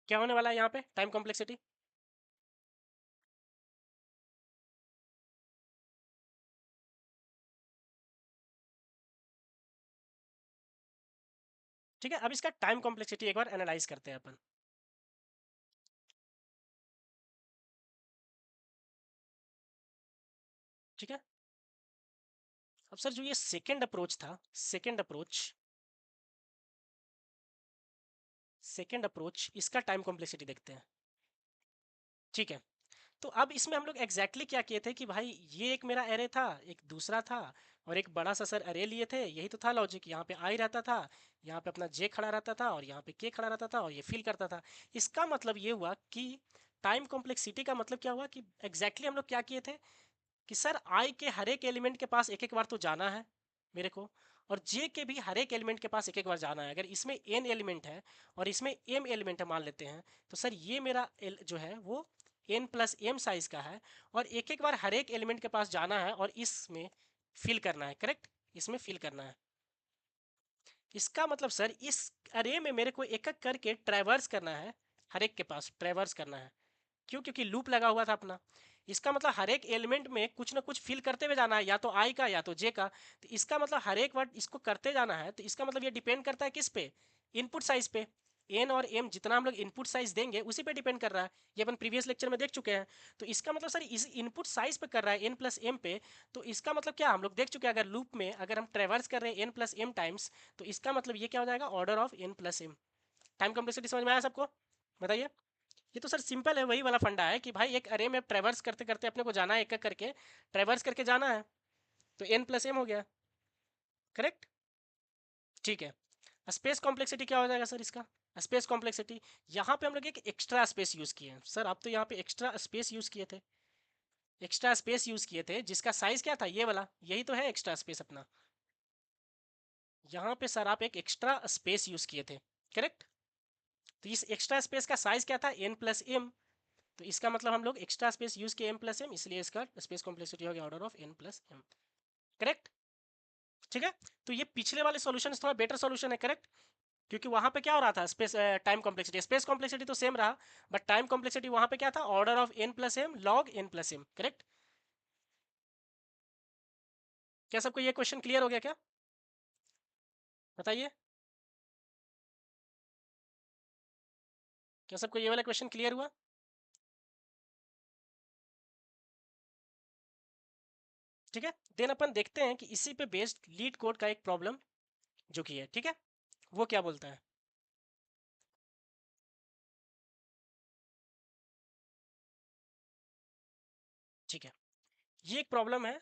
A: क्या होने वाला है यहाँ पे टाइम कॉम्प्लेक्सिटी। ठीक है, अब इसका टाइम कॉम्प्लेक्सिटी एक बार एनालाइज करते हैं अपन। ठीक है, अब सर जो ये सेकेंड अप्रोच था, सेकेंड अप्रोच इसका टाइम कॉम्प्लेक्सिटी देखते हैं। ठीक है, तो अब इसमें हम लोग एग्जैक्टली क्या किए थे कि भाई ये एक मेरा एरे था, एक दूसरा था, और एक बड़ा सा सर एरे लिए थे, यही तो था लॉजिक। यहाँ पे आई रहता था, यहाँ पे अपना जे खड़ा रहता था, और यहाँ पे के खड़ा रहता था, और ये फिल करता था। इसका मतलब ये हुआ कि टाइम कॉम्प्लेक्सिटी का मतलब क्या हुआ कि एग्जैक्टली हम लोग क्या किए थे कि सर आई के हर एक एलिमेंट के पास एक एक बार तो जाना है मेरे को, और जे के भी हर एक एलिमेंट के पास एक एक बार जाना है। अगर इसमें एन एलिमेंट है और इसमें एम एलिमेंट है मान लेते हैं, तो सर ये मेरा जो है वो एन प्लस एम साइज का है, और एक एक बार हर एक एलिमेंट के पास जाना है और इसमें फिल करना है, करेक्ट, इसमें फिल करना है। इसका मतलब सर इस अरे में मेरे को एक एक करके ट्रैवर्स करना है, हर एक के पास ट्रैवर्स करना है। क्यों, क्योंकि लूप लगा हुआ था अपना। इसका मतलब हर एक एलिमेंट में कुछ ना कुछ फिल करते हुए जाना है, या तो आई का या तो जे का। तो इसका मतलब हर एक वर्ड इसको करते जाना है, तो इसका मतलब ये डिपेंड करता है किस पे, इनपुट साइज पे। एन और एम जितना हम लोग इनपुट साइज देंगे उसी पे डिपेंड कर रहा है, ये अपन प्रीवियस लेक्चर में देख चुके हैं। तो इसका मतलब सर इस इनपुट साइज पे कर रहा है एन प्लस एम पे। तो इसका मतलब क्या हम लोग देख चुके हैं, अगर लूप में अगर हम ट्रेवर्स कर रहे हैं एन प्लस एम टाइम्स, तो इसका मतलब ये क्या हो जाएगा, order of n plus m. Time complexity समझ में आया सबको, बताइए। ये तो सर सिंपल है, वही वाला फंडा है कि भाई एक अरे में ट्रेवर्स करते करते अपने को जाना है, एक एक करके ट्रेवर्स करके जाना है, तो एन प्लस एम हो गया, करेक्ट। ठीक है, स्पेस कॉम्प्लेक्सिटी क्या हो जाएगा सर इसका, स्पेस कॉम्प्लेक्सिटी। यहाँ पे हम लोग एक एक्स्ट्रा स्पेस यूज किए हैं सर, आप तो यहाँ पे एक्स्ट्रा स्पेस यूज किए थे, एक्स्ट्रा स्पेस यूज किए थे जिसका साइज क्या था, ये वाला, यही तो है एक्स्ट्रा स्पेस अपना। यहाँ पे सर आप एक एक्स्ट्रा स्पेस यूज किए थे, करेक्ट। तो इस एक्स्ट्रा स्पेस का साइज क्या था, एन प्लस एम। तो इसका मतलब हम लोग एक्स्ट्रा स्पेस यूज किए एम प्लस एम, इसलिए इसका स्पेस कॉम्प्लेक्सिटी हो गया order of n plus M, correct. ठीक है, तो ये पिछले वाले सॉल्यूशन से थोड़ा बेटर सॉल्यूशन है, करेक्ट। क्योंकि वहां पे क्या हो रहा था, space time complexity, space complexity तो सेम रहा, बट टाइम कॉम्प्लेक्सिटी वहां पे क्या था, order of n plus M log N plus M, correct. क्या सबको ये क्वेश्चन क्लियर हो गया क्या, बताइए। क्या सबको ये वाला क्वेश्चन क्लियर हुआ? ठीक है, देन अपन देखते हैं कि इसी पे बेस्ड लीड कोड का एक प्रॉब्लम जो कि है, ठीक है, वो क्या बोलता है। ठीक है, ये एक प्रॉब्लम है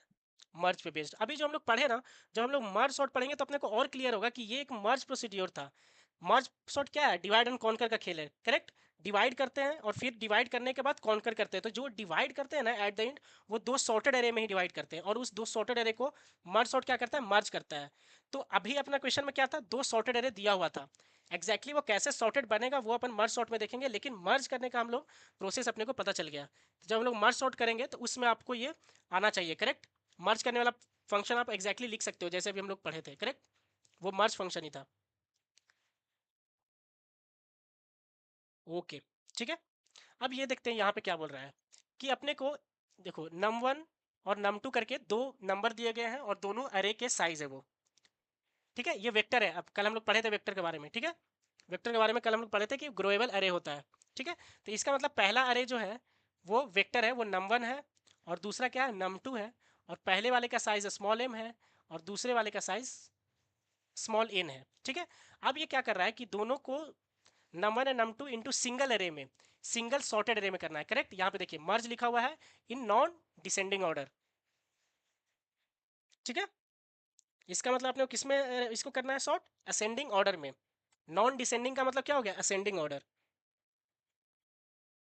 A: मर्ज पे बेस्ड। अभी जो हम लोग पढ़े ना, जब हम लोग मर्ज सॉर्ट पढ़ेंगे तो अपने को और क्लियर होगा कि ये एक मर्ज प्रोसीड्योर था। मर्ज सॉर्ट क्या है? डिवाइड एंड कॉन्कर का खेल है, करेक्ट। डिवाइड करते हैं और फिर डिवाइड करने के बाद कॉन्कर करते हैं। तो जो डिवाइड करते हैं ना एट द एंड, वो दो सॉर्टेड एरे में ही डिवाइड करते हैं, और उस दो सॉर्टेड एरे को मर्ज सॉर्ट क्या करता है? मर्ज करता है। तो अभी अपना क्वेश्चन में क्या था? दो सॉर्टेड एरे दिया हुआ था। एग्जैक्टली वो कैसे सॉर्टेड बनेगा वो अपन मर्ज सॉर्ट में देखेंगे, लेकिन मर्ज करने का हम लोग प्रोसेस अपने को पता चल गया। तो जब हम लोग मर्ज सॉर्ट करेंगे तो उसमें आपको ये आना चाहिए, करेक्ट। मर्ज करने वाला फंक्शन आप एग्जैक्टली लिख सकते हो जैसे अभी हम लोग पढ़े थे, करेक्ट। वो मर्ज फंक्शन ही था। ओके, ठीक है। अब ये देखते हैं यहाँ पे क्या बोल रहा है कि अपने को देखो नम वन और नम टू करके दो नंबर दिए गए हैं और दोनों अरे के साइज है वो, ठीक है। ये वेक्टर है, अब कल हम लोग पढ़े थे वेक्टर के बारे में, ठीक है। वेक्टर के बारे में कल हम लोग पढ़े थे कि ग्रोएबल अरे होता है, ठीक है। तो इसका मतलब पहला अरे जो है वो वेक्टर है, वो नम वन है, और दूसरा क्या है? नम टू है। और पहले वाले का साइज स्मॉल एम है और दूसरे वाले का साइज स्मॉल एन है, ठीक है। अब ये क्या कर रहा है कि दोनों को num one and num two into single array में, सिंगल सॉर्टेड अरे में करना है, करेक्ट। यहाँ पे देखिए मर्ज लिखा हुआ है इन नॉन डिसेंडिंग ऑर्डर, ठीक है। इसका मतलब आपने किस में इसको करना है? सॉर्ट असेंडिंग ऑर्डर में। नॉन डिसेंडिंग का मतलब क्या हो गया? असेंडिंग ऑर्डर,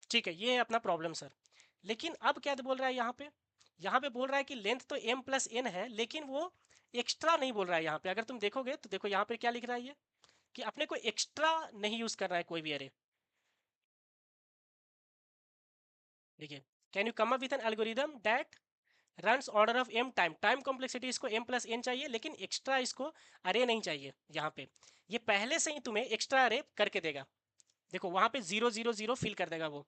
A: ठीक है। ये है अपना प्रॉब्लम सर। लेकिन अब क्या बोल रहा है यहाँ पे? यहाँ पे बोल रहा है कि लेंथ तो m प्लस एन है, लेकिन वो एक्स्ट्रा नहीं बोल रहा है यहाँ पे। अगर तुम देखोगे तो देखो यहाँ पे क्या लिख रहा है ये, कि अपने को एक्स्ट्रा नहीं यूज करना है कोई भी अरे। देखिए, can you come up with an algorithm that runs order of m time, time complexity इसको m प्लस एन चाहिए, लेकिन एक्स्ट्रा इसको अरे नहीं चाहिए यहाँ पे। ये पहले से ही तुम्हें एक्स्ट्रा अरे करके देगा। देखो वहां पे 0 0 0 फिल कर देगा वो,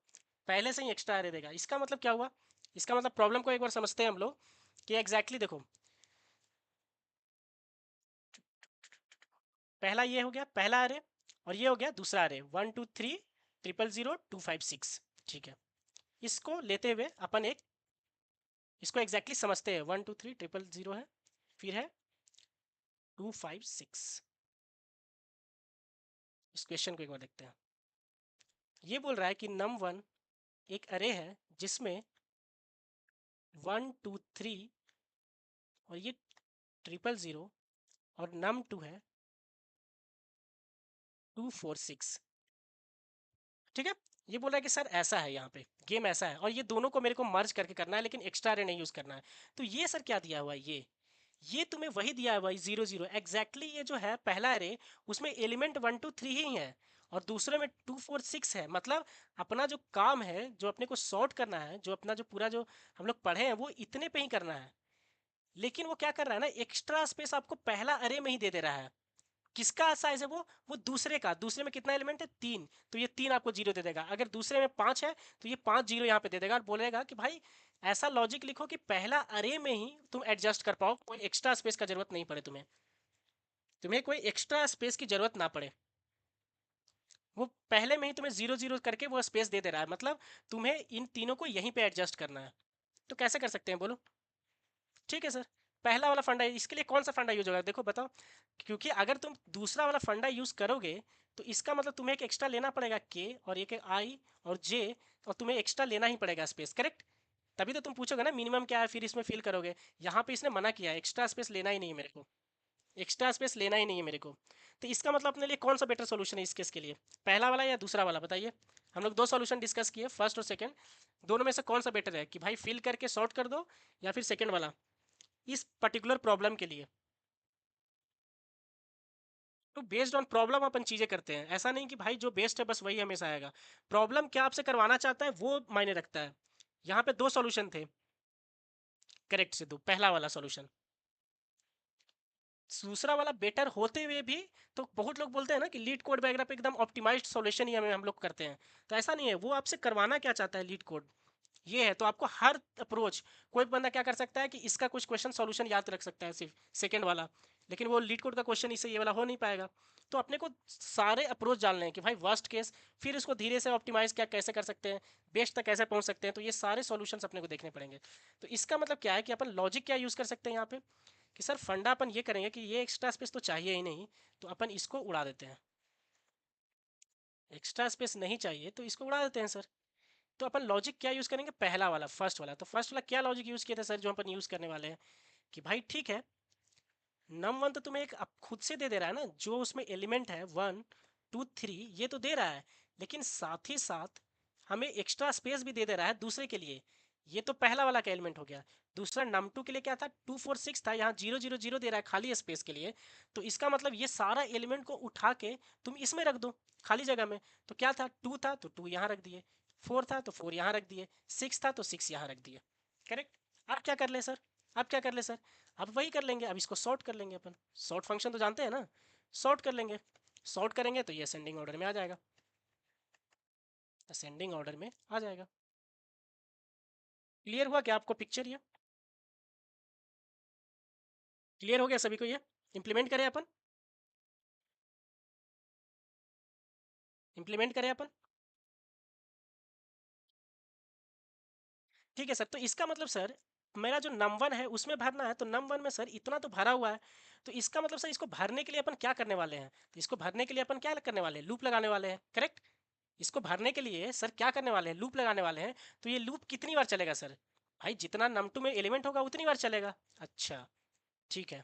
A: पहले से ही एक्स्ट्रा अरे देगा। इसका मतलब क्या हुआ? इसका मतलब प्रॉब्लम को एक बार समझते हैं हम लोग कि एग्जैक्टली देखो, पहला ये हो गया पहला अरे, और ये हो गया दूसरा अरे 1 2 3 0 0 2 5 6, ठीक है। इसको लेते हुए अपन एक इसको एग्जैक्टली समझते हैं। 1 2 3 0 0 है, फिर है 2 5 6। इस क्वेश्चन को एक बार देखते हैं। ये बोल रहा है कि नम वन एक अरे है जिसमें 1 2 3 और ये 0 0 0, और नम टू है 2 4 6, ठीक है। ये बोल रहा है कि सर ऐसा है, यहाँ पे गेम ऐसा है और ये दोनों को मेरे को मर्ज करके करना है, लेकिन एक्स्ट्रा रे नहीं यूज करना है। तो ये सर क्या दिया हुआ है? ये तुम्हें वही दिया हुआ है 0 0 एग्जैक्टली। ये जो है पहला रे, उसमें एलिमेंट 1 2 3 ही है, और दूसरे में 2 4 6 है। मतलब अपना जो काम है, जो अपने को सॉर्ट करना है, जो अपना जो पूरा जो हम लोग पढ़े हैं वो इतने पे ही करना है। लेकिन वो क्या कर रहा है ना, एक्स्ट्रा स्पेस आपको पहला अरे में ही दे दे रहा है। किसका साइज है वो दूसरे का। दूसरे में कितना एलिमेंट है? 3, तो ये 3 आपको जीरो दे देगा। अगर दूसरे में 5 है तो ये 5 जीरो यहाँ पे दे देगा, और बोलेगा कि भाई ऐसा लॉजिक लिखो कि पहला अरे में ही तुम एडजस्ट कर पाओ, कोई एक्स्ट्रा स्पेस का जरूरत नहीं पड़े तुम्हें, तुम्हें कोई एक्स्ट्रा स्पेस की जरूरत ना पड़े। वो पहले में ही तुम्हें 0 0 करके वो स्पेस दे दे रहा है। मतलब तुम्हें इन तीनों को यहीं पे एडजस्ट करना है। तो कैसे कर सकते हैं बोलो? ठीक है सर, पहला वाला फंडा है। इसके लिए कौन सा फंडा यूज होगा देखो बताओ। क्योंकि अगर तुम दूसरा वाला फंडा यूज करोगे तो इसका मतलब तुम्हें एक एक्स्ट्रा लेना पड़ेगा के, और एक आई और जे, और तुम्हें एक्स्ट्रा लेना ही पड़ेगा स्पेस, करेक्ट। तभी तो तुम पूछोगे ना मिनिमम क्या है, फिर इसमें फिल करोगे। यहाँ पे इसने मना किया है, एक्स्ट्रा स्पेस लेना ही नहीं है मेरे को, एक्स्ट्रा स्पेस लेना ही नहीं है मेरे को। तो इसका मतलब अपने लिए कौन सा बेटर सोल्यूशन है इस केस के लिए? पहला वाला या दूसरा वाला? बताइए। हम लोग दो सॉल्यूशन डिस्कस किए, फर्स्ट और सेकंड। दोनों में से कौन सा बेटर है कि भाई फिल करके सॉर्ट कर दो, या फिर सेकंड वाला इस पर्टिकुलर प्रॉब्लम के लिए? तो बेस्ड ऑन प्रॉब्लम अपन चीजें करते हैं। ऐसा नहीं कि भाई जो बेस्ट है बस वही हमेशा आएगा। प्रॉब्लम क्या आपसे करवाना चाहता है वो मायने रखता है। यहाँ पे दो सॉल्यूशन थे, करेक्ट से दो, पहला वाला सॉल्यूशन। दूसरा वाला बेटर होते हुए भी, तो बहुत लोग बोलते हैं ना कि लीड कोड वगैरह पे एकदम ऑप्टिमाइज्ड सॉल्यूशन ही हम लोग करते हैं। तो ऐसा नहीं है। वो आपसे करवाना क्या चाहता है लीड कोड? ये है। तो आपको हर अप्रोच, कोई बंदा क्या कर सकता है कि इसका कुछ क्वेश्चन सॉल्यूशन याद रख सकता है सिर्फ सेकंड वाला, लेकिन वो लीड कोड का क्वेश्चन इससे ये वाला हो नहीं पाएगा। तो अपने को सारे अप्रोच जानने हैं कि भाई वर्स्ट केस, फिर इसको धीरे से ऑप्टिमाइज क्या कैसे कर सकते हैं, बेस्ट तक कैसे पहुंच सकते हैं। तो ये सारे सॉल्यूशंस अपने को देखने पड़ेंगे। तो इसका मतलब क्या है कि अपन लॉजिक क्या यूज़ कर सकते हैं यहाँ पे, कि सर फंडा अपन ये करेंगे कि ये एक्स्ट्रा स्पेस तो चाहिए ही नहीं, तो अपन इसको उड़ा देते हैं। एक्स्ट्रा स्पेस नहीं चाहिए तो इसको उड़ा देते हैं सर। तो अपन लॉजिक क्या यूज़ करेंगे, पहला वाला, फर्स्ट वाला। तो फर्स्ट वाला क्या लॉजिक यूज़ किया था सर, जो अपन यूज़ करने वाले हैं कि भाई ठीक है, नम वन तो तुम्हें एक अब खुद से दे रहा है ना, जो उसमें एलिमेंट है 1 2 3 ये तो दे रहा है, लेकिन साथ ही साथ हमें एक्स्ट्रा स्पेस भी दे दे रहा है दूसरे के लिए। ये तो पहला वाला का एलिमेंट हो गया। दूसरा नम टू के लिए क्या था, 2 4 6 था, यहाँ 0 0 0 दे रहा है खाली स्पेस के लिए। तो इसका मतलब ये सारा एलिमेंट को उठा के तुम इसमें रख दो खाली जगह में। तो क्या था, 2 था तो 2 यहाँ रख दिए, 4 था तो 4 यहाँ रख दिए, 6 था तो 6 यहाँ रख दिए। करेक्ट। अब क्या कर ले सर, अब क्या कर ले सर, अब वही कर लेंगे, अब इसको सॉर्ट कर लेंगे अपन। सॉर्ट फंक्शन तो जानते हैं ना, सॉर्ट कर लेंगे। सॉर्ट करेंगे तो ये असेंडिंग ऑर्डर में आ जाएगा, असेंडिंग ऑर्डर में आ जाएगा। क्लियर हुआ क्या आपको पिक्चर ये, क्लियर हो गया सभी को ये, इंप्लीमेंट करें अपन, इंप्लीमेंट करें अपन। ठीक है सर, तो इसका मतलब सर मेरा जो नम वन है उसमें भरना है, तो नम वन में सर इतना तो भरा हुआ है। तो इसका मतलब सर इसको भरने के लिए अपन क्या करने वाले हैं, तो इसको भरने के लिए अपन क्या करने वाले हैं, लूप लगाने वाले हैं। करेक्ट। इसको भरने के लिए सर क्या करने वाले हैं, लूप लगाने वाले हैं। तो ये लूप कितनी बार चलेगा सर, भाई जितना नम टू में एलिमेंट होगा उतनी बार चलेगा। अच्छा ठीक है,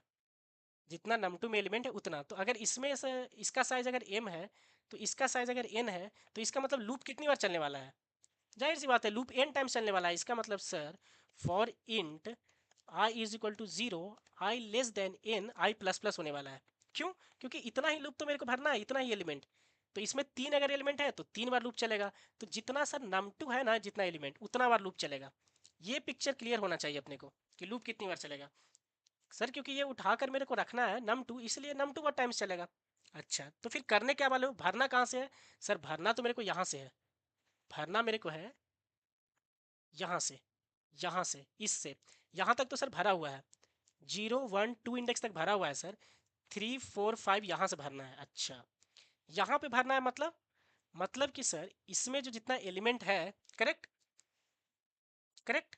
A: जितना नम टू में एलिमेंट है उतना। तो अगर इसमें से इसका साइज अगर m है, तो इसका साइज अगर n है, तो इसका मतलब लूप कितनी बार चलने वाला है, जाहिर सी बात है लूप n टाइम्स चलने वाला है। इसका मतलब sir for int i is equal to 0, I less than n, i plus plus होने वाला है। क्यों, क्योंकि इतना ही लूप तो मेरे को भरना है, इतना ही एलिमेंट। तो इसमें 3 अगर एलिमेंट है तो 3 बार लूप चलेगा। तो जितना सर नम टू है ना, जितना एलिमेंट उतना बार लूप चलेगा। ये पिक्चर क्लियर होना चाहिए अपने को कि लूप कितनी बार चलेगा। सर क्योंकि ये उठाकर मेरे को रखना है नम टू, इसलिए नम टू बार टाइम्स चलेगा। अच्छा तो फिर करने क्या वाले हो, भरना कहाँ से है सर, भरना तो मेरे को यहाँ से है, भरना मेरे को है यहाँ से, यहाँ से इससे यहाँ तक तो सर भरा हुआ है, 0 1 2 इंडेक्स तक भरा हुआ है सर। 3 4 5 यहाँ से भरना है। अच्छा यहाँ पे भरना है, मतलब कि सर इसमें जो जितना एलिमेंट है, करेक्ट, करेक्ट,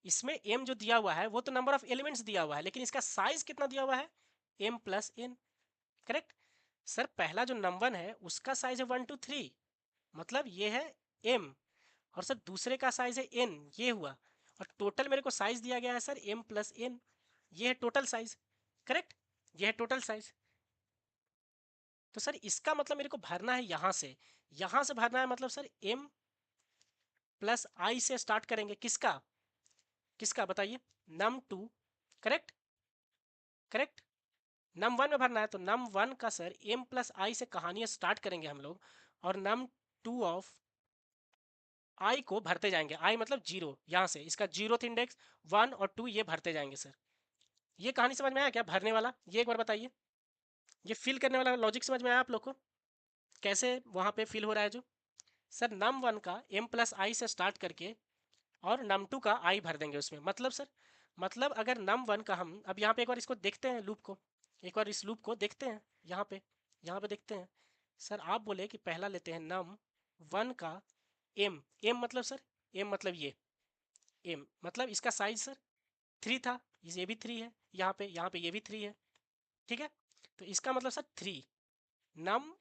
A: इसमें m जो दिया हुआ है वो तो नंबर ऑफ एलिमेंट्स दिया हुआ है, लेकिन इसका साइज कितना दिया हुआ है, m plus n। Correct. Sir पहला जो नंबर है उसका साइज है 1 2 3, मतलब ये है m, और सर दूसरे का साइज है n, ये हुआ। और टोटल मेरे को साइज दिया गया है सर m प्लस n, ये है टोटल साइज। करेक्ट, ये है टोटल साइज। तो सर इसका मतलब मेरे को भरना है यहाँ से भरना है, मतलब सर m प्लस आई से स्टार्ट करेंगे, किसका, किसका बताइए, num two. Correct, correct, num one में भरना है, तो नम वन का सर m प्लस आई से कहानी स्टार्ट करेंगे हम लोग, और नम टू ऑफ आई को भरते जाएंगे। आई मतलब 0, यहाँ से इसका 0th इंडेक्स 1 और 2 ये भरते जाएंगे सर। ये कहानी समझ में आया क्या, भरने वाला, ये एक बार बताइए। ये फिल करने वाला लॉजिक समझ में आया आप लोग को, कैसे वहाँ पे फिल हो रहा है जो। सर नम वन का m प्लस आई से स्टार्ट करके और नम टू का आई भर देंगे उसमें, मतलब सर, मतलब अगर नम वन का हम अब यहाँ पे एक बार इसको देखते हैं लूप को, एक बार इस लूप को देखते हैं यहाँ पे, यहाँ पे देखते हैं। सर आप बोले कि पहला लेते हैं नम वन का m, m मतलब सर, m मतलब ये, m मतलब इसका साइज सर 3 था, ये भी 3 है, यहाँ पे ये भी 3 है। ठीक है, तो इसका मतलब सर 3 नम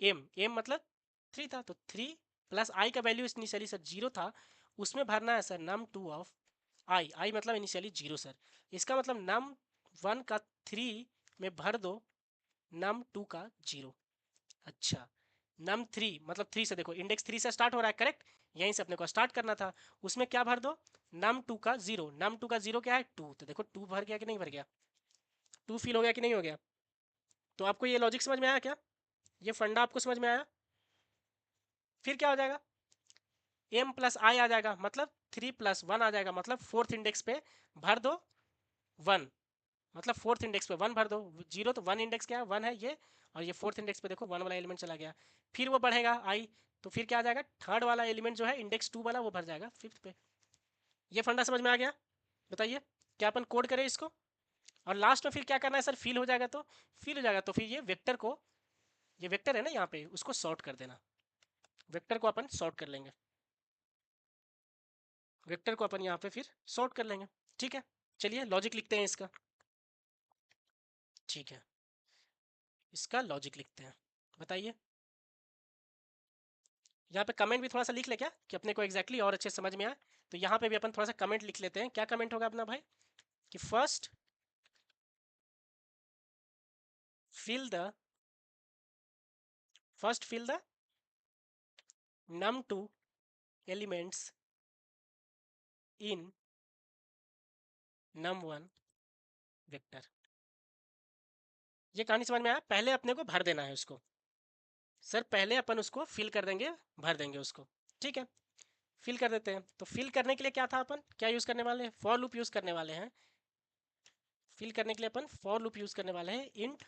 A: m मतलब 3 था, तो 3 प्लस आई का वैल्यू इनिशियली सर 0 था, उसमें भरना है सर नम टू ऑफ आई मतलब इनिशियली 0 सर। इसका मतलब नम वन का 3 में भर दो नम टू का 0। अच्छा, नम 3 मतलब 3 से देखो, इंडेक्स 3 से स्टार्ट हो रहा है, करेक्ट, यहीं से अपने को स्टार्ट करना था। उसमें क्या भर दो, नम टू का 0, नम टू का 0 क्या है 2, तो देखो 2 भर गया कि नहीं भर गया, 2 फिल हो गया कि नहीं हो गया। तो आपको ये लॉजिक समझ में आया क्या, ये फंडा आपको समझ में आया। फिर क्या हो जाएगा, m प्लस आई आ जाएगा, मतलब 3 प्लस 1 आ जाएगा, मतलब फोर्थ इंडेक्स पे भर दो 1, मतलब फोर्थ इंडेक्स पे 1 भर दो। 0 तो 1 इंडेक्स क्या है 1 है ये, और ये फोर्थ इंडेक्स पे देखो 1 वाला एलिमेंट चला गया। फिर वो बढ़ेगा आई, तो फिर क्या आ जाएगा, थर्ड वाला एलिमेंट जो है इंडेक्स 2 वाला वो भर जाएगा फिफ्थ पे। ये फंडा समझ में आ गया? बताइए क्या अपन कोड करें इसको, और लास्ट में फिर क्या करना है सर, फिल हो जाएगा तो फिल हो जाएगा, तो फिर ये वेक्टर को, ये वेक्टर है ना यहाँ पे, उसको सॉर्ट कर देना। वेक्टर को अपन सॉर्ट कर लेंगे, वेक्टर को अपन यहाँ पे फिर सॉर्ट कर लेंगे। ठीक है, चलिए लॉजिक लिखते हैं इसका। ठीक है, इसका लॉजिक लिखते हैं। बताइए, यहाँ पे कमेंट भी थोड़ा सा लिख ले क्या, कि अपने को एग्जैक्टली और अच्छे समझ में आए। तो यहाँ पे भी अपन थोड़ा सा कमेंट लिख लेते हैं। क्या कमेंट होगा अपना भाई, कि first fill the first fill the num2 elements in num1 vector. ये कहानी समझ में आया? पहले अपने को भर देना है उसको सर, पहले अपन उसको फिल कर देंगे, भर देंगे उसको। ठीक है, फिल कर देते हैं। तो फिल करने के लिए क्या था, अपन क्या यूज करने वाले हैं, फॉर लूप यूज करने वाले हैं। फिल करने के लिए अपन फॉर लूप यूज करने वाले हैं। Int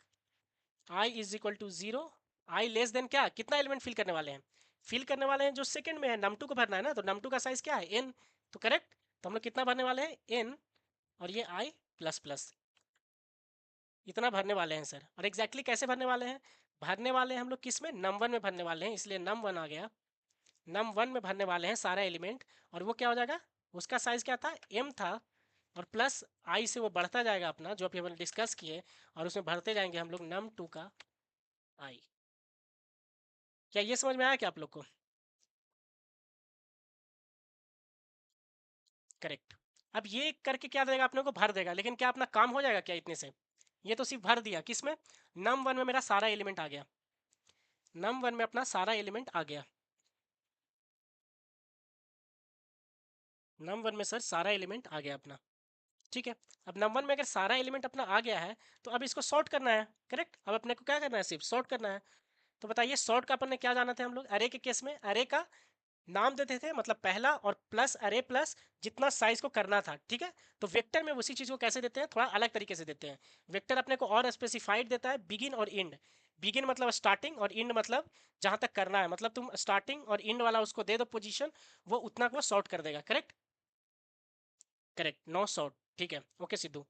A: I is equal to 0, I less than क्या, कितना एलिमेंट फिल करने वाले हैं, फिल करने वाले हैं जो सेकंड में है, num2 को भरना है ना, तो num2 का साइज क्या है, n। तो करेक्ट, तो हम लोग कितना भरने वाले हैं, n, और ये i प्लस प्लस, इतना भरने वाले हैं सर। और एग्जैक्टली कैसे भरने वाले हैं, भरने वाले हैं हम लोग किस में, num1 में भरने वाले हैं, इसलिए num1 आ गया। num1 में भरने वाले हैं सारा एलिमेंट, और वो क्या हो जाएगा, उसका साइज क्या था, m था, और प्लस i से वो बढ़ता जाएगा अपना, जो अभी हमने डिस्कस किए, और उसमें भरते जाएंगे हम लोग num2 का i। क्या ये समझ में आया क्या आप लोग को? करेक्ट। अब ये करके क्या देगा अपने को, भर देगा, लेकिन क्या अपना काम हो जाएगा क्या इतने से? ये तो सिर्फ भर दिया, किसमें, num1 में मेरा सारा एलिमेंट आ गया, num1 में अपना सारा एलिमेंट आ गया, num1 में सर सारा एलिमेंट आ गया अपना। ठीक है, अब नंबर में अगर सारा एलिमेंट अपना आ गया है, तो अब इसको सॉर्ट करना है। करेक्ट, अब अपने को क्या करना है, सिर्फ सॉर्ट करना है। तो बताइए सॉर्ट का अपन ने क्या जाना था हम लोग, अरे के केस में अरे का नाम देते थे, मतलब पहला और प्लस अरे प्लस जितना साइज को करना था। ठीक है, तो वेक्टर में उसी चीज को कैसे देते हैं, थोड़ा अलग तरीके से देते हैं। वेक्टर अपने को और स्पेसिफाइड देता है, बिगिन और इंड। बिगिन मतलब स्टार्टिंग, और इंड मतलब जहां तक करना है, मतलब तुम स्टार्टिंग और इंड वाला उसको दे दो पोजीशन, वो उतना को सॉर्ट कर देगा। Correct, correct, no sort. ठीक है, ओके सिद्धू,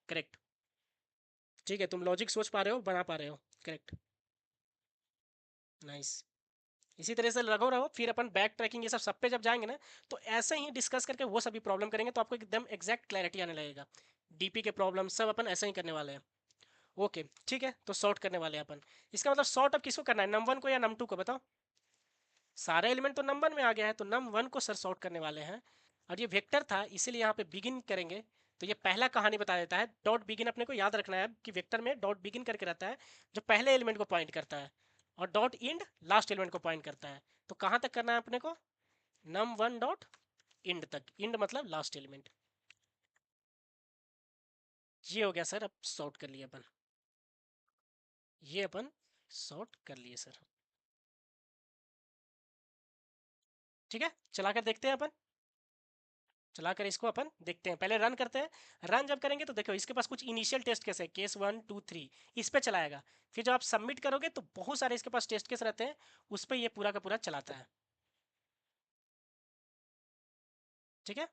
A: करेक्ट। ठीक है, तुम लॉजिक सोच पा रहे हो, बना पा रहे हो, करेक्ट, नाइस। इसी तरह से लगो रहो, फिर अपन बैक ट्रैकिंग ये सब पे जब जाएंगे ना, तो ऐसे ही डिस्कस करके वो सभी प्रॉब्लम करेंगे, तो आपको एकदम एग्जैक्ट क्लैरिटी आने लगेगा। डीपी के प्रॉब्लम सब अपन ऐसे ही करने वाले हैं। ओके, ठीक है, तो सॉर्ट करने वाले हैं अपन। इसका मतलब सॉर्ट अब किसको करना है, num1 को या num2 को, बताओ। सारा एलिमेंट तो num1 में आ गया है, तो num1 को सर सॉर्ट करने वाले हैं। और ये वेक्टर था, इसीलिए यहाँ पे बिगिन करेंगे। तो ये पहला कहानी बता देता है, डॉट बिगिन अपने को याद रखना है कि वेक्टर में डॉट बिगिन करके रहता है, जो पहले एलिमेंट को पॉइंट करता है, और डॉट इंड लास्ट एलिमेंट को पॉइंट करता है। तो कहाँ तक करना है अपने को, num1 डॉट इंड तक, इंड मतलब लास्ट एलिमेंट। ये हो गया सर, अब सॉर्ट कर लिए अपन, ये अपन सॉर्ट कर लिए सर। ठीक है, चला कर देखते हैं अपन, चलाकर इसको अपन देखते हैं। पहले रन करते हैं। रन जब करेंगे तो देखो इसके पास कुछ इनिशियल टेस्ट केस है, केस 1 2 3, इस पे चलाएगा। फिर जब आप सबमिट करोगे तो बहुत सारे इसके पास टेस्ट केस रहते हैं, उस पर ये पूरा का पूरा चलाता है। ठीक है,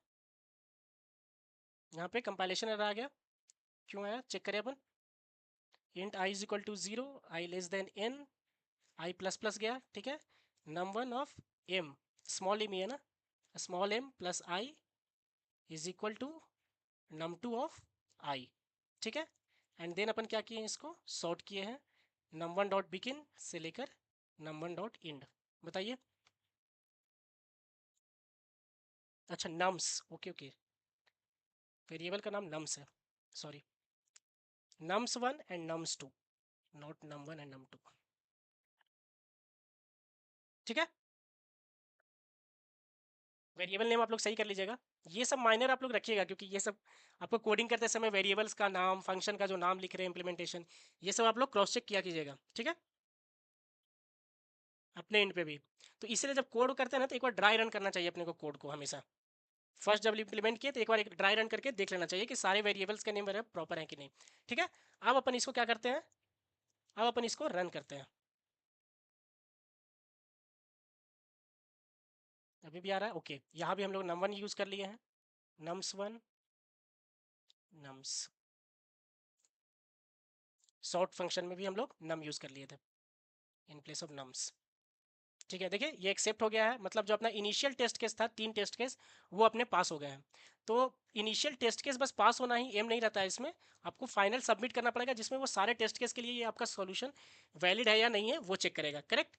A: यहाँ पे कंपाइलेशन एरर आ गया, क्यों आया चेक करें अपन। Int I is equal to 0, I less than n, i plus plus गया। ठीक है, num1 of m, small m ही है ना, small m plus i is equal to num2 of i। ठीक है, एंड देन अपन क्या किए, इसको सॉर्ट किए हैं, num1 डॉट बिगिन से लेकर num1 डॉट इंड। बताइए, अच्छा नम्स, ओके ओके, वेरिएबल का नाम नम्स है, sorry, nums1 and nums2, not num1 and num2। ठीक है, वेरिएबल नेम आप लोग सही कर लीजिएगा। ये सब माइनर आप लोग रखिएगा, क्योंकि ये सब आपको कोडिंग करते समय वेरिएबल्स का नाम, फंक्शन का जो नाम लिख रहे हैं, इंप्लीमेंटेशन, ये सब आप लोग क्रॉस चेक किया कीजिएगा। ठीक है, अपने एंड पे भी। तो इसलिए जब कोड करते हैं ना, तो एक बार ड्राई रन करना चाहिए अपने को कोड को हमेशा। फर्स्ट जब इंप्लीमेंट किए तो एक बार एक ड्राई रन करके देख लेना चाहिए कि सारे वेरिएबल्स के नेम प्रॉपर हैं कि नहीं। ठीक है, अब अपन इसको क्या करते हैं, अब अपन इसको रन करते हैं। अभी भी आ रहा है, ओके। यहाँ भी हम लोग num1 यूज कर लिए हैं, nums1 nums। सॉर्ट फंक्शन में भी हम लोग num यूज कर लिए थे इन प्लेस ऑफ nums। ठीक है, देखिए ये एक्सेप्ट हो गया है, मतलब जो अपना इनिशियल टेस्ट केस था, 3 टेस्ट केस, वो अपने पास हो गए हैं। तो इनिशियल टेस्ट केस बस पास होना ही एम नहीं रहता है इसमें, आपको फाइनल सबमिट करना पड़ेगा जिसमें वो सारे टेस्ट केस के लिए ये आपका सॉल्यूशन वैलिड है या नहीं है वो चेक करेगा, करेक्ट।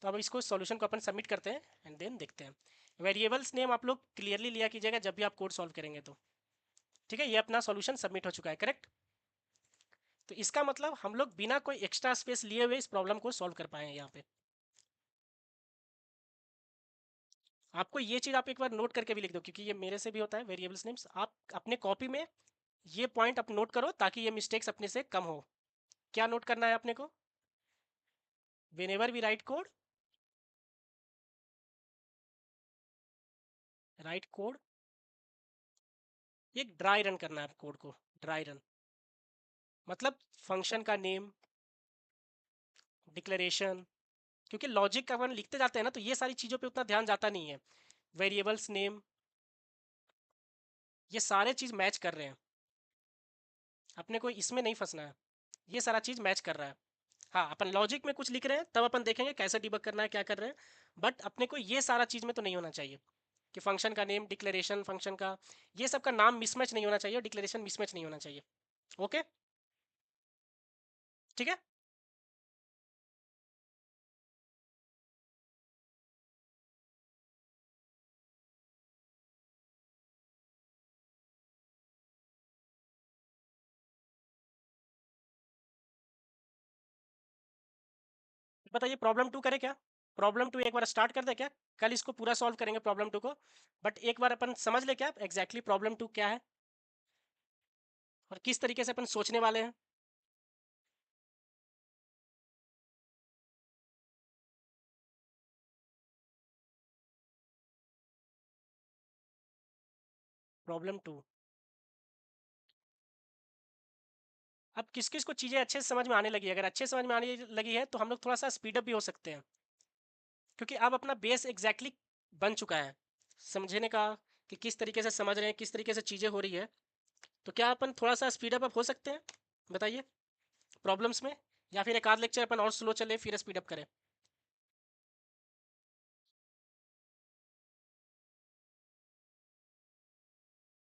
A: तो अब इसको सॉल्यूशन को अपन सबमिट करते हैं एंड देन देखते हैं। वेरिएबल्स नेम आप लोग क्लियरली लिया कीजिएगा जब भी आप कोड सॉल्व करेंगे तो। ठीक है, ये अपना सॉल्यूशन सबमिट हो चुका है, करेक्ट। तो इसका मतलब हम लोग बिना कोई एक्स्ट्रा स्पेस लिए हुए इस प्रॉब्लम को सॉल्व कर पाए हैं यहाँ पे। आपको ये चीज़ आप एक बार नोट करके भी लिख दो, क्योंकि ये मेरे से भी होता है वेरिएबल्स नेम्स। आप अपने कॉपी में ये पॉइंट आप नोट करो ताकि ये मिस्टेक्स अपने से कम हो। क्या नोट करना है अपने को? व्हेनेवर वी राइट कोड, एक ड्राई रन करना है कोड को, ड्राई रन। मतलब फंक्शन का नेम, डिक्लेरेशन, क्योंकि लॉजिक का अपन लिखते जाते हैं ना तो ये सारी चीज़ों पे उतना ध्यान जाता नहीं है। वेरिएबल्स नेम, ये सारे चीज़ मैच कर रहे हैं, अपने को इसमें नहीं फंसना है, ये सारा चीज़ मैच कर रहा है। हाँ, अपन लॉजिक में कुछ लिख रहे हैं तब अपन देखेंगे कैसे डिबग करना है, क्या कर रहे हैं। बट अपने को ये सारा चीज़ में तो नहीं होना चाहिए कि फंक्शन का नेम, डिक्लेरेशन, फंक्शन का ये सब का नाम मिसमैच नहीं होना चाहिए, डिक्लेरेशन मिसमैच नहीं होना चाहिए। ओके, ठीक है। बताइए प्रॉब्लम 2 करें क्या? प्रॉब्लम 2 एक बार स्टार्ट कर दे क्या? कल इसको पूरा सॉल्व करेंगे प्रॉब्लम 2 को, बट एक बार अपन समझ ले क्या एग्जैक्टली प्रॉब्लम 2 क्या है और किस तरीके से अपन सोचने वाले हैं। प्रॉब्लम 2, अब किस किस को चीज़ें अच्छे से समझ में आने लगी है? अगर अच्छे से समझ में आने लगी है तो हम लोग थोड़ा सा स्पीड अप भी हो सकते हैं, क्योंकि अब अपना बेस एग्जैक्टली बन चुका है समझने का, कि किस तरीके से समझ रहे हैं, किस तरीके से चीज़ें हो रही है। तो क्या अपन थोड़ा सा स्पीड अप हो सकते हैं, बताइए, प्रॉब्लम्स में? या फिर एक आध लेक्चर अपन और स्लो चले फिर स्पीड अप करें?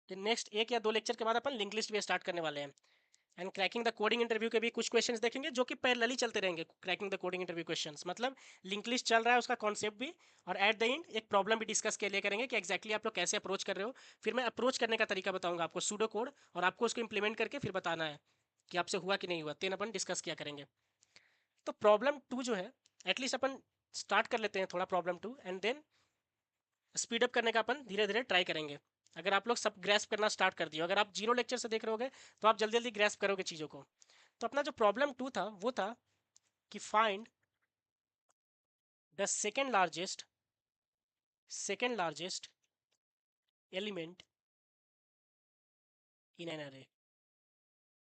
A: तो नेक्स्ट एक या दो लेक्चर के बाद अपन लिंक लिस्ट भी स्टार्ट करने वाले हैं, and cracking the coding interview के भी कुछ क्वेश्चंस देखेंगे जो कि पैरेलली चलते रहेंगे। Cracking the coding interview questions मतलब लिंक लिस्ट चल रहा है उसका कॉन्सेप्ट भी, और एट द एंड एक प्रॉब्लम भी डिस्कस के लिए करेंगे कि एक्जैक्टली आप लोग कैसे अप्रोच कर रहे हो। फिर मैं अप्रोच करने का तरीका बताऊंगा आपको, सूडो कोड, और आपको उसको इंप्लीमेंट करके फिर बताना है कि आपसे हुआ कि नहीं हुआ, तीन अपन डिस्कस किया करेंगे। तो प्रॉब्लम 2 जो है, एटलीस्ट अपन स्टार्ट कर लेते हैं थोड़ा problem 2, and then speed up करने का अपन धीरे धीरे ट्राई करेंगे। अगर आप लोग सब ग्रेस्प करना स्टार्ट कर दिए, अगर आप जीरो लेक्चर से देख रहे होगे तो आप जल्दी जल्दी ग्रेस्प करोगे चीज़ों को। तो अपना जो प्रॉब्लम 2 था वो था कि find the second largest element in an अरे,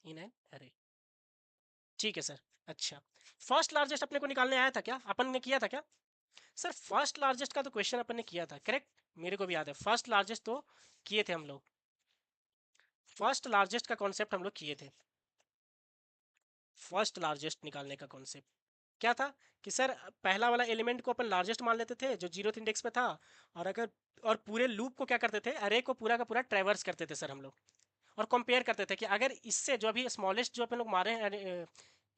A: इन एन अरे। ठीक है सर। अच्छा, फर्स्ट लार्जेस्ट अपने को निकालने आया था क्या, अपन ने किया था क्या? सर फर्स्ट लार्जेस्ट का तो क्वेश्चन अपन ने किया था, करेक्ट। मेरे को भी याद है फर्स्ट लार्जेस्ट तो किए थे हम लोग, फर्स्ट लार्जेस्ट का कॉन्सेप्ट हम लोग किए थे। फर्स्ट लार्जेस्ट निकालने का कॉन्सेप्ट क्या था कि सर पहला वाला एलिमेंट को अपन लार्जेस्ट मान लेते थे जो जीरो इंडेक्स पे था, और अगर और पूरे लूप को क्या करते थे, अरे को पूरा का पूरा ट्रेवर्स करते थे सर हम लोग, और कंपेयर करते थे कि अगर इससे जो अभी स्मॉलेस्ट जो अपन लोग मारे हैं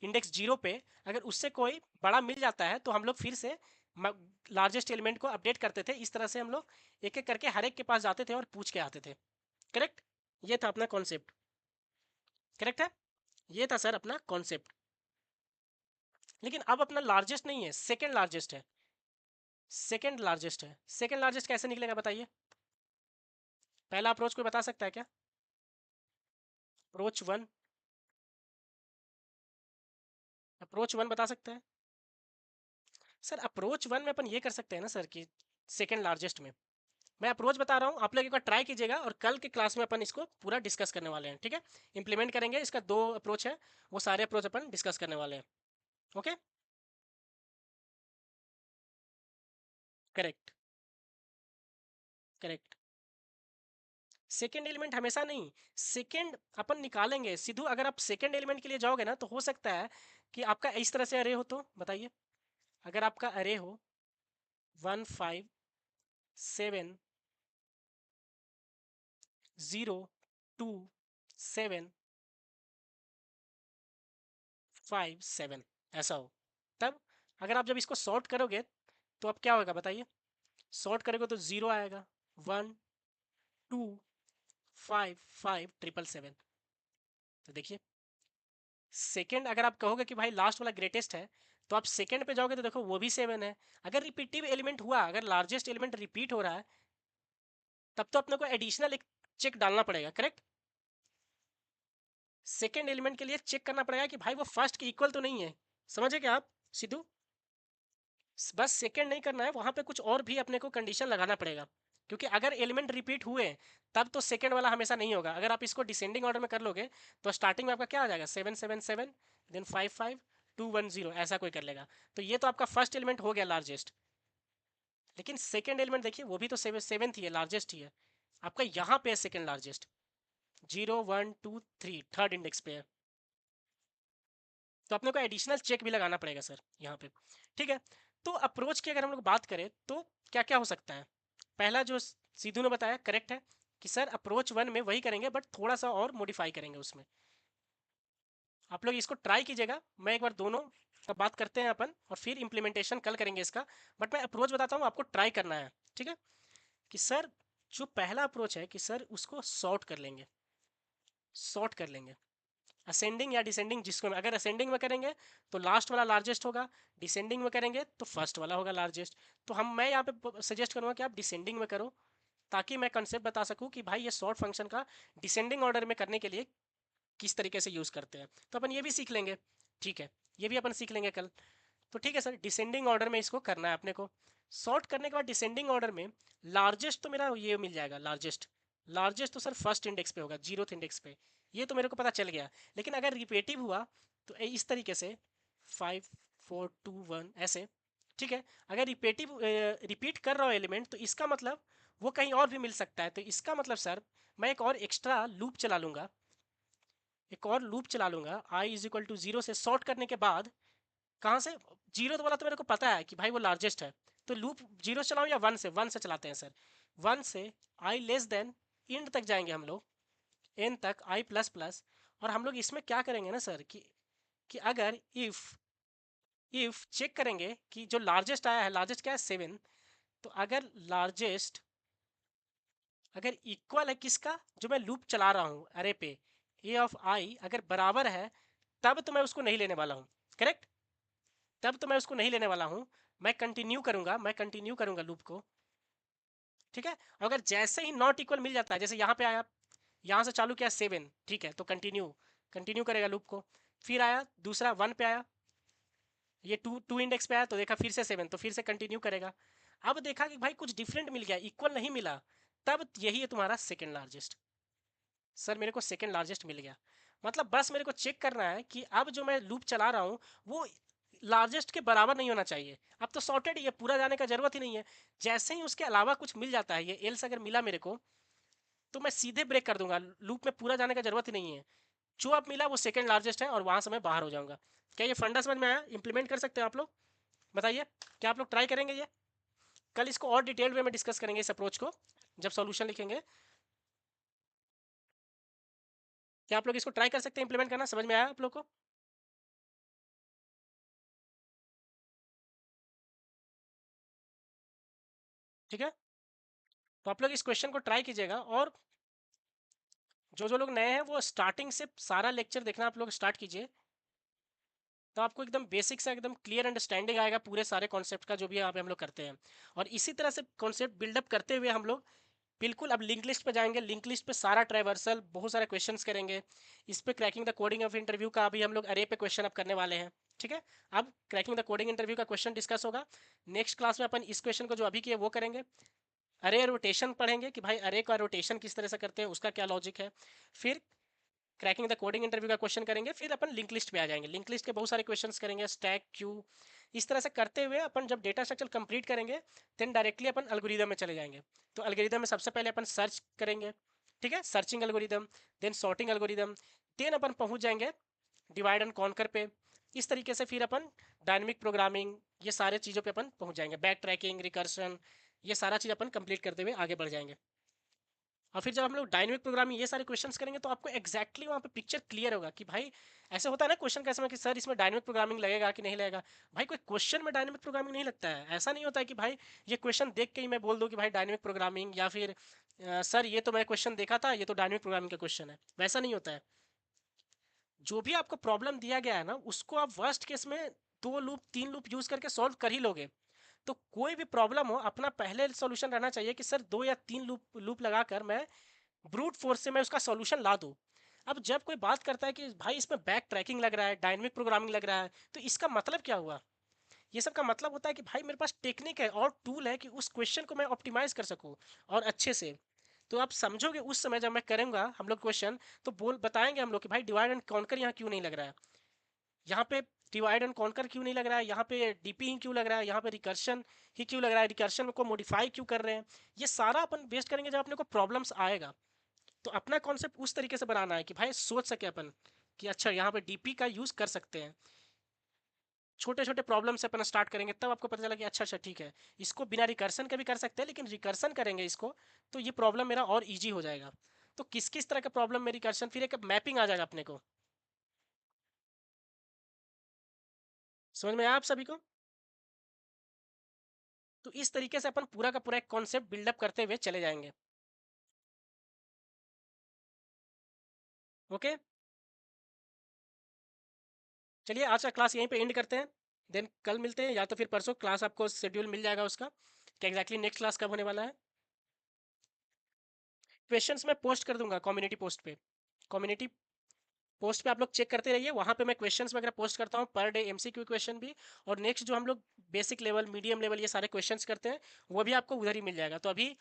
A: इंडेक्स जीरो पे, अगर उससे कोई बड़ा मिल जाता है तो हम लोग फिर से लार्जेस्ट एलिमेंट को अपडेट करते थे। इस तरह से हम लोग एक एक करके हर एक के पास जाते थे और पूछ के आते थे, करेक्ट। ये था अपना कॉन्सेप्ट, करेक्ट है, ये था सर अपना कॉन्सेप्ट। लेकिन अब अपना लार्जेस्ट नहीं है, सेकेंड लार्जेस्ट है। सेकेंड लार्जेस्ट है, सेकेंड लार्जेस्ट कैसे निकलेगा बताइए? पहला अप्रोच कोई बता सकता है क्या? अप्रोच वन, अप्रोच वन बता सकते हैं? सर अप्रोच वन में अपन ये कर सकते हैं ना सर कि सेकेंड लार्जेस्ट में, मैं अप्रोच बता रहा हूँ, आप लोग एक बार ट्राई कीजिएगा और कल के क्लास में अपन इसको पूरा डिस्कस करने वाले हैं, ठीक है। इंप्लीमेंट करेंगे, इसका दो अप्रोच है, वो सारे अप्रोच अपन डिस्कस करने वाले हैं। Okay, correct. Correct. Second element हमेशा नहीं, सेकेंड अपन निकालेंगे सिद्धू। अगर आप सेकेंड एलिमेंट के लिए जाओगे ना तो हो सकता है कि आपका इस तरह से अरे हो, तो बताइए अगर आपका अरे हो 1 5 7 0 2 7 5 7 ऐसा हो, तब अगर आप जब इसको सॉर्ट करोगे तो अब क्या होगा बताइए। सॉर्ट करोगे तो 0 आएगा, 1 2 5 5 7 7 तो देखिए सेकंड, अगर आप कहोगे कि भाई लास्ट वाला ग्रेटेस्ट है तो आप सेकंड पे जाओगे तो देखो वो भी 7 है। अगर रिपीटिव एलिमेंट हुआ, अगर लार्जेस्ट एलिमेंट रिपीट हो रहा है तब तो अपने को एडिशनल एक चेक डालना पड़ेगा, करेक्ट। सेकेंड एलिमेंट के लिए चेक करना पड़ेगा कि भाई वो फर्स्ट के इक्वल तो नहीं है। समझे क्या आप सिद्धू? बस सेकेंड नहीं करना है, वहां पे कुछ और भी अपने को कंडीशन लगाना पड़ेगा, क्योंकि अगर एलिमेंट रिपीट हुए तब तो सेकेंड वाला हमेशा नहीं होगा। अगर आप इसको डिसेंडिंग ऑर्डर में कर लोगे तो स्टार्टिंग में आपका क्या आ जाएगा, 7 7 7 देन 5 5 2 1 0 ऐसा कोई कर लेगा। तो ये तो आपका फर्स्ट एलिमेंट हो गया लार्जेस्ट, लेकिन सेकेंड एलिमेंट देखिए वो भी तो सेवेंथ ही है, लार्जेस्ट ही है। आपका यहाँ पे है सेकेंड लार्जेस्ट, 0 1 2 3 थर्ड इंडेक्स पे है। तो अपने को एडिशनल चेक भी लगाना पड़ेगा सर यहाँ पे, ठीक है। तो अप्रोच की अगर हम लोग बात करें तो क्या क्या हो सकता है। पहला जो सीधू ने बताया करेक्ट है कि सर अप्रोच 1 में वही करेंगे बट थोड़ा सा और मॉडिफाई करेंगे उसमें। आप लोग इसको ट्राई कीजिएगा, मैं एक बार दोनों का बात करते हैं अपन और फिर इम्प्लीमेंटेशन कल करेंगे इसका। बट मैं अप्रोच बताता हूँ, आपको ट्राई करना है, ठीक है। कि सर जो पहला अप्रोच है कि सर उसको सॉर्ट कर लेंगे, सॉर्ट कर लेंगे असेंडिंग या डिसेंडिंग जिसको में, अगर असेंडिंग में करेंगे तो लास्ट वाला लार्जेस्ट होगा, डिसेंडिंग में करेंगे तो फर्स्ट वाला होगा लार्जेस्ट। तो मैं यहाँ पे सजेस्ट करूँगा कि आप डिसेंडिंग में करो, ताकि मैं कंसेप्ट बता सकूँ कि भाई ये सॉर्ट फंक्शन का डिसेंडिंग ऑर्डर में करने के लिए किस तरीके से यूज़ करते हैं। तो अपन ये भी सीख लेंगे, ठीक है, ये भी अपन सीख लेंगे कल। तो ठीक है सर, डिसेंडिंग ऑर्डर में इसको करना है अपने को। सॉर्ट करने के बाद डिसेंडिंग ऑर्डर में लार्जेस्ट तो मेरा ये मिल जाएगा, लार्जेस्ट लार्जेस्ट तो सर फर्स्ट इंडेक्स पे होगा, 0th इंडेक्स पे, ये तो मेरे को पता चल गया। लेकिन अगर रिपीटिव हुआ तो इस तरीके से 5 4 2 1 ऐसे, ठीक है। अगर रिपीट कर रहा हूँ एलिमेंट तो इसका मतलब वो कहीं और भी मिल सकता है। तो इसका मतलब सर मैं एक और एक्स्ट्रा लूप चला लूंगा, एक और लूप चला लूंगा i = 0 से सॉर्ट करने के बाद। कहाँ से? 0 वाला तो मेरे को पता है कि भाई वो लार्जेस्ट है, तो लूप 0 चलाऊं या 1 से चलाते हैं सर। 1 से i लेस देन इंड तक जाएंगे हम लोग, n तक i प्लस प्लस। और हम लोग इसमें क्या करेंगे ना सर कि अगर इफ चेक करेंगे कि जो लार्जेस्ट आया है, लार्जेस्ट क्या है 7, तो अगर लार्जेस्ट अगर इक्वल है किसका, जो मैं लूप चला रहा हूँ अरे पे, a ऑफ i अगर बराबर है तब तो मैं उसको नहीं लेने वाला हूँ, करेक्ट। तब तो मैं उसको नहीं लेने वाला हूँ, मैं कंटिन्यू करूंगा, मैं कंटिन्यू करूंगा लूप को, ठीक है। अगर जैसे ही नॉट इक्वल मिल जाता है, जैसे यहाँ पे आया, यहाँ से चालू किया 7, ठीक है, तो कंटिन्यू कंटिन्यू करेगा लूप को। फिर आया दूसरा 1 पे आया, ये टू इंडेक्स पे आया तो देखा फिर से 7, तो फिर से कंटिन्यू करेगा। अब देखा कि भाई कुछ डिफरेंट मिल गया, इक्वल नहीं मिला, तब यही है तुम्हारा सेकेंड लार्जेस्ट। सर मेरे को सेकेंड लार्जेस्ट मिल गया, मतलब बस मेरे को चेक करना है कि अब जो मैं लूप चला रहा हूँ वो लार्जेस्ट के बराबर नहीं होना चाहिए। अब तो सॉर्टेड ही है, पूरा जाने का जरूरत ही नहीं है। जैसे ही उसके अलावा कुछ मिल जाता है, ये एल्स अगर मिला मेरे को तो मैं सीधे ब्रेक कर दूंगा, लूप में पूरा जाने का जरूरत ही नहीं है। जो अब मिला वो सेकंड लार्जेस्ट है और वहां से मैं बाहर हो जाऊंगा। क्या ये फंडा समझ में आया? इंप्लीमेंट कर सकते हो आप लोग? बताइए, क्या आप लोग ट्राई करेंगे ये? कल इसको और डिटेल वे में डिस्कस करेंगे इस अप्रोच को जब सॉल्यूशन लिखेंगे। क्या आप लोग इसको ट्राई कर सकते हैं इंप्लीमेंट करना? समझ में आया आप लोग को? ठीक है, तो आप लोग इस क्वेश्चन को ट्राई कीजिएगा। और जो जो लोग नए हैं वो स्टार्टिंग से सारा लेक्चर देखना आप लोग स्टार्ट कीजिए, तो आपको एकदम बेसिक से एकदम क्लियर अंडरस्टैंडिंग आएगा पूरे सारे कॉन्सेप्ट का जो भी यहाँ पे हम लोग करते हैं। और इसी तरह से कॉन्सेप्ट बिल्डअप करते हुए हम लोग बिल्कुल अब लिंक लिस्ट पे जाएंगे। लिंक लिस्ट पे सारा ट्राइवर्सल बहुत सारे क्वेश्चंस करेंगे। इस पे cracking the coding of interview का अभी हम लोग अरे पे क्वेश्चन अब करने वाले हैं, ठीक है। अब क्रैकिंग द कोडिंग इंटरव्यू का क्वेश्चन डिस्कस होगा। नेक्स्ट क्लास में अपन इस क्वेश्चन को जो अभी किए वो करेंगे। अरे रोटेशन पढ़ेंगे कि भाई अरे का रोटेशन किस तरह से करते हैं, उसका क्या लॉजिक है। फिर क्रैकिंग द कोडिंग इंटरव्यू का क्वेश्चन करेंगे। फिर अपन लिंक लिस्ट पे आ जाएंगे, लिंक लिस्ट के बहुत सारे क्वेश्चंस करेंगे, स्टैक क्यू, इस तरह से करते हुए अपन जब डेटा स्ट्रक्चर कंप्लीट करेंगे देन डायरेक्टली अपन एल्गोरिदम में चले जाएंगे। तो एल्गोरिदम में सबसे पहले अपन सर्च करेंगे, ठीक है, searching algorithm, then sorting algorithm, then अपन पहुंच जाएंगे डिवाइड एंड कॉन्कर पे। इस तरीके से फिर अपन डायनेमिक प्रोग्रामिंग ये सारे चीज़ों पे अपन पहुंच जाएंगे, बैक ट्रैकिंग, रिकर्शन, ये सारा चीज़ अपन कंप्लीट करते हुए आगे बढ़ जाएंगे। और फिर जब हम लोग डायनेमिक प्रोग्रामिंग ये सारे क्वेश्चंस करेंगे तो आपको एक्जैक्टली वहाँ पे पिक्चर क्लियर होगा कि भाई ऐसे होता है ना क्वेश्चन कैसे में कि सर इसमें डायनेमिक प्रोग्रामिंग लगेगा कि नहीं लगेगा। भाई कोई क्वेश्चन में डायनेमिक प्रोग्रामिंग नहीं लगता है, ऐसा नहीं होता है कि भाई ये क्वेश्चन देख के ही मैं बोल दूँ कि भाई डायनेमिक प्रोग्रामिंग, या फिर सर ये तो मैं क्वेश्चन देखा था ये तो डायनेमिक प्रोग्रामिंग का क्वेश्चन है, वैसा नहीं होता है। जो भी आपको प्रॉब्लम दिया गया है ना उसको आप वर्स्ट केस में 2 लूप 3 लूप यूज करके सॉल्व कर ही लोगे। तो कोई भी प्रॉब्लम हो अपना पहले सॉल्यूशन रहना चाहिए कि सर 2 या 3 लूप लूप लगाकर मैं ब्रूट फोर्स से मैं उसका सॉल्यूशन ला दूं। अब जब कोई बात करता है कि भाई इसमें बैक ट्रैकिंग लग रहा है, डायनेमिक प्रोग्रामिंग लग रहा है, तो इसका मतलब क्या हुआ? ये सब का मतलब होता है कि भाई मेरे पास टेक्निक है और टूल है कि उस क्वेश्चन को मैं ऑप्टिमाइज कर सकूं और अच्छे से। तो आप समझोगे उस समय जब मैं करूंगा हम लोग क्वेश्चन, तो बोल बताएंगे हम लोग कि भाई डिवाइड एंड कॉन्कर यहाँ क्यों नहीं लग रहा है, यहाँ पे डिवाइड एंड कॉन्कर क्यों नहीं लग रहा है, यहाँ पे डीपी ही क्यों लग रहा है, यहाँ पे रिकर्शन ही क्यों लग रहा है, रिकर्शन को मॉडिफाई क्यों कर रहे हैं। ये सारा अपन बेस्ड करेंगे जब अपने को प्रॉब्लम्स आएगा। तो अपना कॉन्सेप्ट उस तरीके से बनाना है कि भाई सोच सके अपन कि अच्छा यहाँ पे डीपी का यूज कर सकते हैं। छोटे छोटे प्रॉब्लम से अपन स्टार्ट करेंगे तब आपको पता चला कि अच्छा अच्छा ठीक है, इसको बिना रिकर्सन के भी कर सकते हैं, लेकिन रिकर्सन करेंगे इसको तो ये प्रॉब्लम मेरा और इजी हो जाएगा। तो किस किस तरह का प्रॉब्लम में रिकर्सन, फिर एक मैपिंग आ जाएगा अपने को। समझ में आया आप सभी को? तो इस तरीके से अपन पूरा का पूरा एक कॉन्सेप्ट बिल्डअप करते हुए चले जाएंगे। ओके, चलिए आज का क्लास यहीं पे एंड करते हैं। देन कल मिलते हैं या तो फिर परसों, क्लास आपको शेड्यूल मिल जाएगा उसका कि एग्जैक्टली नेक्स्ट क्लास कब होने वाला है। क्वेश्चंस मैं पोस्ट कर दूंगा कम्युनिटी पोस्ट पे। कम्युनिटी पोस्ट पे आप लोग चेक करते रहिए, वहाँ पे मैं क्वेश्चंस वगैरह पोस्ट करता हूँ पर डे, एमसीक्यू क्वेश्चन भी। और नेक्स्ट जो हम लोग बेसिक लेवल, मीडियम लेवल ये सारे क्वेश्चंस करते हैं वो भी आपको उधर ही मिल जाएगा। तो अभी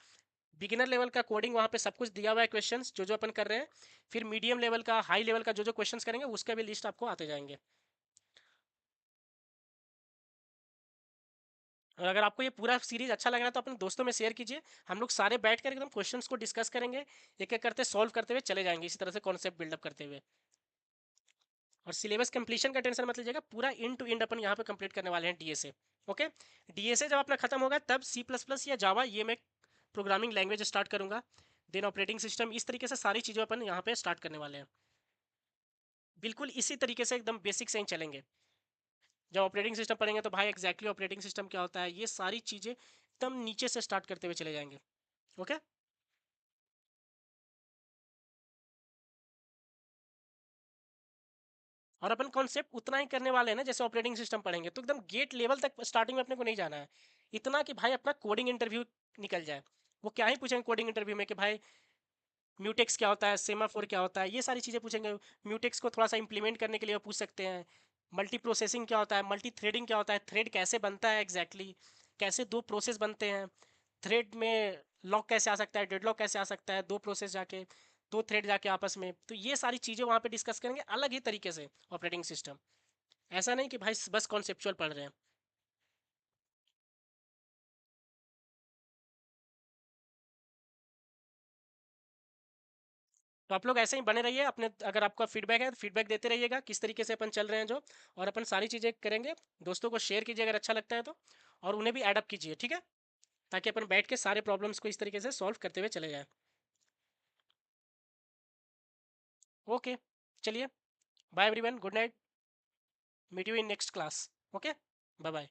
A: बिगिनर लेवल का कोडिंग वहाँ पे सब कुछ दिया हुआ है, क्वेश्चंस जो जो अपन कर रहे हैं। फिर मीडियम लेवल का, हाई लेवल का जो जो क्वेश्चंस करेंगे उसका भी लिस्ट आपको आते जाएंगे। और अगर आपको ये पूरा सीरीज अच्छा लग रहा है तो अपने दोस्तों में शेयर कीजिए। हम लोग सारे बैठ कर एकदम क्वेश्चंस को डिस्कस करेंगे, एक एक करते सॉल्व करते हुए चले जाएंगे इसी तरह से कॉन्सेप्ट बिल्डअप करते हुए। और सिलेबस कंप्लीशन का टेंशन मत लीजिएगा, पूरा इन टू इंड अपन यहाँ पे कंप्लीट करने वाले हैं डीएसए। ओके, डीएसए जब अपना खत्म होगा तब सी प्लस प्लस या जावा ये मैं प्रोग्रामिंग लैंग्वेज स्टार्ट करूंगा। देन ऑपरेटिंग सिस्टम, इस तरीके से सारी चीज़ें अपन यहाँ पे स्टार्ट करने वाले हैं। बिल्कुल इसी तरीके से एकदम बेसिक से ही चलेंगे। जब ऑपरेटिंग सिस्टम पढ़ेंगे तो भाई एग्जैक्टली ऑपरेटिंग सिस्टम क्या होता है, ये सारी चीज़ें एकदम नीचे से स्टार्ट करते हुए चले जाएंगे। ओके, और अपन कॉन्सेप्ट उतना ही करने वाले हैं ना जैसे ऑपरेटिंग सिस्टम पढ़ेंगे, तो एकदम गेट लेवल तक स्टार्टिंग में अपने को नहीं जाना है। इतना कि भाई अपना कोडिंग इंटरव्यू निकल जाए। वो क्या ही पूछेंगे कोडिंग इंटरव्यू में कि भाई म्यूटेक्स क्या होता है, सेमाफोर क्या होता है, ये सारी चीज़ें पूछेंगे। म्यूटेक्स को थोड़ा सा इंप्लीमेंट करने के लिए वो पूछ सकते हैं। मल्टी प्रोसेसिंग क्या होता है, मल्टी थ्रेडिंग क्या होता है, थ्रेड कैसे बनता है एग्जैक्टली कैसे दो प्रोसेस बनते हैं, थ्रेड में लॉक कैसे आ सकता है, डेडलॉक कैसे आ सकता है, दो प्रोसेस जाके, दो थ्रेड जाके आपस में, तो ये सारी चीज़ें वहाँ पे डिस्कस करेंगे अलग ही तरीके से ऑपरेटिंग सिस्टम। ऐसा नहीं कि भाई बस कॉन्सेप्चुअल पढ़ रहे हैं। तो आप लोग ऐसे ही बने रहिए अपने, अगर आपका फीडबैक है तो फीडबैक देते रहिएगा किस तरीके से अपन चल रहे हैं जो, और अपन सारी चीज़ें करेंगे। दोस्तों को शेयर कीजिए अगर अच्छा लगता है तो, और उन्हें भी एडअप कीजिए, ठीक है, ताकि अपन बैठ के सारे प्रॉब्लम्स को इस तरीके से सॉल्व करते हुए चले जाएं। ओके, चलिए, bye everyone, good night, meet you in next class. Okay, bye bye.